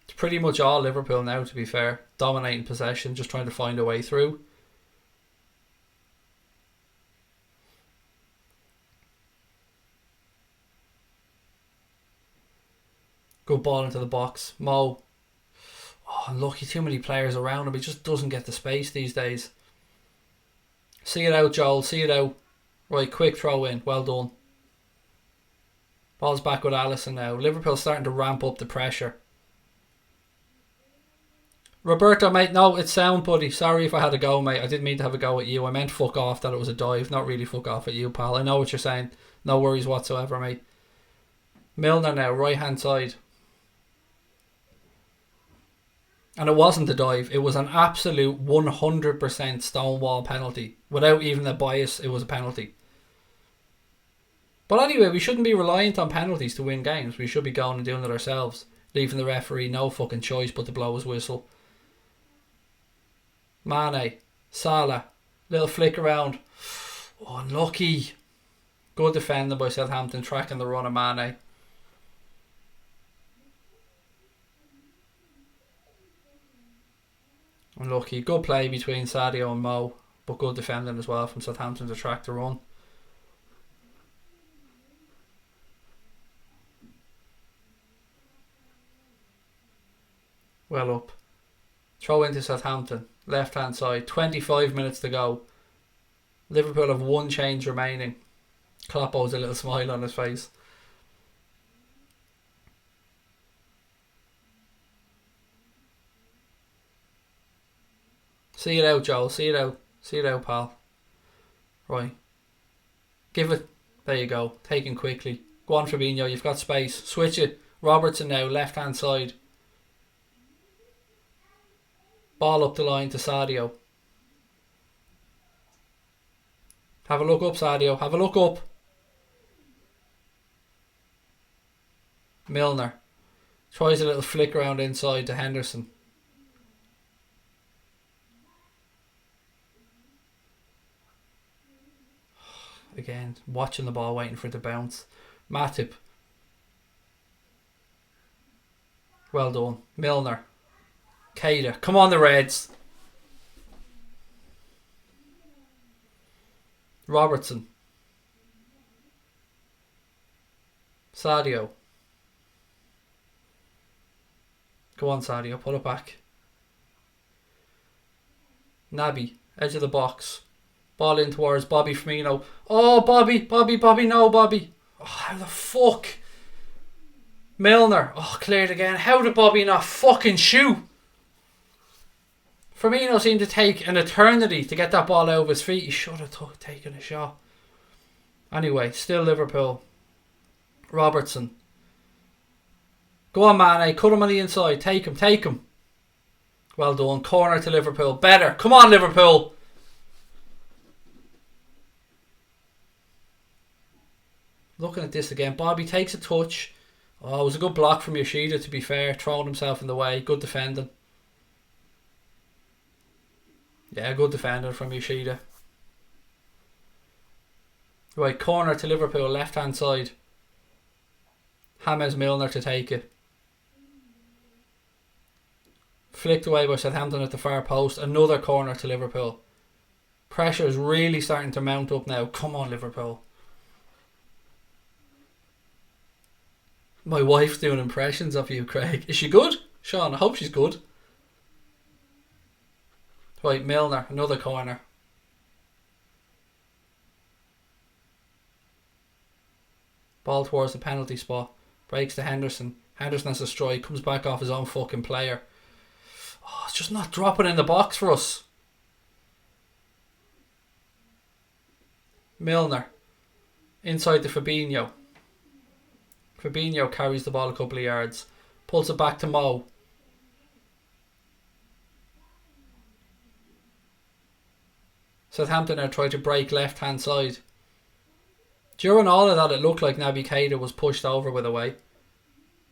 A: It's pretty much all Liverpool now, to be fair. Dominating possession, just trying to find a way through. Good ball into the box. Mo. Oh, unlucky. Too many players around him. He just doesn't get the space these days. See it out, Joel. See it out. Right, quick throw in. Well done. Ball's back with Alisson now. Liverpool starting to ramp up the pressure. Roberto, mate, no, it's sound, buddy. Sorry if I had a go, mate. I didn't mean to have a go at you. I meant fuck off that it was a dive. Not really fuck off at you, pal. I know what you're saying. No worries whatsoever, mate. Milner now, right hand side. And it wasn't a dive. It was an absolute 100% stonewall penalty. Without even a bias, it was a penalty. But anyway, we shouldn't be reliant on penalties to win games. We should be going and doing it ourselves. Leaving the referee no fucking choice but to blow his whistle. Mane. Salah. Little flick around. Oh, unlucky. Good defending by Southampton. Tracking the run of Mane. Unlucky. Good play between Sadio and Mo. But good defending as well from Southampton to track the run. Well up. Throw into Southampton. Left hand side. 25 minutes to go. Liverpool have one change remaining. Kloppo's a little smile on his face. See it out, Joel. See it out. See it out, pal. Right. Give it. There you go. Taken quickly. Go on, Fabinho. You've got space. Switch it. Robertson now. Left hand side. Ball up the line to Sadio. Have a look up, Sadio. Have a look up. Milner. Tries a little flick around inside to Henderson. Again, watching the ball, waiting for it to bounce. Matip. Well done. Milner. Keita. Come on, the Reds. Robertson. Sadio. Go on, Sadio. Pull it back. Naby. Edge of the box. Ball in towards Bobby Firmino. Oh, Bobby, no, Bobby. Oh, how the fuck? Milner. Oh, cleared again. How did Bobby not fucking shoot? Firmino seemed to take an eternity to get that ball out of his feet. He should have taken a shot. Anyway, still Liverpool. Robertson. Go on, Mane. Cut him on the inside. Take him. Well done. Corner to Liverpool. Better. Come on, Liverpool. Looking at this again. Bobby takes a touch. Oh, it was a good block from Yoshida, to be fair. Throwing himself in the way. Good defending. Yeah, good defender from Yoshida. Right, corner to Liverpool, left hand side. James Milner to take it. Flicked away by Southampton at the far post. Another corner to Liverpool. Pressure is really starting to mount up now. Come on, Liverpool. My wife's doing impressions of you, Craig. Is she good? Sean, I hope she's good. Right, Milner, another corner. Ball towards the penalty spot. Breaks to Henderson. Henderson has a strike. Comes back off his own fucking player. Oh, it's just not dropping in the box for us. Milner. Inside to Fabinho. Fabinho carries the ball a couple of yards. Pulls it back to Mo. Southampton are trying to break left hand side. During all of that, it looked like Naby Keita was pushed over with a way.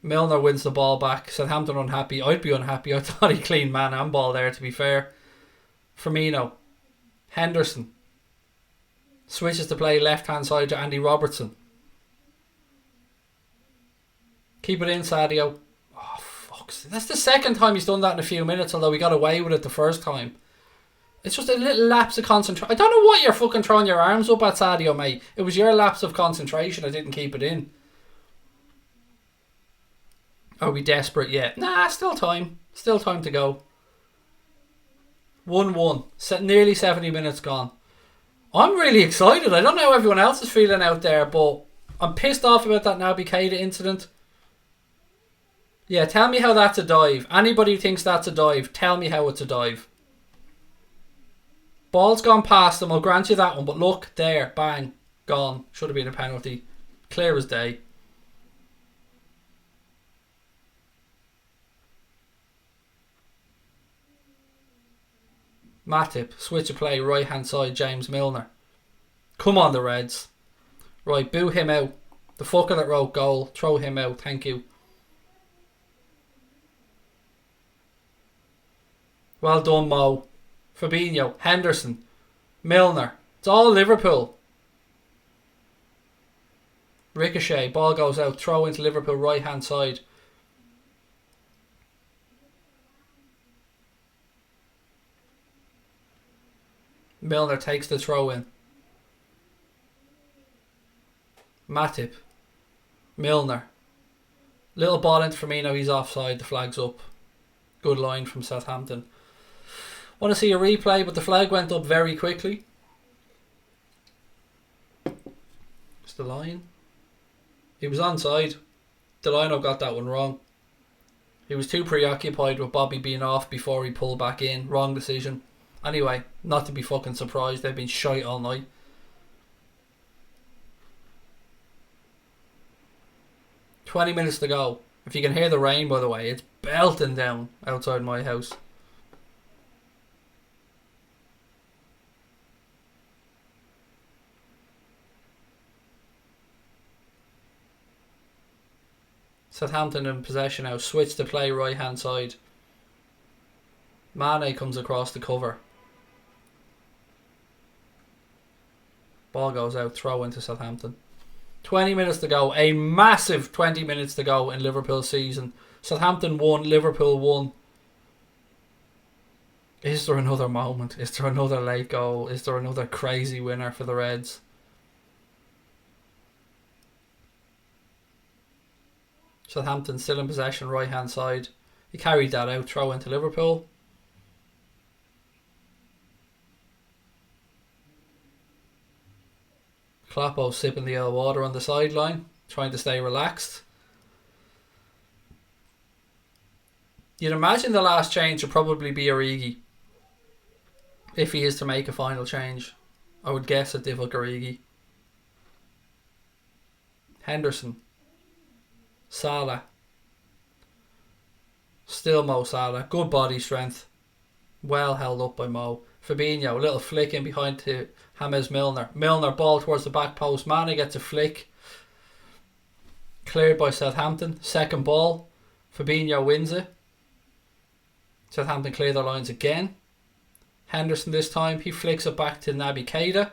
A: Milner wins the ball back. Southampton unhappy. I'd be unhappy. I thought he cleaned man and ball there, to be fair. Firmino. Henderson. Switches to play left hand side to Andy Robertson. Keep it in, Sadio. Oh, fuck. That's the second time he's done that in a few minutes, although he got away with it the first time. It's just a little lapse of concentration. I don't know what you're fucking throwing your arms up at, Sadio, mate. It was your lapse of concentration. I didn't keep it in. Are we desperate yet? Nah, still time. Still time to go. 1-1. Nearly 70 minutes gone. I'm really excited. I don't know how everyone else is feeling out there, but I'm pissed off about that Naby Keita incident. Yeah, tell me how that's a dive. Anybody who thinks that's a dive, tell me how it's a dive. Ball's gone past them, I'll grant you that one, but look, there, bang, gone. Should have been a penalty. Clear as day. Matip, switch of play, right hand side, James Milner. Come on, the Reds. Right, boo him out. The fucker that wrote goal, throw him out, thank you. Well done, Mo. Fabinho, Henderson, Milner. It's all Liverpool. Ricochet, ball goes out, throw into Liverpool right hand side. Milner takes the throw in. Matip. Milner. Little ball into Firmino, he's offside, the flag's up. Good line from Southampton. Want to see a replay, but the flag went up very quickly. It's the line. He was onside. Delino got that one wrong. He was too preoccupied with Bobby being off before he pulled back in. Wrong decision. Anyway, not to be fucking surprised. They've been shite all night. "20 minutes to go. If you can hear the rain, by the way, it's belting down outside my house. Southampton in possession now. Switch to play right hand side. Mane comes across the cover. Ball goes out. Throw into Southampton. 20 minutes to go. A massive 20 minutes to go in Liverpool's season. Southampton won. Liverpool won. Is there another moment? Is there another late goal? Is there another crazy winner for the Reds? Southampton still in possession, right hand side. He carried that out, throw into Liverpool. Kloppo sipping the old water on the sideline, trying to stay relaxed. You'd imagine the last change would probably be Origi. If he is to make a final change. I would guess a Divock Origi. Henderson. Salah. Still Mo Salah. Good body strength. Well held up by Mo. Fabinho, a little flick in behind to James Milner. Milner, ball towards the back post. Mane gets a flick. Cleared by Southampton. Second ball. Fabinho wins it. Southampton clear their lines again. Henderson this time. He flicks it back to Naby Keita.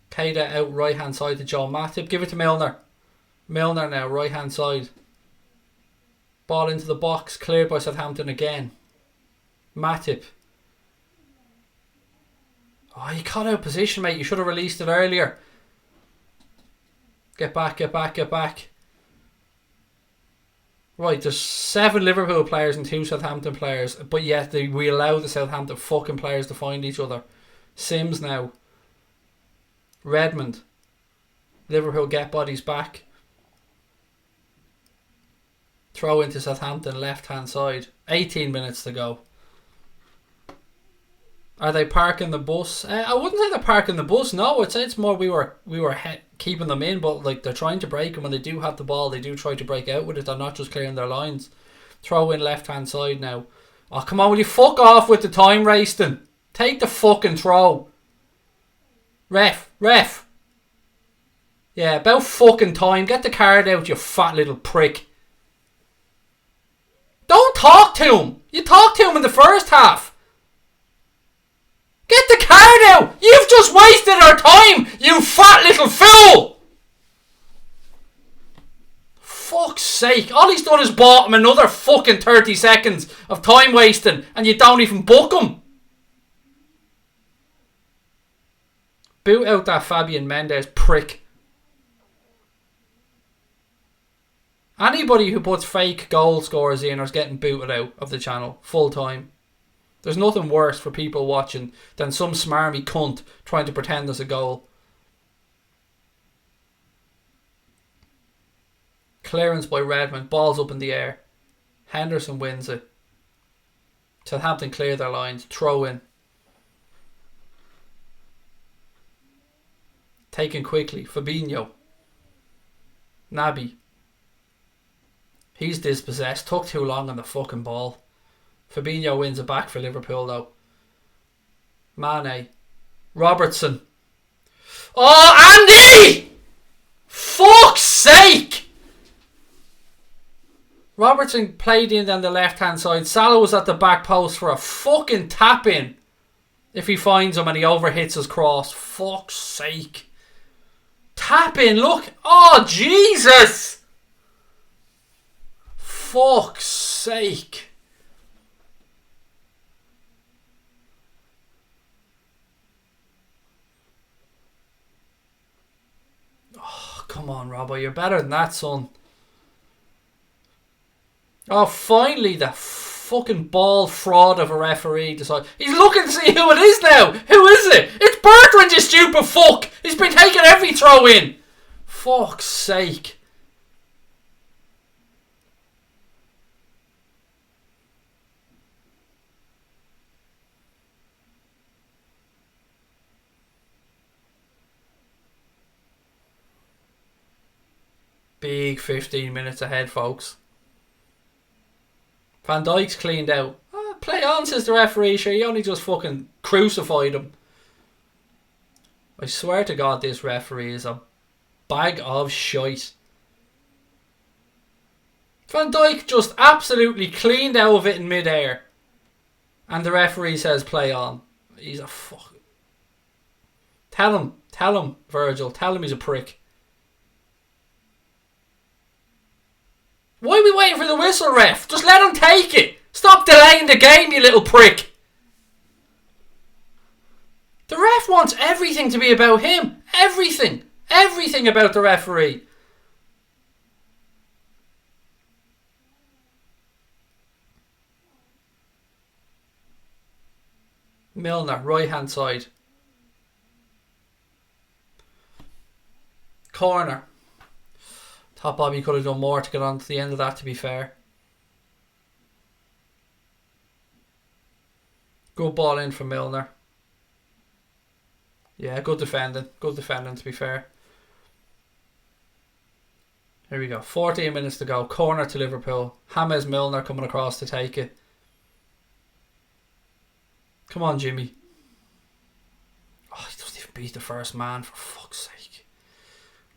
A: Keita out right hand side to Joe Matip. Give it to Milner. Milner now, right hand side. Ball into the box. Cleared by Southampton again. Matip. Oh, you caught out position, mate. You should have released it earlier. Get back, get back, get back. Right, there's 7 Liverpool players and 2 Southampton players, but yet we allow the Southampton fucking players to find each other. Sims now. Redmond. Liverpool get bodies back. Throw into Southampton left hand side. 18 minutes to go. Are they parking the bus? I wouldn't say they're parking the bus. No, I'd say it's more we were keeping them in, but like they're trying to break them. When they do have the ball, they do try to break out with it. They're not just clearing their lines. Throw in left hand side now. Oh, come on, will you fuck off with the time wasting? Take the fucking throw. Ref. Yeah, about fucking time. Get the card out, you fat little prick. Don't talk to him. You talked to him in the first half. Get the card out! You've just wasted our time, you fat little fool! Fuck's sake, all he's done is bought him another fucking 30 seconds of time wasting and you don't even book him. Boot out that Fabian Mendes prick. Anybody who puts fake goal scorers in is getting booted out of the channel full time. There's nothing worse for people watching than some smarmy cunt trying to pretend there's a goal. Clearance by Redmond. Ball's up in the air. Henderson wins it. Southampton clear their lines. Throw in. Taken quickly. Fabinho. Naby. He's dispossessed. Took too long on the fucking ball. Fabinho wins it back for Liverpool though. Mane. Robertson. Oh, Andy! Fuck's sake! Robertson played in on the left hand side. Salah was at the back post for a fucking tap in. If he finds him and he overhits his cross. Fuck's sake. Tap in, look. Oh, Jesus! Fuck's sake. Come on, Robbo, you're better than that, son. Oh, finally, the fucking ball fraud of a referee decides. He's looking to see who it is now. Who is it? It's Bertrand, you stupid fuck. He's been taking every throw in. Fuck's sake. Big 15 minutes ahead, folks. Van Dijk's cleaned out. Oh, play on, says the referee. Sure, he only just fucking crucified him. I swear to God, this referee is a bag of shite. Van Dijk just absolutely cleaned out of it in midair. And the referee says play on. He's a fuck. Tell him, Virgil. Tell him he's a prick. Why are we waiting for the whistle, ref? Just let him take it. Stop delaying the game, you little prick. The ref wants everything to be about him. Everything. Everything about the referee. Milner, right hand side. Corner. Thought Bobby could have done more to get on to the end of that, to be fair. Good ball in from Milner. Yeah, good defending. Good defending, to be fair. Here we go. 14 minutes to go. Corner to Liverpool. James Milner coming across to take it. Come on, Jimmy. Oh, he doesn't even beat the first man, for fuck's sake.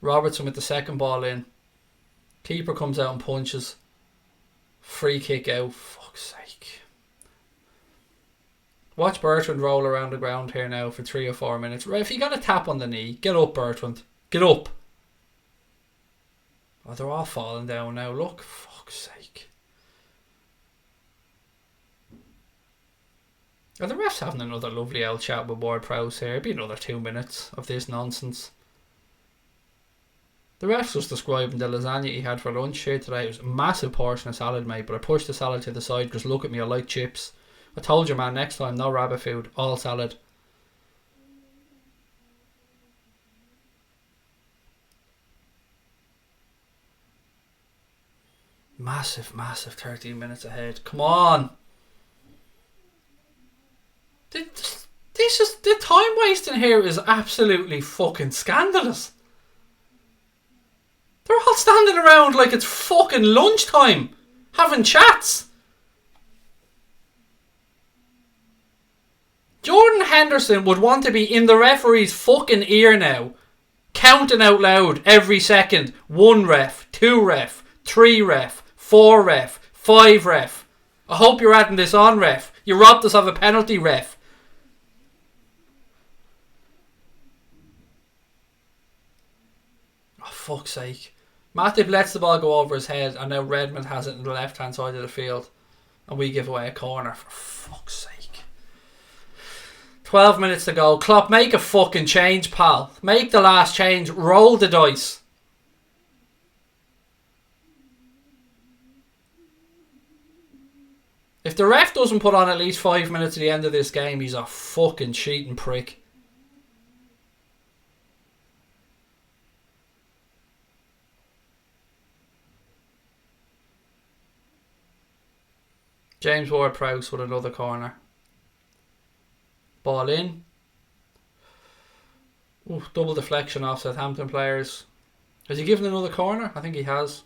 A: Robertson with the second ball in. Keeper comes out and punches. Free kick out. Fuck's sake. Watch Bertrand roll around the ground here now for 3 or 4 minutes. Right, if you got a tap on the knee, get up, Bertrand. Get up. Oh, they're all falling down now. Look, fuck's sake. Are the refs having another lovely old chat with Ward Prowse here? It'd be another 2 minutes of this nonsense. The refs was describing the lasagna he had for lunch here today. It was a massive portion of salad, mate, but I pushed the salad to the side because look at me, I like chips. I told you, man, next time, no rabbit food, all salad. Massive, massive 13 minutes ahead. Come on. The time wasting here is absolutely fucking scandalous. They're all standing around like it's fucking lunchtime, having chats. Jordan Henderson would want to be in the referee's fucking ear now, counting out loud every second. 1 ref, 2 ref, 3 ref, 4 ref, 5 ref. I hope you're adding this on, ref. You robbed us of a penalty, ref. Oh, fuck's sake. Matip lets the ball go over his head, and now Redmond has it in the left hand side of the field, and we give away a corner. For fuck's sake. 12 minutes to go. Klopp, make a fucking change, pal. Make the last change. Roll the dice. If the ref doesn't put on at least 5 minutes at the end of this game, he's a fucking cheating prick. James Ward-Prowse with another corner. Ball in. Ooh, double deflection off Southampton players. Has he given another corner? I think he has.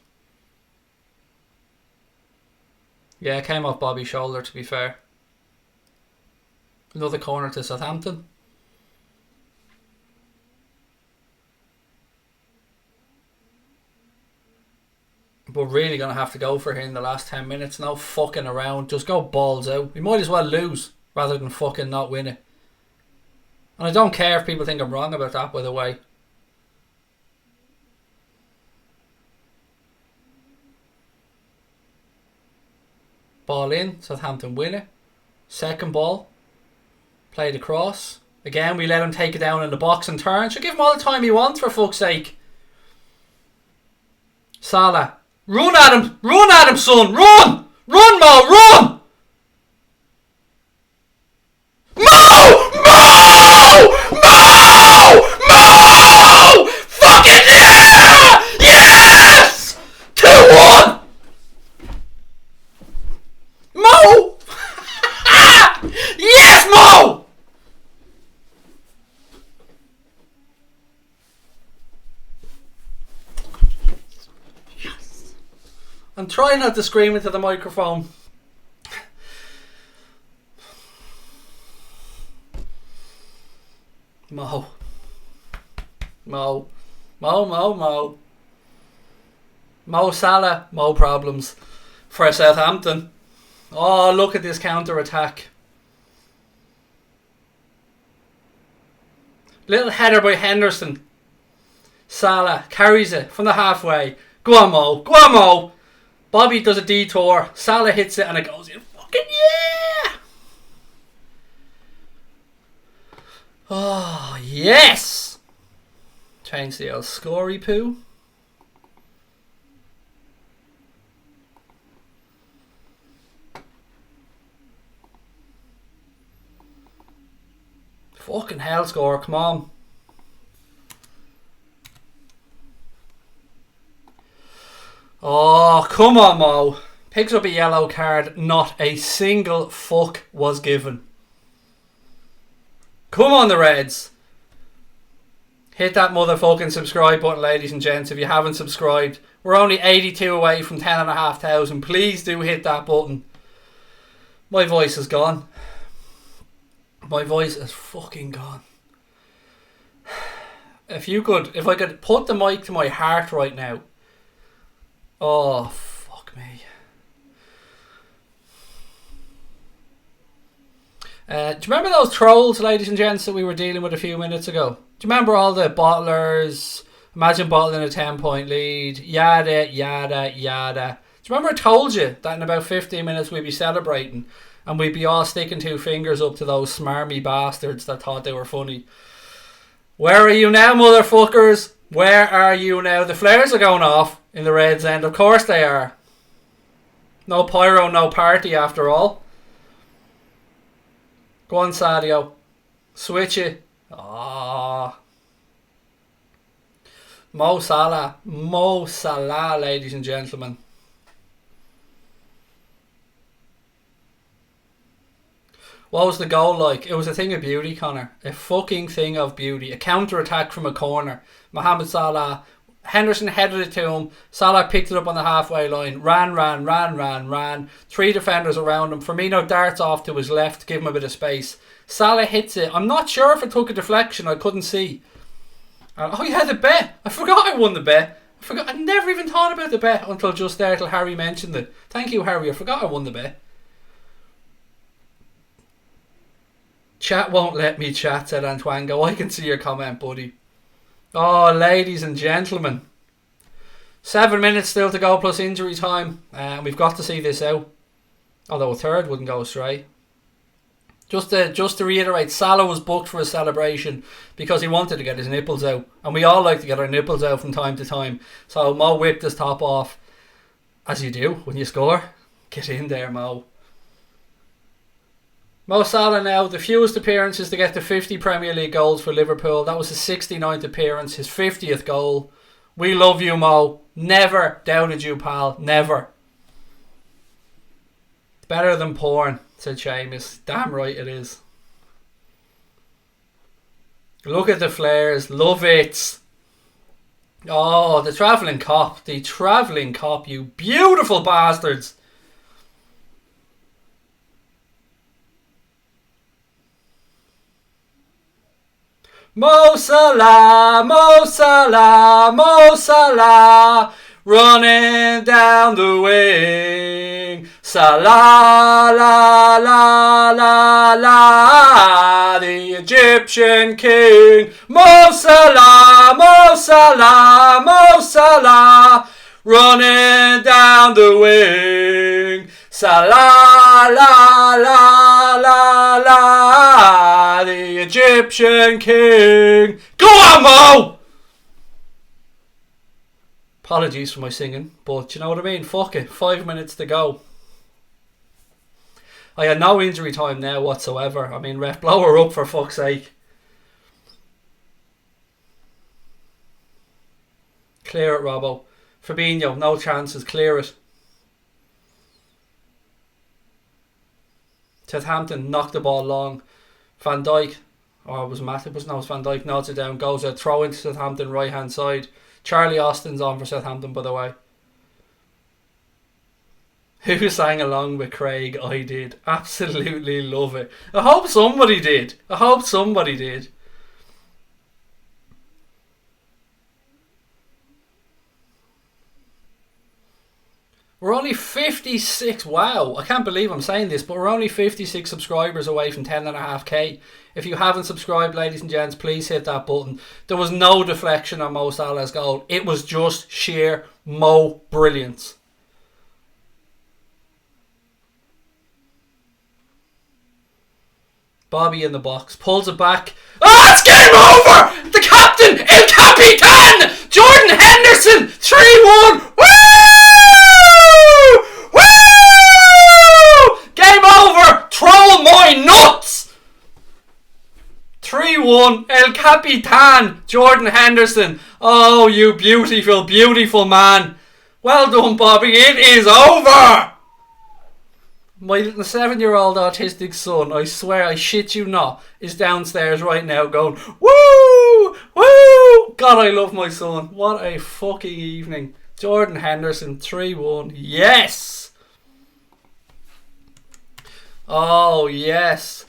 A: Yeah, it came off Bobby's shoulder, to be fair. Another corner to Southampton. We're really going to have to go for here in the last 10 minutes. No fucking around. Just go balls out. We might as well lose rather than fucking not win it. And I don't care if people think I'm wrong about that, by the way. Ball in. Southampton win it. Second ball. Played across. Again, we let him take it down in the box and turn. Should give him all the time he wants, for fuck's sake. Salah. Run at him! Run at him, son! Run! Run, Mo! Run! Mo! Mo! Mo! Mo! Fucking yeah! Yes! 2-1! Mo! Yes, Mo! I'm trying not to scream into the microphone. Mo. Mo. Mo, Mo, Mo. Mo Salah, Mo problems for Southampton. Oh, look at this counter-attack. Little header by Henderson. Salah carries it from the halfway. Go on, Mo. Go on, Mo. Bobby does a detour. Salah hits it and it goes in. Fucking yeah! Oh, yes! Change the old scorey poo. Fucking hell, score. Come on. Oh, come on, Mo. Picks up a yellow card. Not a single fuck was given. Come on, the Reds. Hit that motherfucking subscribe button, ladies and gents, if you haven't subscribed. We're only 82 away from 10,500. Please do hit that button. My voice is gone. My voice is fucking gone. If I could put the mic to my heart right now. Oh, fuck me. Do you remember those trolls, ladies and gents, that we were dealing with a few minutes ago? Do you remember all the bottlers? Imagine bottling a 10-point lead. Yada, yada, yada. Do you remember I told you that in about 15 minutes we'd be celebrating and we'd be all sticking 2 fingers up to those smarmy bastards that thought they were funny? Where are you now, motherfuckers? Where are you now? The flares are going off in the Reds end. Of course they are. No pyro, no party after all. Go on, Sadio. Switch it. Ah. Mo Salah. Mo Salah, ladies and gentlemen. What was the goal like? It was a thing of beauty, Connor. A fucking thing of beauty. A counter-attack from a corner. Mohamed Salah. Henderson headed it to him. Salah picked it up on the halfway line. Ran. 3 defenders around him. Firmino darts off to his left, give him a bit of space. Salah hits it. I'm not sure if it took a deflection. I couldn't see. Oh yeah, the bet. I forgot I won the bet. I never even thought about the bet until just there, till Harry mentioned it. Thank you, Harry. I forgot I won the bet. Chat won't let me chat, said Antoine. I can see your comment, buddy. Oh, ladies and gentlemen. 7 minutes still to go plus injury time. We've got to see this out. Although a third wouldn't go astray. Just to reiterate, Salah was booked for a celebration because he wanted to get his nipples out. And we all like to get our nipples out from time to time. So Mo whipped his top off. As you do when you score. Get in there, Mo. Mo Salah now, the fewest appearances to get to 50 Premier League goals for Liverpool. That was his 69th appearance, his 50th goal. We love you, Mo. Never doubted you, pal. Never. It's better than porn, said Seamus. Damn right it is. Look at the flares. Love it. Oh, the travelling cop. The travelling cop, you beautiful bastards. Mo Salah, Mo Salah, Mo Salah, running down the wing. Salah, la, la, la, la, the Egyptian king. Mo Salah, Mo Salah, Mo Salah, running down the wing. Salah, la, la, la, la, the Egyptian king. Go on, Mo! Apologies for my singing, but you know what I mean? Fuck it. 5 minutes to go. I had no injury time now whatsoever. I mean, ref, blow her up for fuck's sake. Clear it, Robbo. Fabinho, no chances. Clear it. Southampton knocked the ball long. Van Dijk, or was Matip? No, it was Van Dijk. Nods it down, goes out, throw into Southampton right hand side. Charlie Austin's on for Southampton, by the way. Who sang along with Craig? I did. Absolutely love it. I hope somebody did. I hope somebody did. We're only 56. Wow, I can't believe I'm saying this, but we're only 56 subscribers away from 10.5k. If you haven't subscribed, ladies and gents, please hit that button. There was no deflection on Mo Salah's goal. It was just sheer Mo brilliance. Bobby in the box, pulls it back. Oh, it's game over! The captain, El Capitan, Jordan Henderson, 3-1. Woo! Woo! Game over! Troll my nuts! 3-1 3-1. El Capitan, Jordan Henderson. Oh, you beautiful, beautiful man. Well done, Bobby. It is over. My 7-year-old autistic son, I swear, I shit you not, is downstairs right now going, woo! Woo! God, I love my son. What a fucking evening. Jordan Henderson, 3-1. Yes! Oh, yes.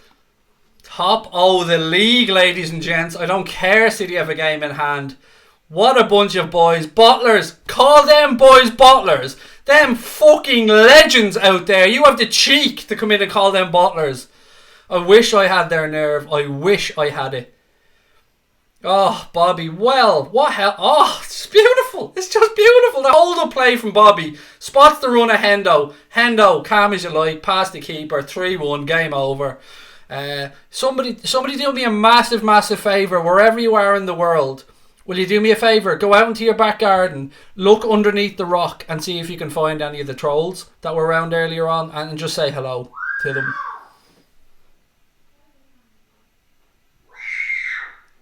A: Top of the league, ladies and gents. I don't care, City have a game in hand. What a bunch of boys. Bottlers. Call them boys bottlers. Them fucking legends out there. You have the cheek to come in and call them bottlers. I wish I had their nerve. I wish I had it. Oh, Bobby. Well, what hell? Oh, it's beautiful. It's just beautiful. The hold-up play from Bobby. Spots the run of Hendo. Hendo, calm as you like. Past the keeper. 3-1. Game over. Somebody do me a massive, massive favour. Wherever you are in the world. Will you do me a favour? Go out into your back garden, look underneath the rock and see if you can find any of the trolls that were around earlier on and just say hello to them.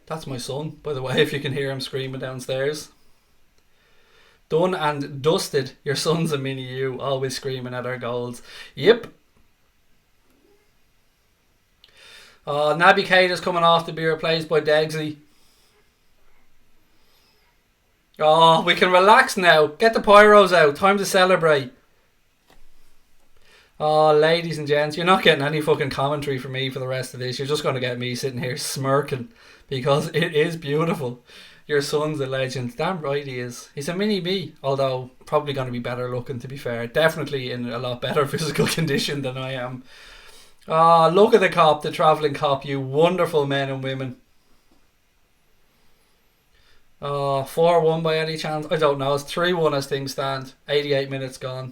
A: That's my son, by the way, if you can hear him screaming downstairs. Done and dusted. Your son's a mini you, always screaming at our goals. Yep. Naby Keita's coming off to be replaced by Degsley. Oh, we can relax now. Get the pyros out. Time to celebrate. Oh, ladies and gents, you're not getting any fucking commentary from me for the rest of this. You're just going to get me sitting here smirking because it is beautiful. Your son's a legend. Damn right he is. He's a mini me, although probably going to be better looking, to be fair. Definitely in a lot better physical condition than I am. Oh, look at the cop, the travelling cop, you wonderful men and women. Oh, 4-1 by any chance? I don't know. It's 3-1 as things stand. 88 minutes gone.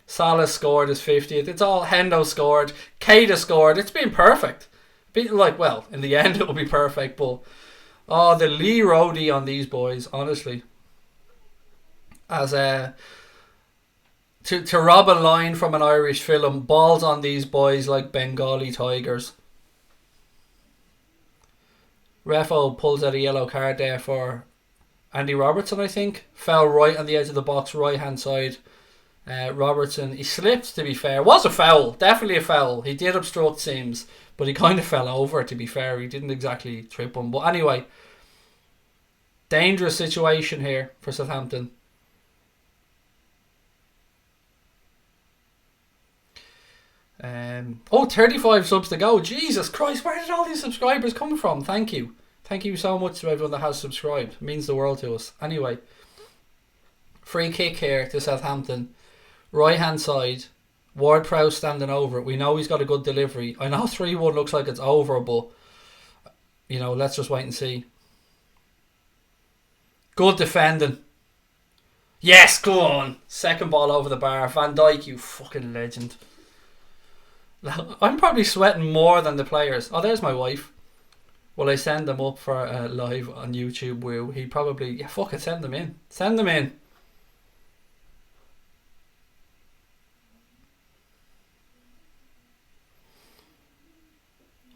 A: Salah scored his 50th. It's all Hendo scored. Keita scored. It's been perfect. Well, in the end it will be perfect, but oh, the Lee Roadie on these boys, honestly. As to rob a line from an Irish film, balls on these boys like Bengali tigers. Refo pulls out a yellow card there for Andy Robertson, I think. Fell right on the edge of the box, right hand side. Robertson, he slipped, to be fair. Was a foul, definitely a foul. He did obstruct Sims, but he kind of fell over, to be fair. He didn't exactly trip him. But anyway, dangerous situation here for Southampton. Oh, 35 subs to go. Jesus Christ, where did all these subscribers come from? Thank you. Thank you so much to everyone that has subscribed. It means the world to us. Anyway, free kick here to Southampton. Right hand side. Ward-Prowse standing over it. We know he's got a good delivery. I know 3-1 looks like it's over, but you know, let's just wait and see. Good defending. Yes, go on. Second ball over the bar. Van Dijk, you fucking legend. I'm probably sweating more than the players. Oh, there's my wife. Will I send them up for live on YouTube? Woo. He probably... Yeah, fuck it. Send them in. Send them in.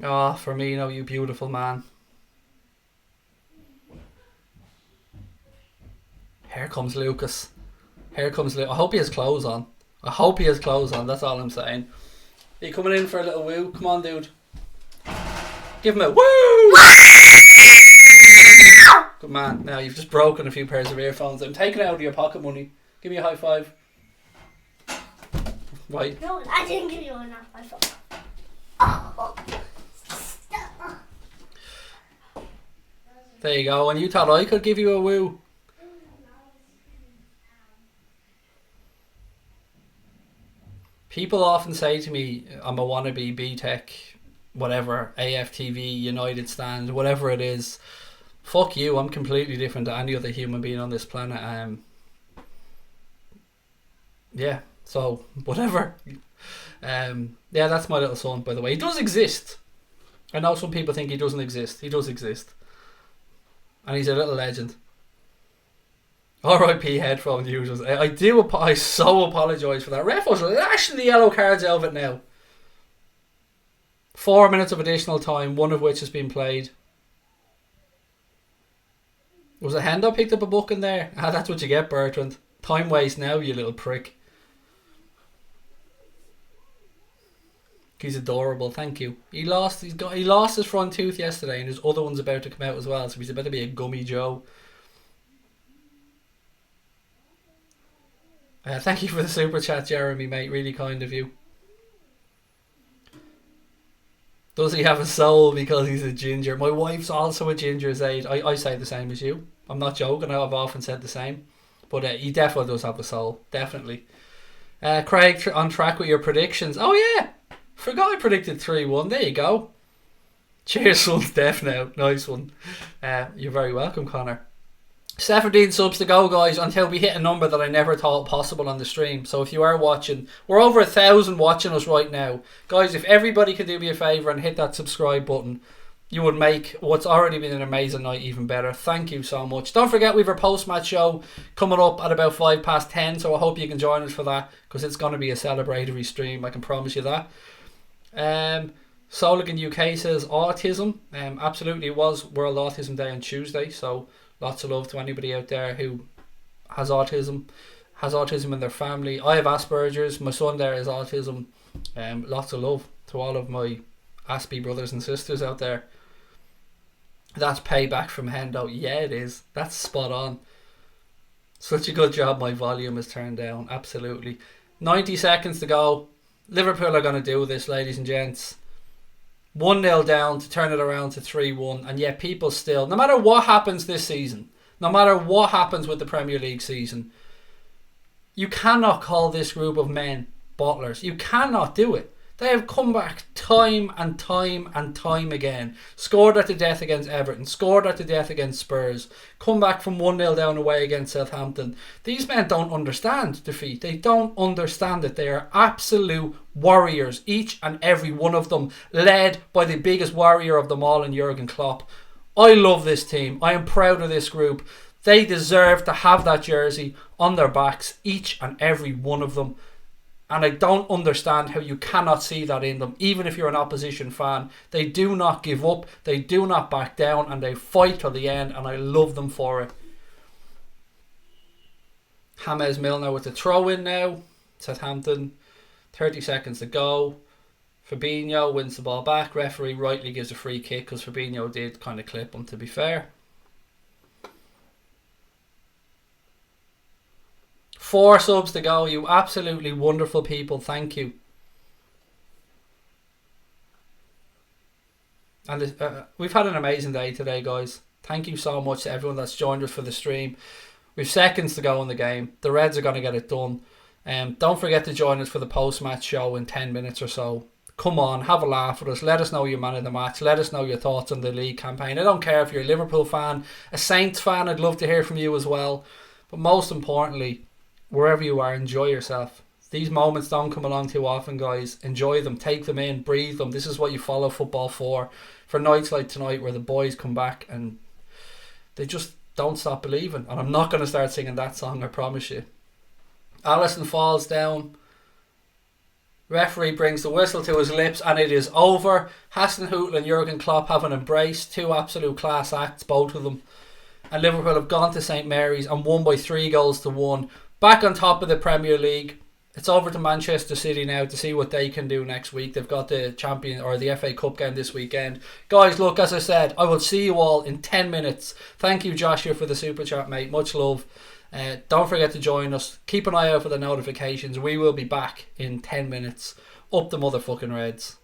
A: Oh, Firmino, you beautiful man. Here comes Lucas. Here comes Lucas. I hope he has clothes on. I hope he has clothes on. That's all I'm saying. Are you coming in for a little woo? Come on, dude. Give him a woo! Good man. Now, you've just broken a few pairs of earphones. I'm taking it out of your pocket money. Give me a high five. Right.
B: No, I didn't give you enough high five. Oh.
A: There you go. And you thought I could give you a woo. People often say to me, I'm a wannabe B-Tech, whatever, AFTV, United Stand, whatever it is. Fuck you, I'm completely different to any other human being on this planet. Yeah, so, whatever. Yeah, that's my little son, by the way. He does exist. I know some people think he doesn't exist. He does exist. And he's a little legend. R.I.P. headphone users. I so apologise for that. Ref was lashing the yellow cards out of it now. 4 minutes of additional time, one of which has been played. Was a hand I picked up a book in there? Ah, that's what you get, Bertrand. Time waste now, you little prick. He's adorable, thank you. He lost his front tooth yesterday, and his other one's about to come out as well, so he's about to be a gummy Joe. Thank you for the super chat, Jeremy, mate. Really kind of you. Does he have a soul because he's a ginger? My wife's also a ginger, Zaid. I say the same as you. I'm not joking. I've often said the same. But he definitely does have a soul. Definitely. Craig, on track with your predictions. Oh, yeah. Forgot I predicted 3-1. There you go. Cheers, son's deaf now. Nice one. You're very welcome, Connor. 17 subs to go, guys, until we hit a number that I never thought possible on the stream. So if you are watching, we're over 1,000 watching us right now. Guys, if everybody could do me a favour and hit that subscribe button, you would make what's already been an amazing night even better. Thank you so much. Don't forget we have our post-match show coming up at about 10:05, so I hope you can join us for that, because it's going to be a celebratory stream, I can promise you that. Soligan UK says autism. Absolutely, it was World Autism Day on Tuesday, so lots of love to anybody out there who has autism in their family. I have Asperger's. My son there has autism. Lots of love to all of my Aspie brothers and sisters out there. That's payback from Hendo. Yeah, it is. That's spot on. Such a good job my volume is turned down. Absolutely. 90 seconds to go. Liverpool are going to do this, ladies and gents. 1-0 down to turn it around to 3-1, and yet people still, no matter what happens this season, no matter what happens with the Premier League season, you cannot call this group of men bottlers. You cannot do it. They have come back time and time and time again. Scored at the death against Everton. Scored at the death against Spurs. Come back from 1-0 down away against Southampton. These men don't understand defeat. They don't understand it. They are absolute warriors. Each and every one of them. Led by the biggest warrior of them all in Jurgen Klopp. I love this team. I am proud of this group. They deserve to have that jersey on their backs. Each and every one of them. And I don't understand how you cannot see that in them, even if you're an opposition fan. They do not give up, they do not back down, and they fight till the end, and I love them for it. James Milner with the throw in now. Southampton, 30 seconds to go. Fabinho wins the ball back. Referee rightly gives a free kick because Fabinho did kind of clip him, to be fair. 4 subs to go, you absolutely wonderful people. Thank you. And we've had an amazing day today, guys. Thank you so much to everyone that's joined us for the stream. We've seconds to go in the game. The Reds are going to get it done. Don't forget to join us for the post-match show in 10 minutes or so. Come on, have a laugh with us. Let us know your man of the match. Let us know your thoughts on the league campaign. I don't care if you're a Liverpool fan, a Saints fan. I'd love to hear from you as well. But most importantly, wherever you are, enjoy yourself. These moments don't come along too often, guys. Enjoy them, take them in, breathe them. This is what you follow football for nights like tonight where the boys come back and they just don't stop believing. And I'm not going to start singing that song, I promise you. Alisson falls down. Referee brings the whistle to his lips and it is over. Hasenhüttl and Jurgen Klopp have an embrace. 2 absolute class acts, both of them. And Liverpool have gone to St Mary's and won by 3-1. Back on top of the Premier League. It's over to Manchester City now to see what they can do next week. They've got the champion or the FA Cup game this weekend. Guys, look, as I said, I will see you all in 10 minutes. Thank you, Joshua, for the super chat, mate. Much love. Don't forget to join us. Keep an eye out for the notifications. We will be back in 10 minutes. Up the motherfucking Reds.